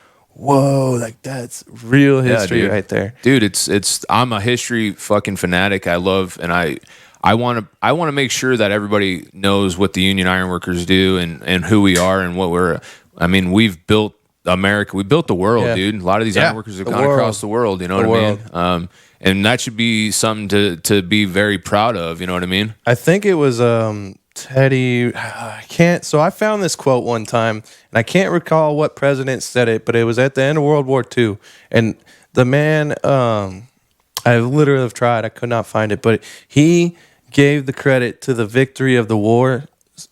whoa, like that's real history right there, dude. It's I'm a history fucking fanatic. I love, and I want to make sure that everybody knows what the Union Ironworkers do and who we are and what we're. I mean, we've built America. We built the world, dude. A lot of these ironworkers have gone across the world. You know what I mean? And that should be something to be very proud of. You know what I mean? I think it was Teddy, I can't. So I found this quote one time, and I can't recall what president said it, but it was at the end of World War II. And the man, I literally have tried, I could not find it, but he gave the credit to the victory of the war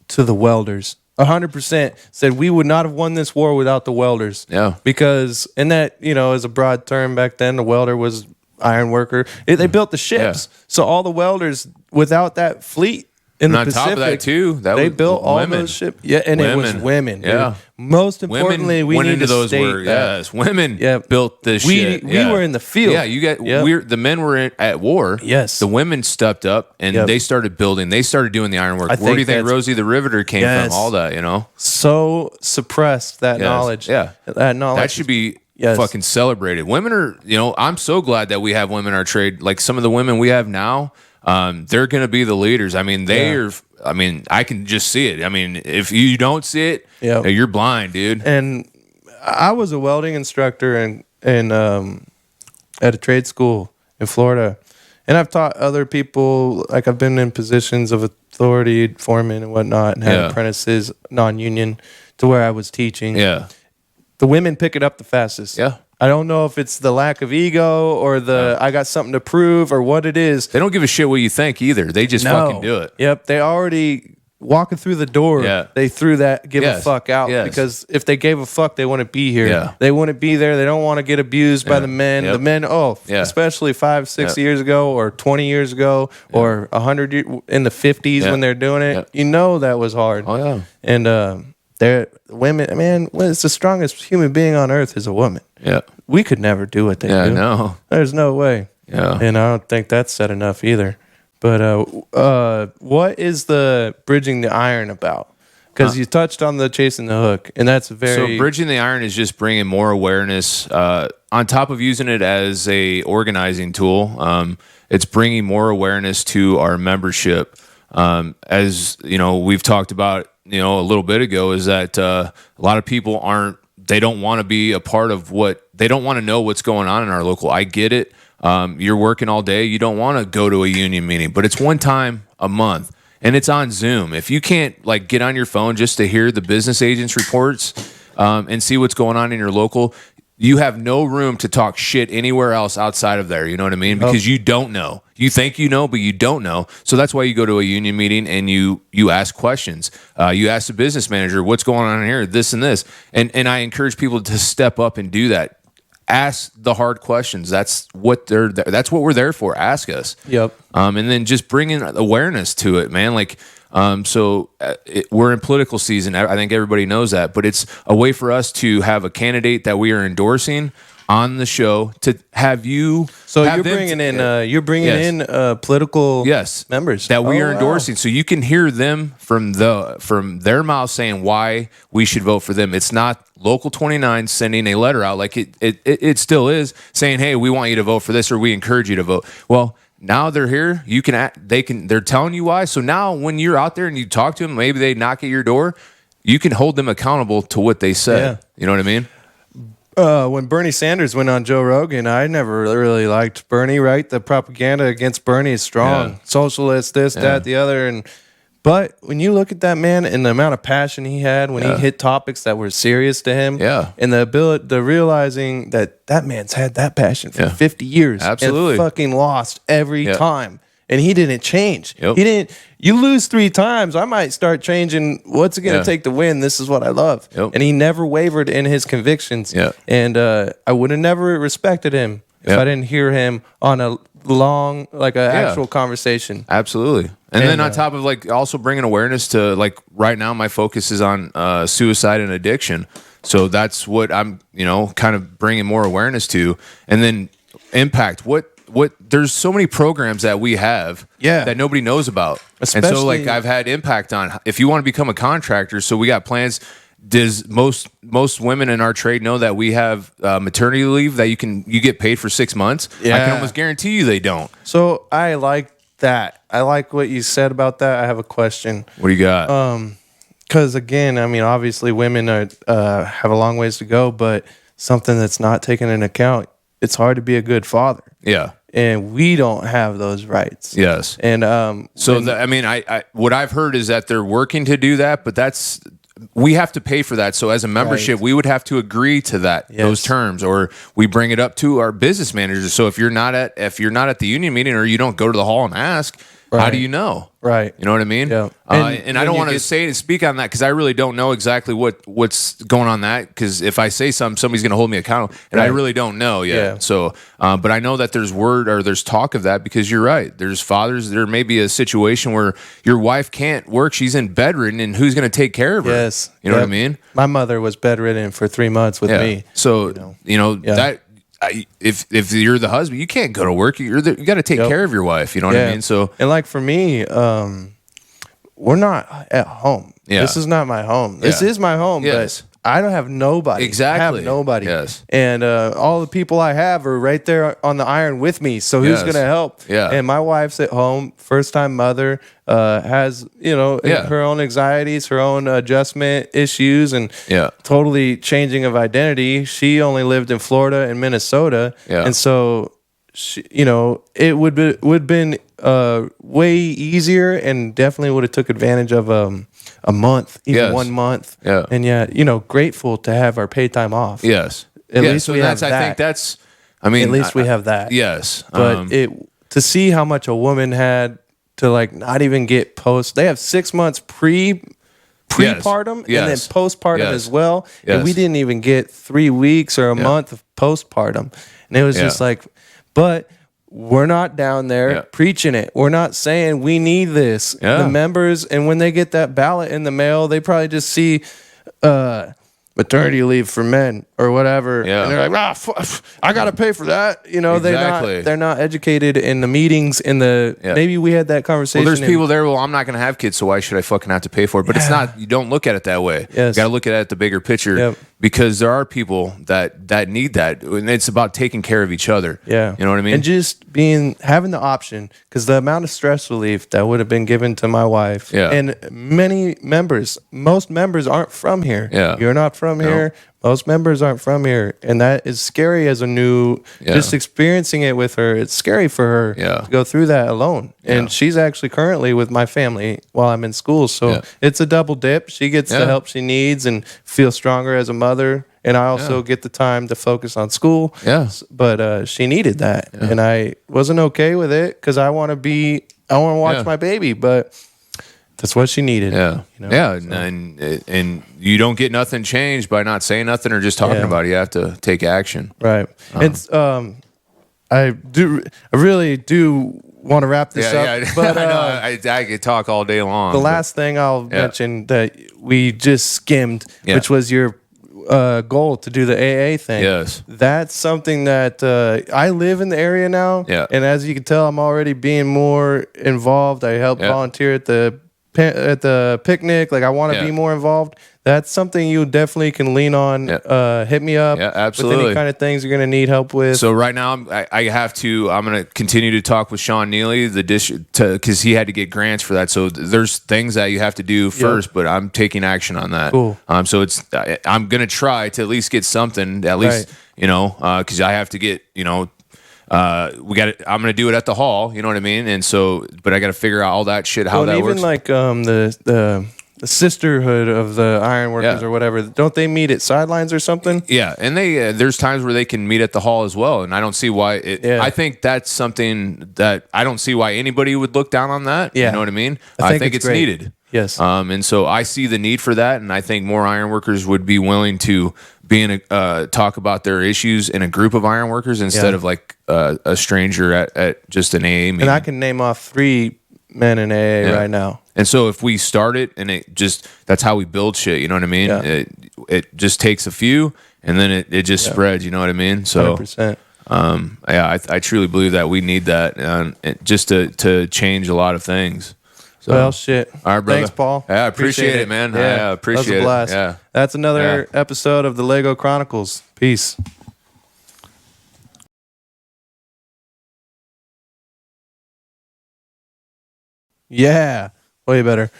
to the welders. 100% said we would not have won this war without the welders. Yeah. Because, and that, is a broad term back then. The welder was iron worker. They built the ships. Yeah. So all the welders, without that fleet, in the Pacific, on top of that too, they built all those ships. Yeah, and it was women. Yeah. Dude. Most importantly, we need to state that. Women built this shit. We were in the field. Yeah, the men were at war. Yes. The women stepped up and they started building. They started doing the ironwork. Where do you think Rosie the Riveter came from? All that, So suppressed, that knowledge. Yeah. That knowledge. That should be fucking celebrated. Women are, I'm so glad that we have women in our trade. Like some of the women we have now, they're going to be the leaders. I mean, I can just see it. I mean, if you don't see it, you're blind, dude. And I was a welding instructor at a trade school in Florida. And I've taught other people, like I've been in positions of authority, foreman and whatnot, and had apprentices, non-union, to where I was teaching. Yeah. The women pick it up the fastest. Yeah. I don't know if it's the lack of ego or I got something to prove or what it is. They don't give a shit what you think either. They just fucking do it. Yep. They already walking through the door. Yeah. They threw that give a fuck out because if they gave a fuck, they wouldn't be here. Yeah. They wouldn't be there. They don't want to get abused by the men. Yep. The men, especially 5-6 years ago or 20 years ago or 100 in the 50s when they're doing it. Yep. That was hard. Oh, yeah. And they're women, man, it's the strongest human being on earth is a woman. Yeah. We could never do what they do. Yeah, no. There's no way. Yeah. And I don't think that's said enough either. But what is the Bridging the Iron about? Because you touched on the Chasing the Hook, and that's very... So Bridging the Iron is just bringing more awareness on top of using it as a organizing tool. It's bringing more awareness to our membership. As we've talked about a little bit ago, is that a lot of people they don't want to be a part of they don't want to know what's going on in our local. I get it. You're working all day. You don't want to go to a union meeting, but it's one time a month. and it's on Zoom. If you can't like get on your phone just to hear the business agents reports and see what's going on in your local, you have no room to talk shit anywhere else outside of there. You know what I mean? Because you don't know. You think you know, but you don't know. So that's why you go to a union meeting and you ask questions. You ask the business manager, what's going on here, this and this. And I encourage people to step up and do that. Ask the hard questions. That's what we're there for. Ask us. Yep. And then just bring in awareness to it, man. Like, we're in political season. I think everybody knows that, but it's a way for us to have a candidate that we are endorsing on the show to have you. So you're bringing in political members that we are endorsing, so you can hear them from their mouth saying why we should vote for them. It's not Local 29 sending a letter out like it still is saying, hey, we want you to vote for this, or we encourage you to vote. Well, now they're here. They're telling you why. So now when you're out there and you talk to them, maybe they knock at your door, you can hold them accountable to what they said. Yeah. You know what I mean? When Bernie Sanders went on Joe Rogan, I never really liked Bernie, right? The propaganda against Bernie is strong. Yeah. Socialist, this, that, the other. But when you look at that man and the amount of passion he had when he hit topics that were serious to him, and the realizing that man's had that passion for 50 years. Absolutely. And fucking lost every time. And he didn't change. Yep. He didn't. You lose 3 times, I might start changing. What's it going to take to win? This is what I love. Yep. And he never wavered in his convictions. And I would have never respected him if I didn't hear him on a long, actual conversation. Absolutely. And then on top of like also bringing awareness to like right now, my focus is on suicide and addiction. So that's what I'm, kind of bringing more awareness to. And then impact. What there's so many programs that we have that nobody knows about. Especially, and so like I've had impact on, if you want to become a contractor, so we got plans. Does most women in our trade know that we have maternity leave that you get paid for 6 months? I can almost guarantee you they don't. So I like that. I like what you said about that. I have a question. What do you got? Because again, I mean, obviously women have a long ways to go, but something that's not taken into account, it's hard to be a good father. Yeah. And we don't have those rights. Yes. And I what I've heard is that they're working to do that, but we have to pay for that. So as a membership, we would have to agree to those terms, or we bring it up to our business managers. So if you're not at the union meeting, or you don't go to the hall and ask, how do you know? Right. You know what I mean? Yeah. And I don't want to speak on that because I really don't know exactly what's going on that. Because if I say something, somebody's going to hold me accountable, and I really don't know yet. Yeah. So, but I know that there's talk of that, because you're right. There's fathers. There may be a situation where your wife can't work; she's in bedridden, and who's going to take care of her? Yes. You know what I mean? My mother was bedridden for 3 months with me. So that. If you're the husband, you can't go to work. You got to take care of your wife. You know what I mean? So, and like for me, we're not at home. Yeah. This is not my home. This is my home. Yes. But I don't have nobody. Exactly. I have nobody. Yes. And all the people I have are right there on the iron with me. So who's going to help? Yeah. And my wife's at home, first-time mother, has her own anxieties, her own adjustment issues, and totally changing of identity. She only lived in Florida and Minnesota, and so it would have been way easier, and definitely would have took advantage of a month, even 1 month. Yeah. And grateful to have our pay time off. Yes. At least we have that. I think that's, I mean, at least we have that. Yes. But to see how much a woman had to not even get they have 6 months prepartum and then postpartum as well. And we didn't even get 3 weeks or a month of postpartum. And it was just but we're not down there preaching it. We're not saying we need this. The members, and when they get that ballot in the mail, they probably just see maternity leave for men or whatever. Yeah. And they're like, I got to pay for that. They're not educated in the meetings, maybe we had that conversation. Well, there's people there, I'm not going to have kids, so why should I fucking have to pay for it? But it's not, you don't look at it that way. Yes. You got to look at it the bigger picture, because there are people that need that, and it's about taking care of each other. Yeah. You know what I mean? And just having the option, because the amount of stress relief that would have been given to my wife, and most members aren't from here. Yeah. You're not from here. most members aren't from here, and that is scary as a new. Just experiencing it with her, it's scary for her to go through that alone. And she's actually currently with my family while I'm in school, so it's a double dip. She gets the help she needs and feels stronger as a mother, and I also get the time to focus on school. But she needed that, and I wasn't okay with it because I want to watch my baby, but that's what she needed. And you don't get nothing changed by not saying nothing or just talking about it. You have to take action. Right. It's I really do want to wrap this up. But I could talk all day long. The last thing I'll mention that we just skimmed, which was your goal to do the AA thing. Yes. That's something that I live in the area now. And as you can tell, I'm already being more involved. I help volunteer at the picnic. Like, I want to be more involved. That's something you definitely can lean on. Hit me up. Absolutely. With any kind of things you're going to need help with. So right now, I'm going to continue to talk with Sean Neely, because he had to get grants for that. So there's things that you have to do first, but I'm taking action on that. Cool. So I'm going to try to at least get something, because I have to get, I'm gonna do it at the hall, you know what I mean? And so, but I got to figure out all that shit, how that works. Even like the sisterhood of the ironworkers or whatever, don't they meet at sidelines or something? Yeah, and they there's times where they can meet at the hall as well, and I don't see why. I think that's something that I don't see why anybody would look down on that. You know what I mean? I think it's needed. Yes. And so I see the need for that, and I think more ironworkers would be willing to be in talk about their issues in a group of ironworkers instead of like a stranger at just an AA meeting. And I can name off 3 men in AA right now. And so if we start it, and that's how we build shit, you know what I mean? It just takes a few, and then it just spreads, you know what I mean? So 100%. I truly believe that we need that just to change a lot of things. So, well, shit. All right, brother. Thanks, Paul. Yeah, I appreciate it, man. Yeah, I appreciate that was a blast. it. Yeah. That's another episode of the Lego Chronicles. Peace. Yeah, way better.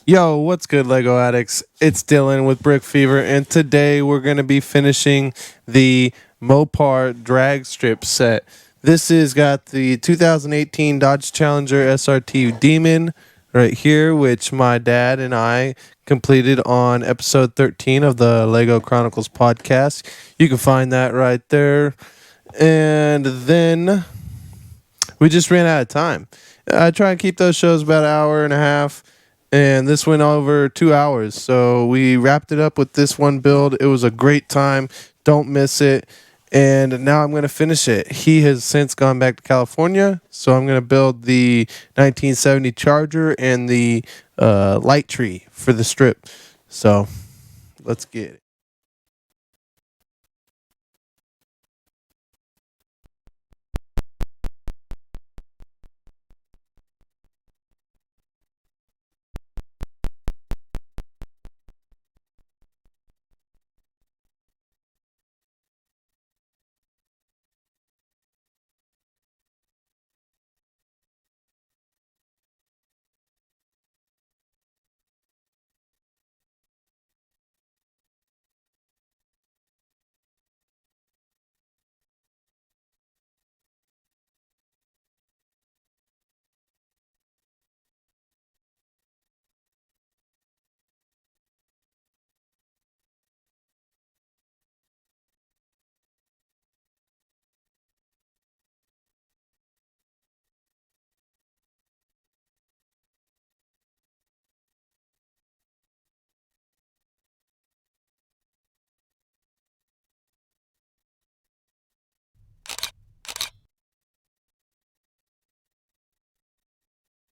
Yo, what's good, Lego addicts? It's Dylan with Brick Fever, and today we're going to be finishing the Mopar drag strip set. This has got the 2018 Dodge Challenger SRT Demon right here, which my dad and I completed on episode 13 of the Lego Chronicles podcast. You can find that right there. And then we just ran out of time. I try and keep those shows about an hour and a half, and this went over 2 hours. So we wrapped it up with this one build. It was a great time. Don't miss it. And now I'm going to finish it. He has since gone back to California, so I'm going to build the 1970 Charger and the light tree for the strip. So let's get it.